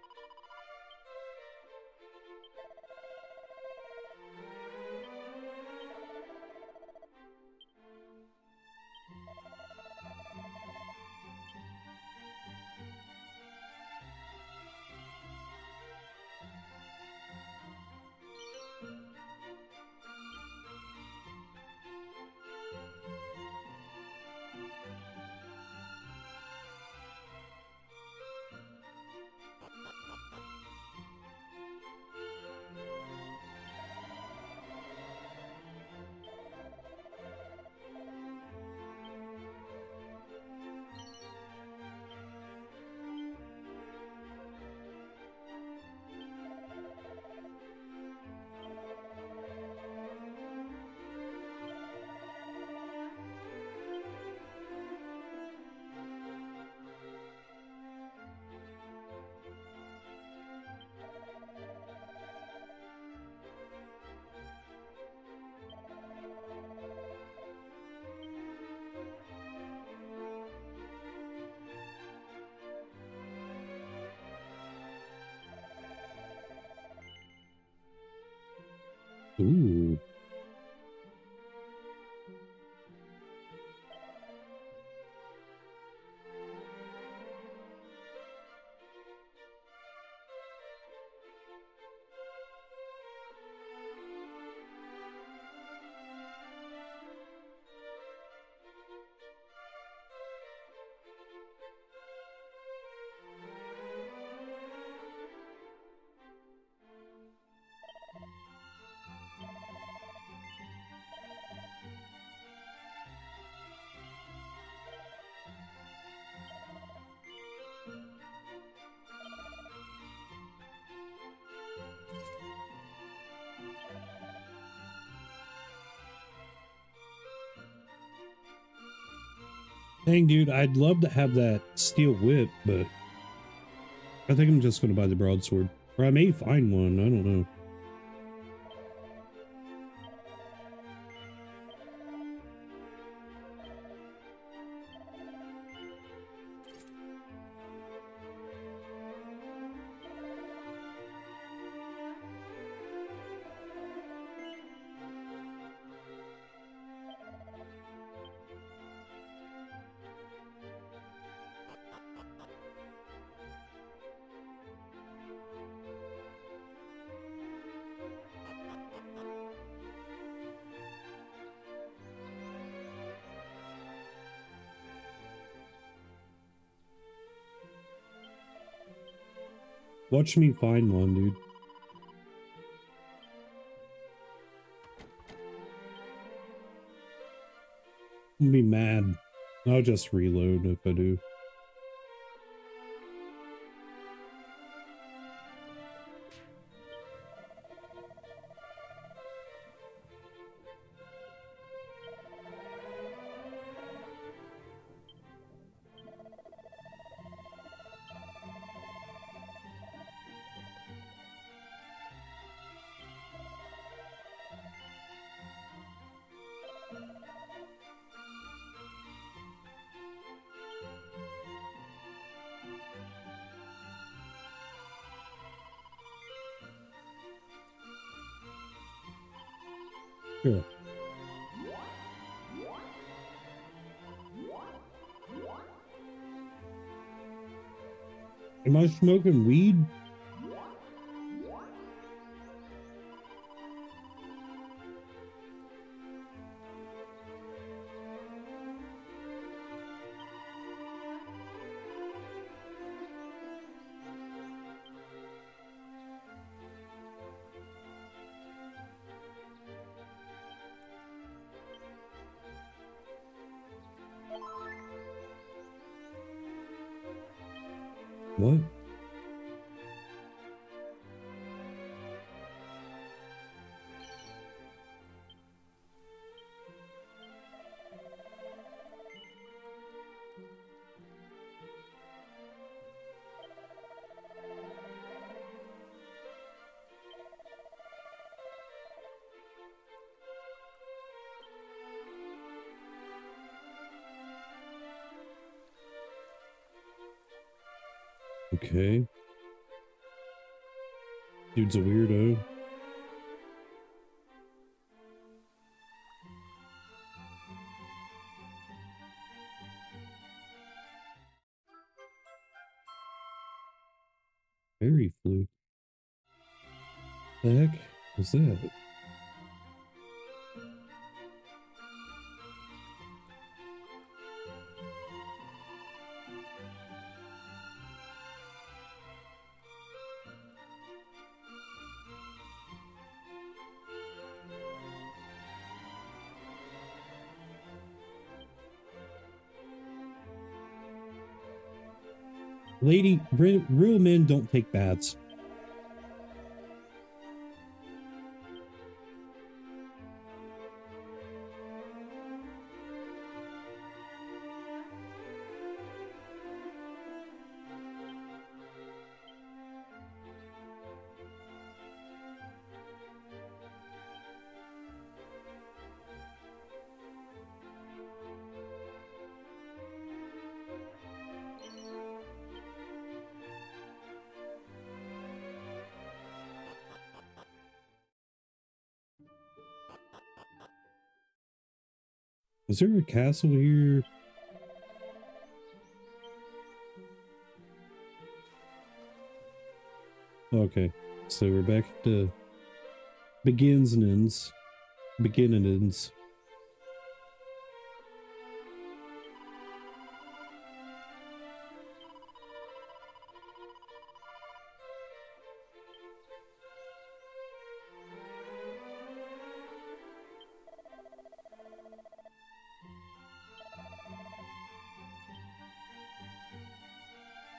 ooh. Dang, dude, I'd love to have that steel whip, but I think I'm just going to buy the broadsword. Or I may find one, I don't know. Watch me find one, dude. I'm gonna be mad. I'll just reload if I do. Sure. Am I smoking weed? What? Okay. Dude's a weirdo. Fairy flu. The heck was that? Lady, real men don't take baths. Is there a castle here? Okay, so we're back to beginnings.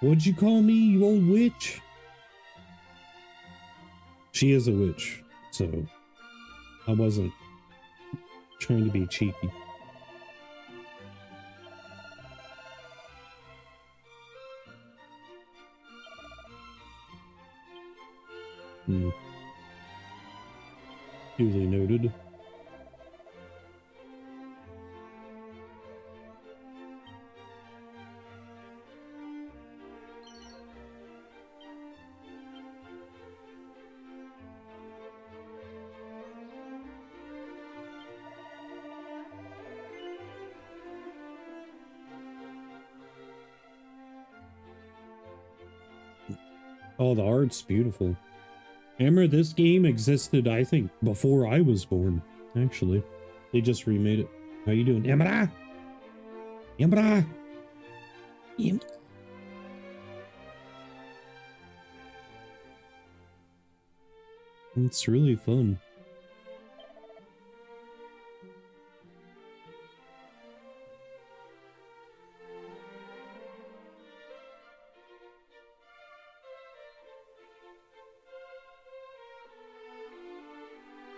What'd you call me, you old witch? She is a witch, so I wasn't trying to be cheeky. Duly noted. Oh, the art's beautiful. Remember, this game existed, I think, before I was born, actually. They just remade it. How you doing? Emra? Emra? It's really fun.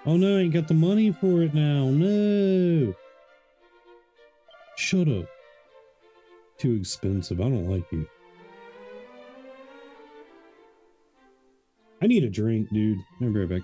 Oh no, I ain't got the money for it now. No. Shut up. Too expensive. I don't like you. I need a drink, dude. I'll be right back.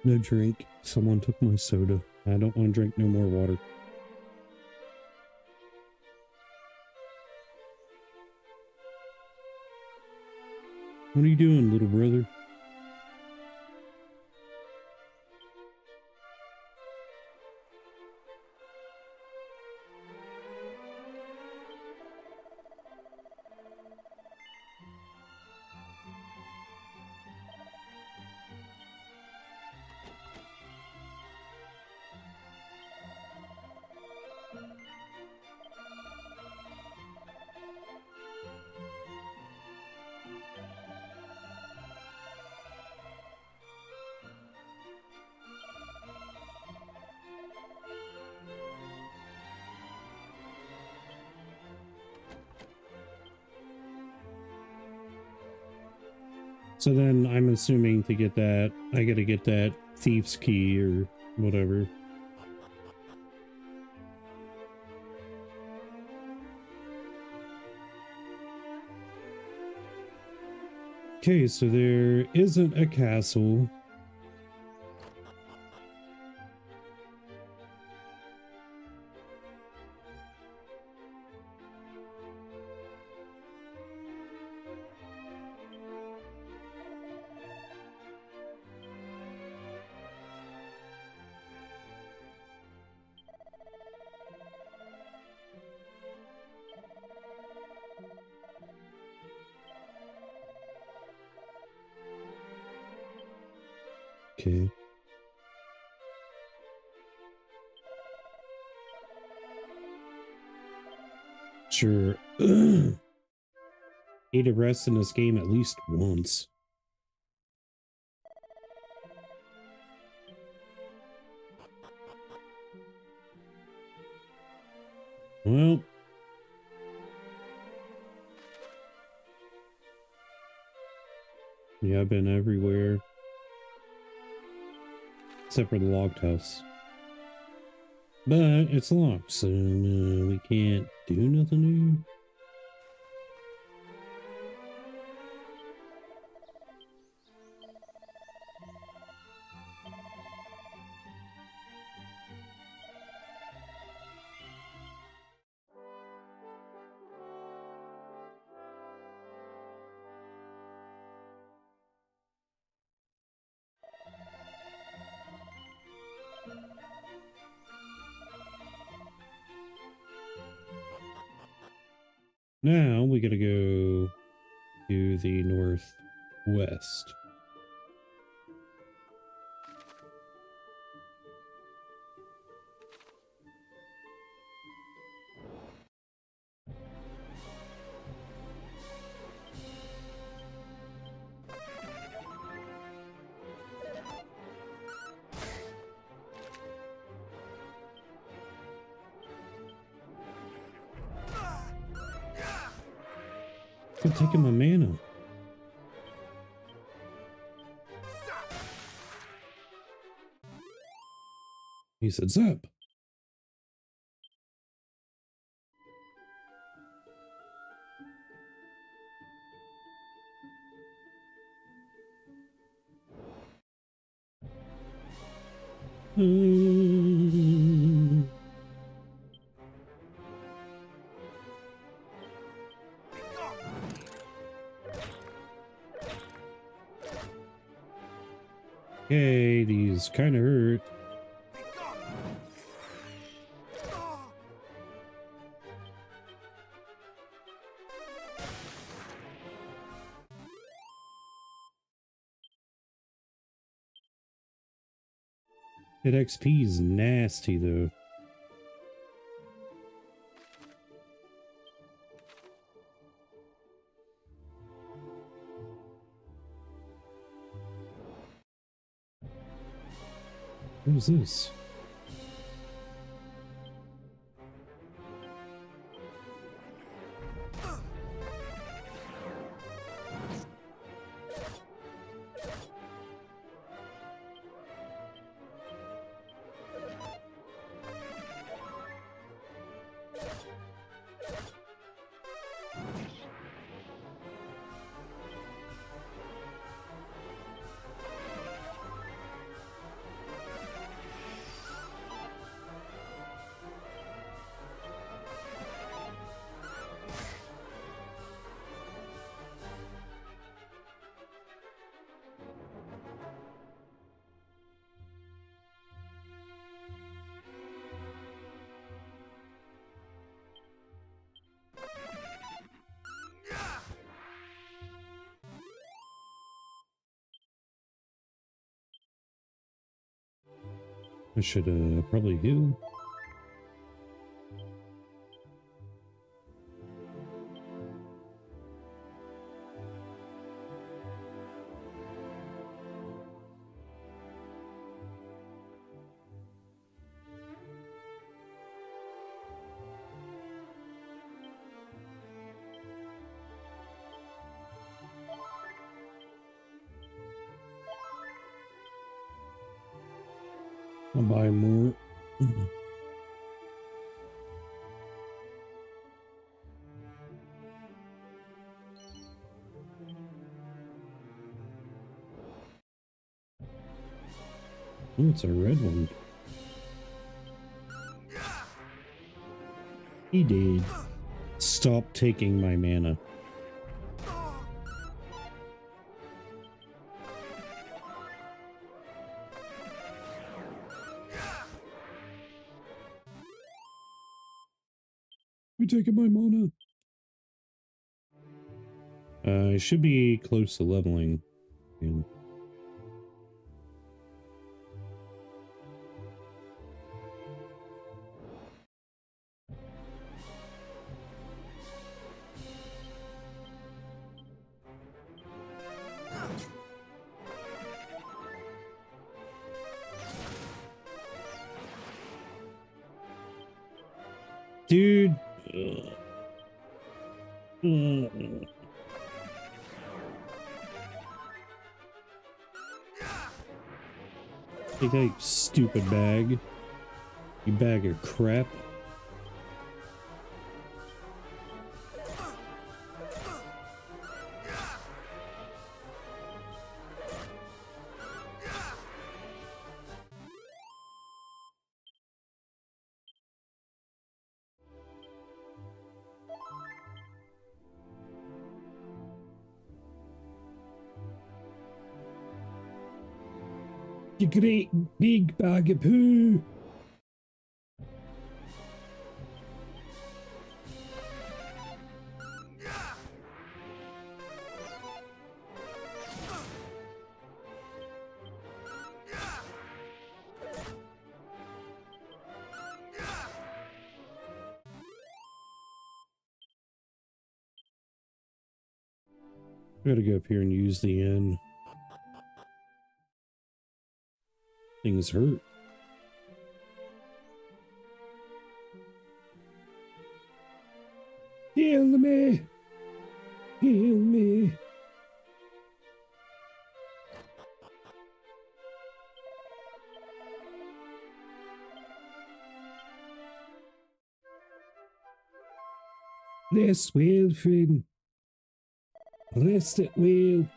No drink. Someone took my soda. I don't want to drink no more water. What are you doing, little brother? So then I'm assuming to get that, I gotta get that thief's key or whatever. Okay, so there isn't a castle. Okay. Sure. Need to rest in this game at least once. Well. Yeah, I've been everywhere. Except for the locked house. But it's locked, so we can't do nothing new. Now we gotta go to the northwest. Quit taking my mana. He said, "Zap." Okay, these kind of hurt. That XP is nasty, though. What is this? I should probably heal. I'll buy more. Oh, it's a red one. He did. Stop taking my mana. You're taking my mana. I should be close to leveling. And dude. Take that, you stupid bag. You bag of crap. You great big bag of poo. Gotta go up here and use the N. Things hurt. Heal me! Heal me. Rest well, friend. Rest it well.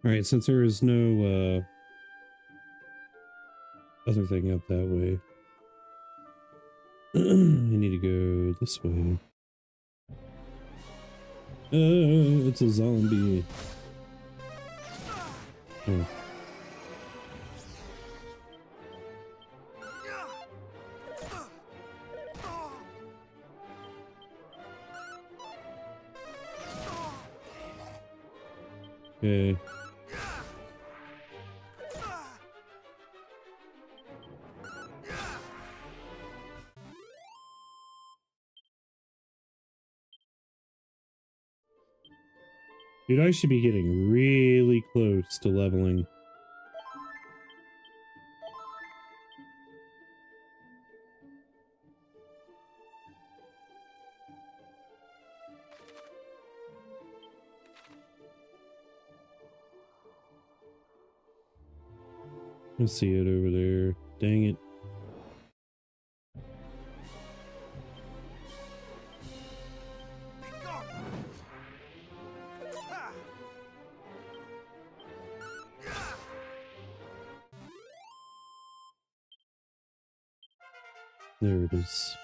Alright, since there is no other thing up that way, I need to go this way. It's a zombie. Oh. Okay. Dude, I should be getting really close to leveling. I see it over there. Dang it. There it is.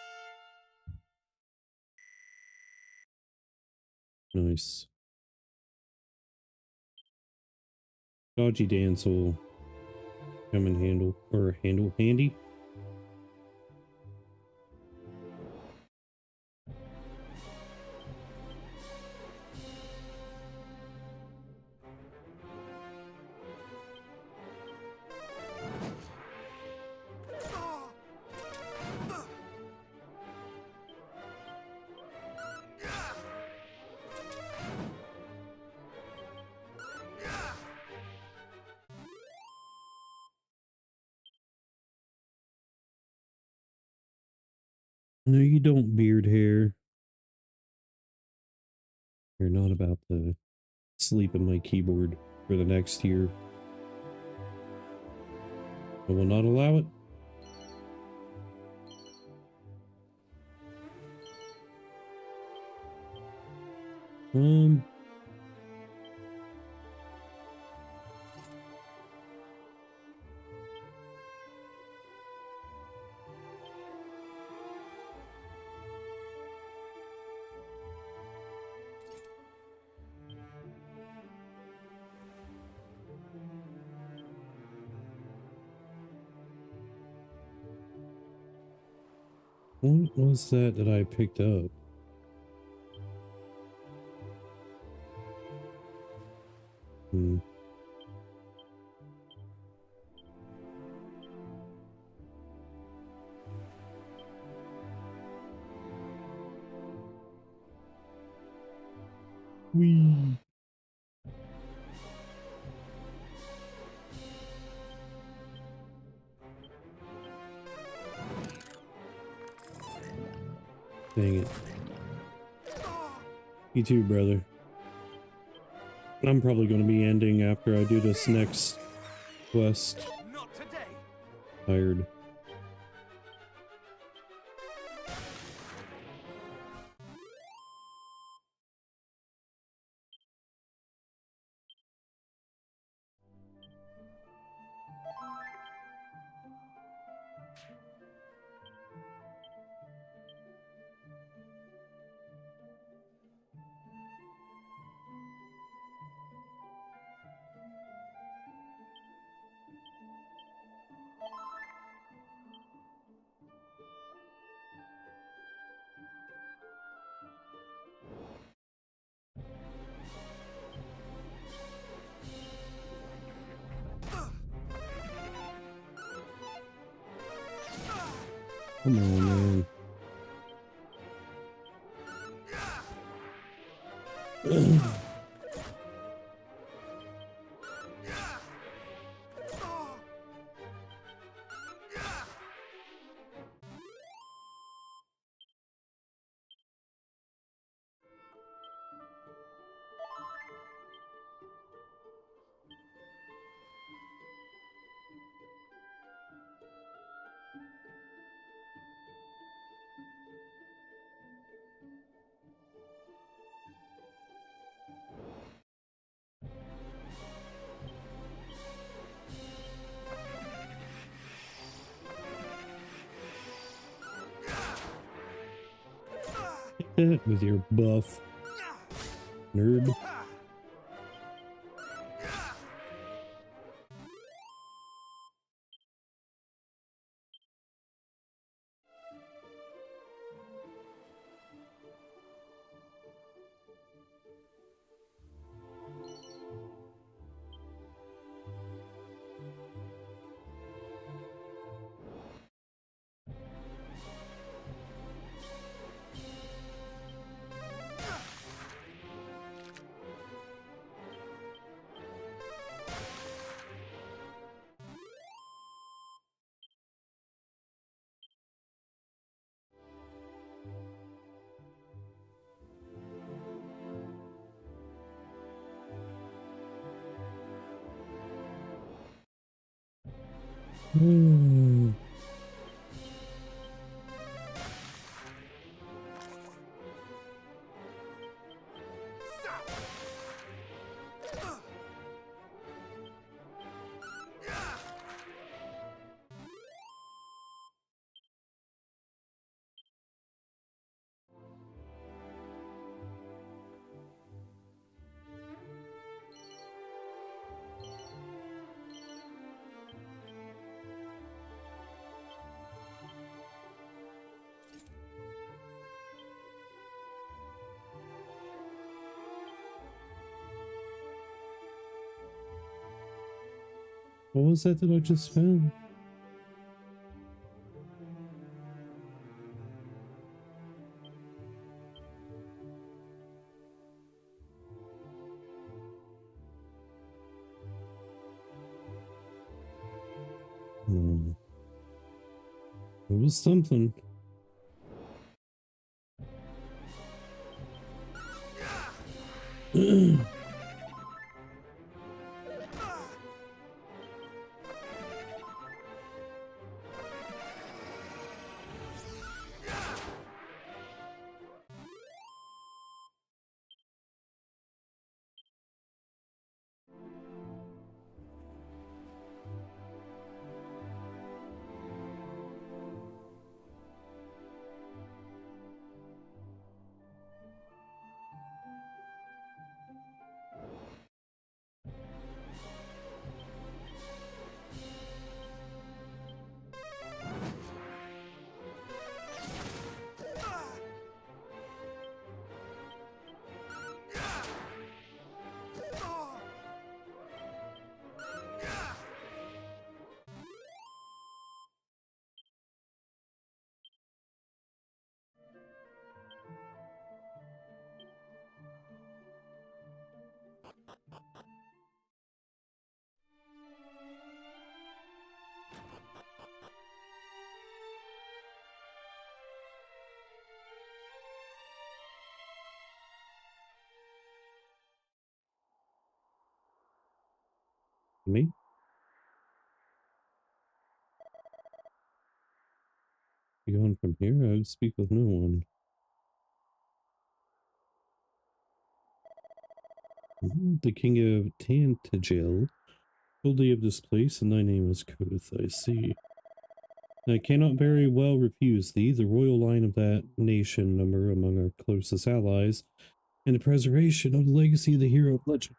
Nice. Dodgy dance will come in handy. No, you don't, beard hair. You're not about to sleep in my keyboard for the next year. I will not allow it. What was that I picked up? Whee. Dang it. You too, brother. I'm probably going to be ending after I do this next quest. Not today. Tired. Come on, man. With your buff, nerd. What was that I just found? It was something. Me? You going from here? I would speak with no one. The king of Tantagel told thee of this place, and thy name is Koth, I see. I cannot very well refuse thee. The royal line of that nation number among our closest allies, and the preservation of the legacy of the hero of legend.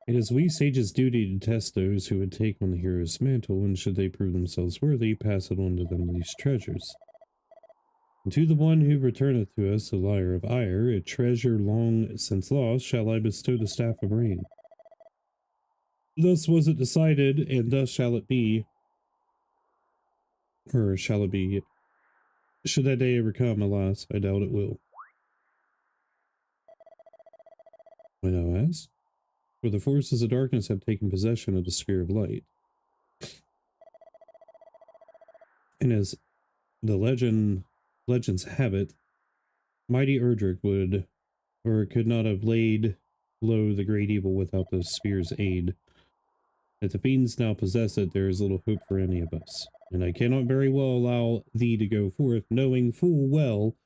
It is we sages' duty to test those who would take on the hero's mantle, and should they prove themselves worthy, pass it on to them these treasures. And to the one who returneth to us the lyre of ire, a treasure long since lost, shall I bestow the staff of rain. Thus was it decided, and thus shall it be. Or shall it be? Should that day ever come, alas, I doubt it will. Why now ask? For the forces of darkness have taken possession of the sphere of light. And as the legends have it, mighty Erdrick would, or could not have laid low the great evil without the sphere's aid. If the fiends now possess it, there is little hope for any of us. And I cannot very well allow thee to go forth, knowing full well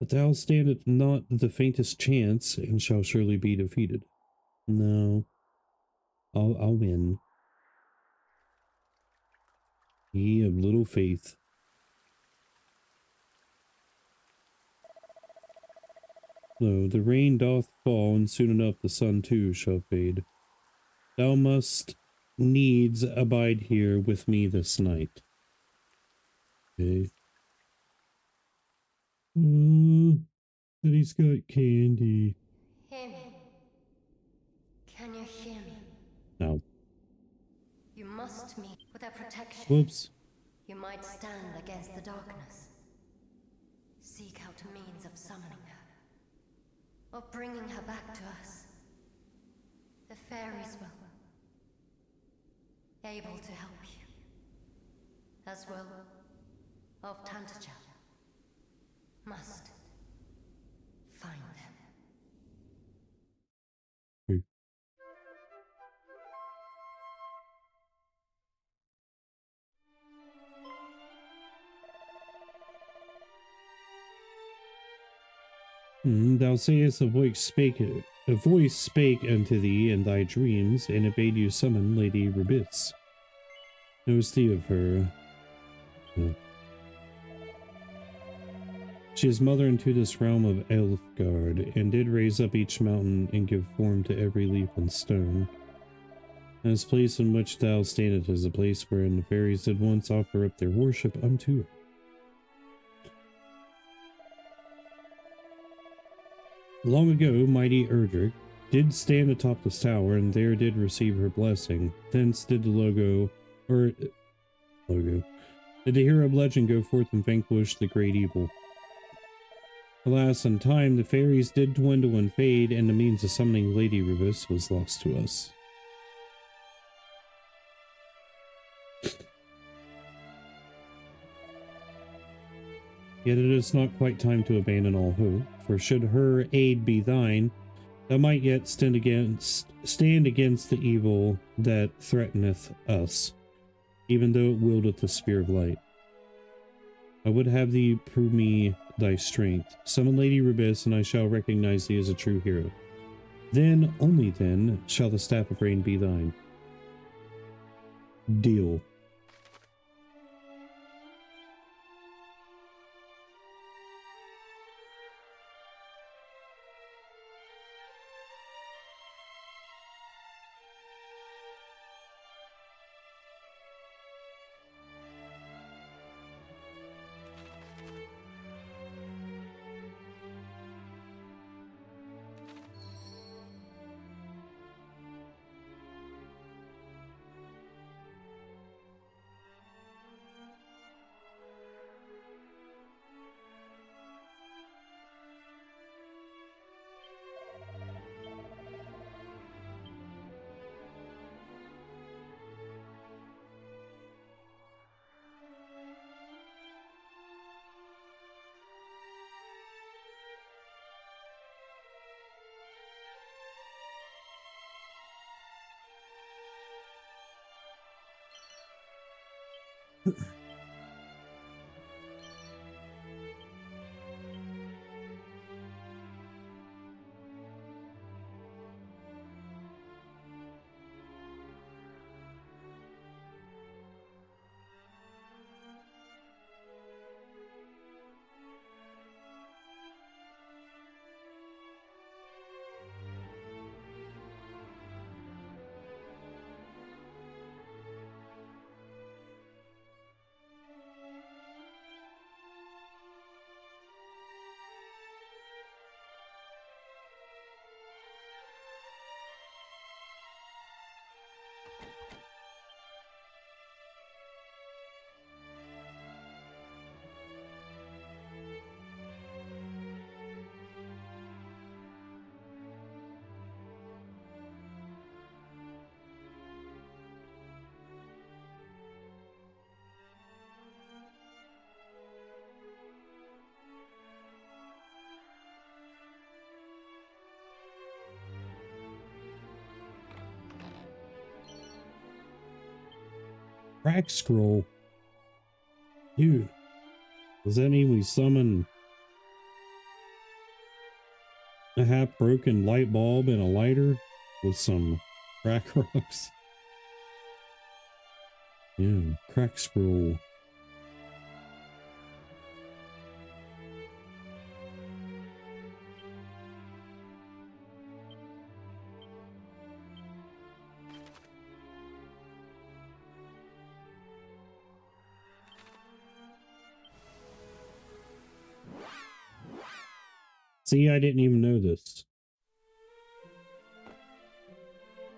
that thou standest not the faintest chance, and shall surely be defeated. No, I'll win. Ye of little faith. Lo, the rain doth fall, and soon enough the sun too shall fade. Thou must needs abide here with me this night. Okay. That he's got candy. Hear me. Can you hear me? No. You must meet with her protection. Whoops. You might stand against the darkness. Seek out a means of summoning her. Or bringing her back to us. The fairies will. Able to help you. As well of Tantagel. Must find them. Thou sayest a voice spake unto thee in thy dreams, and it bade you summon Lady Rebis. Knowest thee of her? She is mother into this realm of Elfgard, and did raise up each mountain and give form to every leaf and stone. And this place in which thou standest is a place wherein the fairies did once offer up their worship unto her. Long ago, mighty Erdrick did stand atop this tower, and there did receive her blessing. Thence did the did the hero of legend go forth and vanquish the great evil. Alas, in time, the fairies did dwindle and fade, and the means of summoning Lady Rebis was lost to us. Yet it is not quite time to abandon all hope, for should her aid be thine, thou might yet stand against the evil that threateneth us, even though it wieldeth the spear of light. I would have thee prove me thy strength. Summon Lady Rebis, and I shall recognize thee as a true hero. Then, only then, shall the staff of rain be thine. Deal. Crack scroll. Dude, does that mean we summon a half-broken light bulb and a lighter with some crack rocks? Yeah, crack scroll. See, I didn't even know this.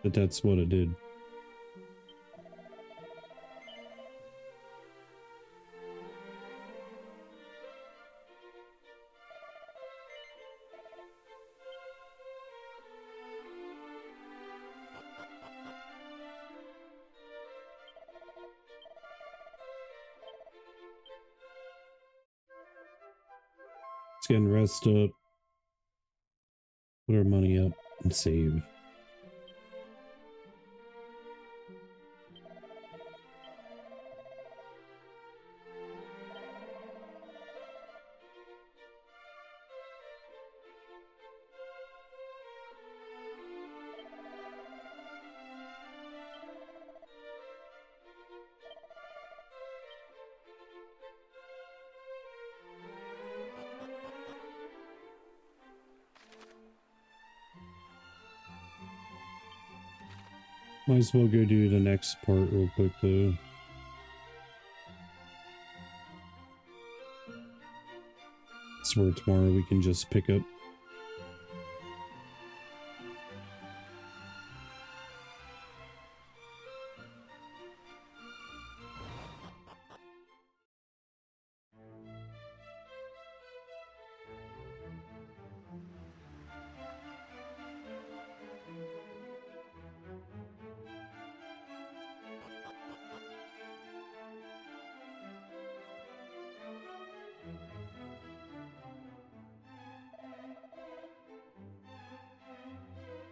But that's what it did. Let's get rest up. Put our money up and save. Might as well go do the next part real quick though. Swear tomorrow we can just pick up.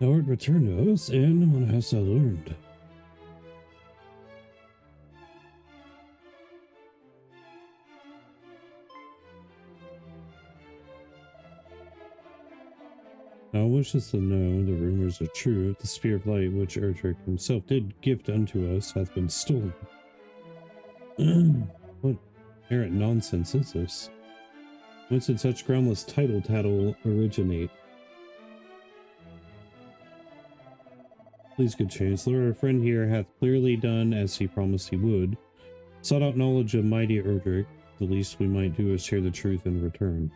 Thou art returned to us, and what hast thou learned? Thou wishest to know the rumors are true if the Spear of Light which Erdrick himself did gift unto us hath been stolen. What errant nonsense is this? Whence did such groundless title-tattle originate? Please, good Chancellor, our friend here hath clearly done as he promised he would. Sought out knowledge of mighty Erdrick. The least we might do is share the truth in return.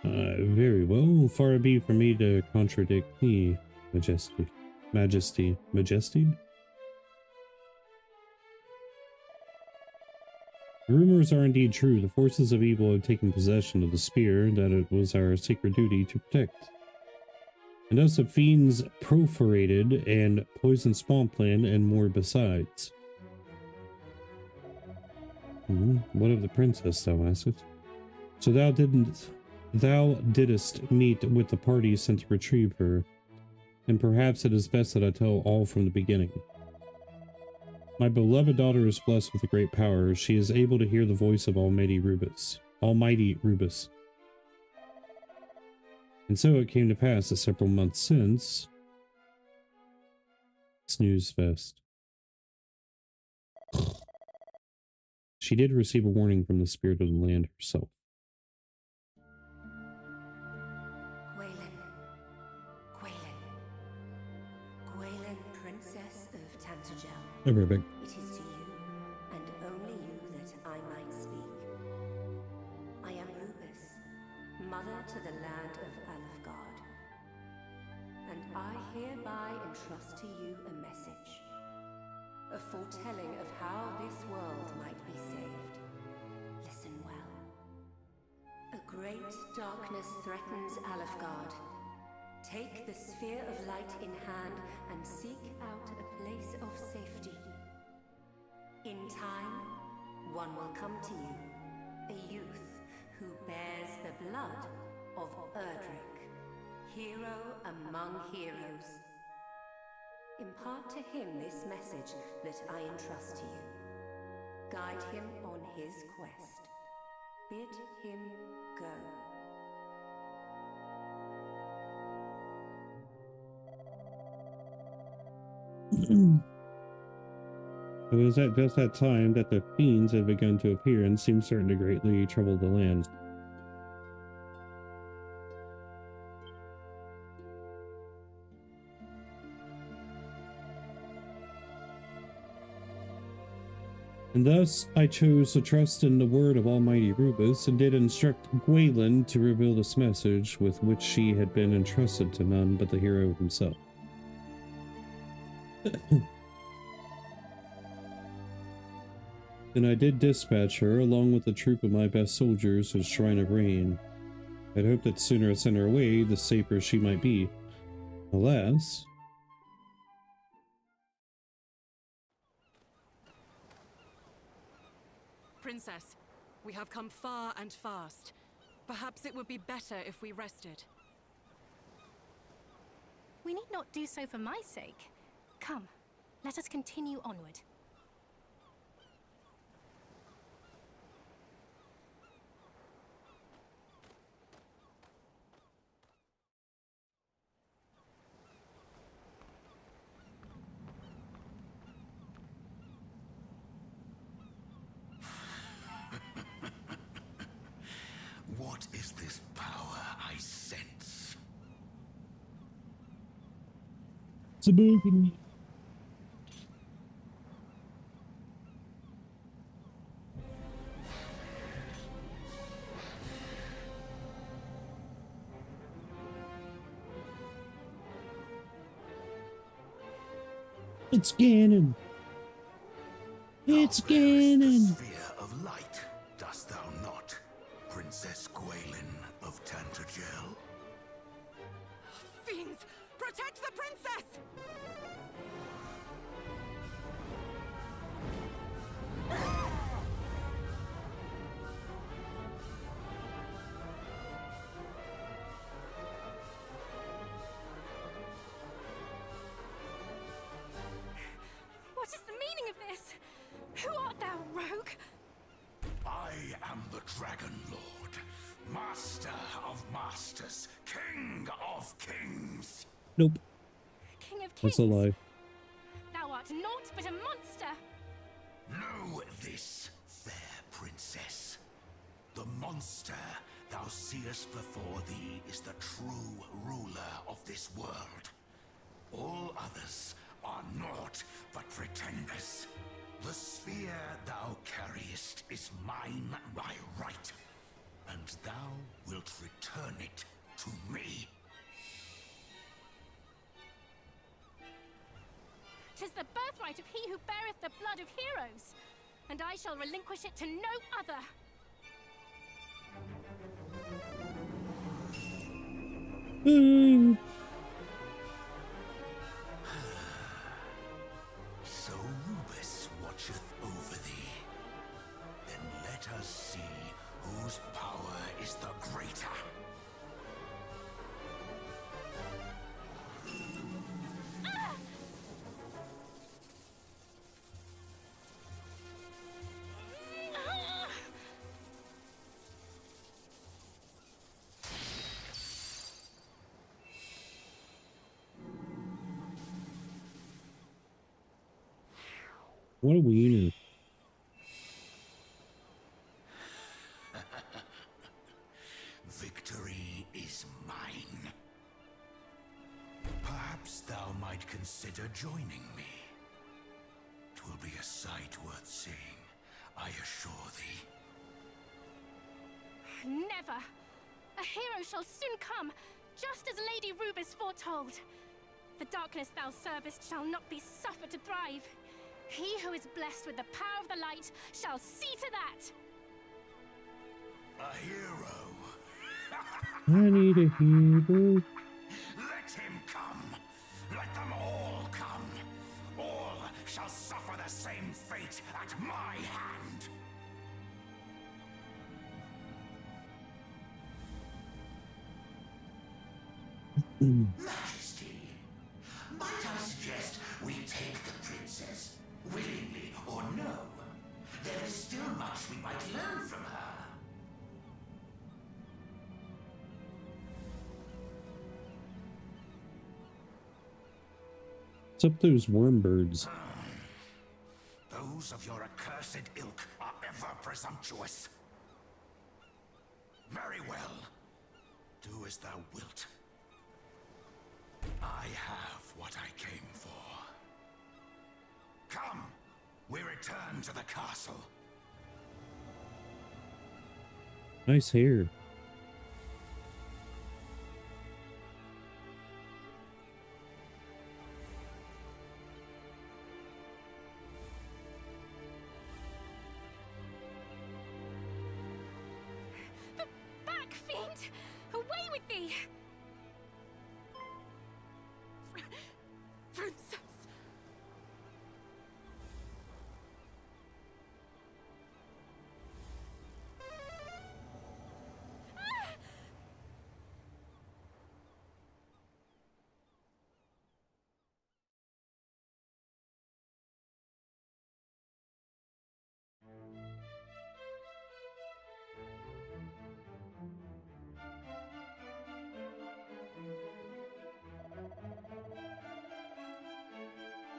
Very well. Far it be from me to contradict thee, Majesty. Majesty. The rumors are indeed true. The forces of evil have taken possession of the spear that it was our sacred duty to protect. And us have fiends perforated and poisoned swampland and more besides. What of the princess, thou askest? So thou didst meet with the party sent to retrieve her, and perhaps it is best that I tell all from the beginning. My beloved daughter is blessed with a great power. She is able to hear the voice of Almighty Rubus. And so it came to pass that several months since, snooze fest, she did receive a warning from the spirit of the land herself. Gwaelin, Princess of Tantagel. Oh, perfect. It is to you, and only you, that I might speak. I am Rubus, mother to the land of Alfgard, and I hereby entrust to you a message, a foretelling of how this world might be saved. Listen well. A great darkness threatens Alfgard. Take the sphere of light in hand and seek out a place of safety. In time, one will come to you, a youth who bears the blood of Erdrick, hero among heroes. Impart to him this message that I entrust to you. Guide him on his quest. Bid him go. It was at just that time that the fiends had begun to appear and seemed certain to greatly trouble the land. And thus I chose to trust in the word of Almighty Rubus, and did instruct Gwaelin to reveal this message, with which she had been entrusted to none but the hero himself. Then I did dispatch her, along with a troop of my best soldiers, to the Shrine of Rain. I'd hoped that the sooner I sent her away, the safer she might be. Alas... Princess, we have come far and fast. Perhaps it would be better if we rested. We need not do so for my sake. Come, let us continue onward. What is this power I sense? Spooky. It's Ganon. It's Ganon. Sphere of light, dost thou not, Princess Gwaelin of Tantagel? Fiends! Protect the princess! What is the meaning of this? Who art thou, rogue? I am the Dragon Lord, Master of Masters, King of Kings. Nope. King of Kings? That's a lie. Thou art naught but a monster. Know this, fair princess. The monster thou seest before thee is the true ruler of this world. All others are naught but pretenders. The sphere thou carriest is mine by right, and thou wilt return it to me. 'Tis the birthright of he who beareth the blood of heroes, and I shall relinquish it to no other. So Rubus watcheth over thee. Then let us see whose power is the greater. What a wiener. Victory is mine. Perhaps thou might consider joining me. 'Twill be a sight worth seeing, I assure thee. Never! A hero shall soon come, just as Lady Rubus foretold. The darkness thou servest shall not be suffered to thrive. He who is blessed with the power of the light shall see to that! A hero. I need a hero. Let him come. Let them all come. All shall suffer the same fate at my hand. Majesty, might I suggest There is still much we might learn from her. What's up those worm birds? Those of your accursed ilk are ever presumptuous. Very well. Do as thou wilt. I have what I came for. Come, we return to the castle. Nice hair. Back, fiend! Away with thee! Princess!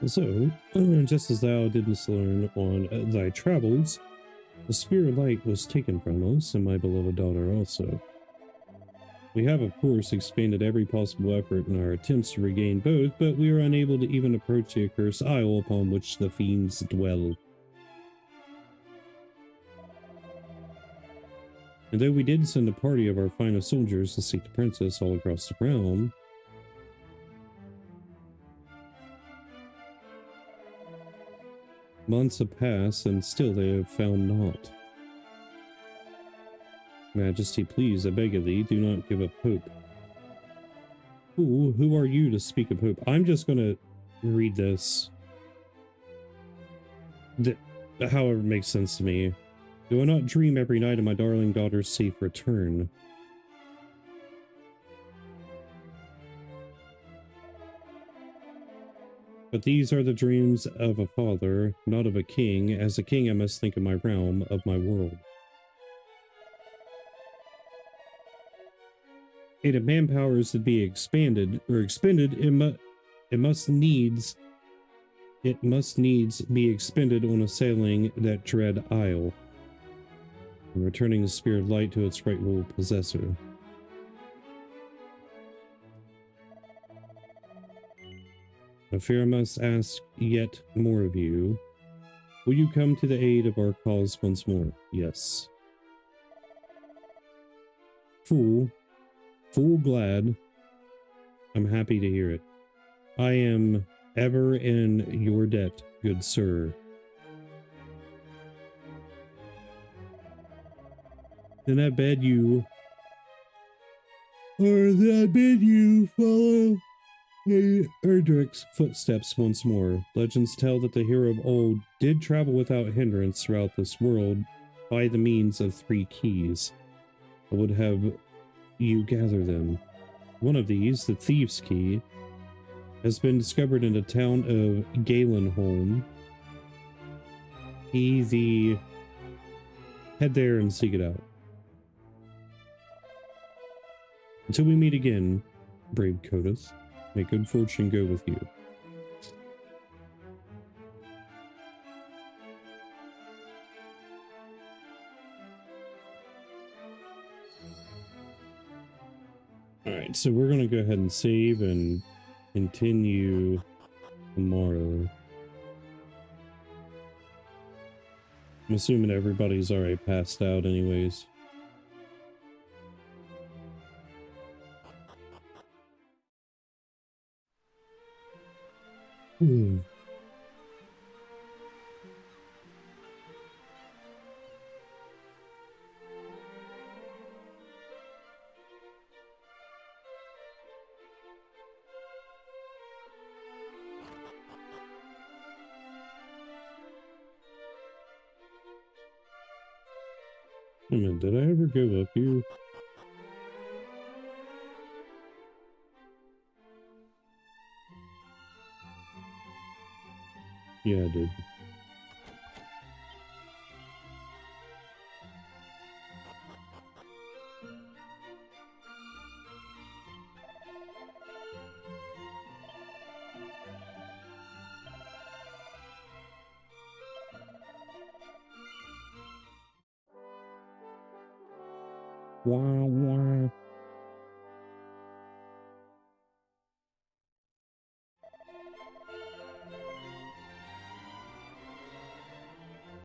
So, just as thou didst learn on thy travels, the Spear of Light was taken from us, and my beloved daughter also. We have, of course, expended every possible effort in our attempts to regain both, but we are unable to even approach the accursed isle upon which the fiends dwell. And though we did send a party of our finest soldiers to seek the princess all across the realm, months have passed, and still they have found naught. Majesty, please, I beg of thee, do not give up hope. Who are you to speak of hope? I'm just gonna read this. However it makes sense to me. Do I not dream every night of my darling daughter's safe return? But these are the dreams of a father, not of a king. As a king, I must think of my realm, of my world. And if manpower is to be expanded or expended, it must needs be expended on assailing that dread isle and returning the Spear of Light to its rightful possessor. I fear I must ask yet more of you. Will you come to the aid of our cause once more? Yes. Full glad. I'm happy to hear it. I am ever in your debt, good sir. Then I bid you follow Erdrick's footsteps once more. Legends tell that the hero of old did travel without hindrance throughout this world by the means of 3 keys. I would have you gather them. One of these, the Thieves' Key, has been discovered in the town of Galenholm. Head there and seek it out. Until we meet again, brave Kodos, may good fortune go with you. Alright, so we're going to go ahead and save and continue tomorrow. I'm assuming everybody's already passed out anyways. Wait a minute, did I ever go up here? Yeah, I did. Wah, wah.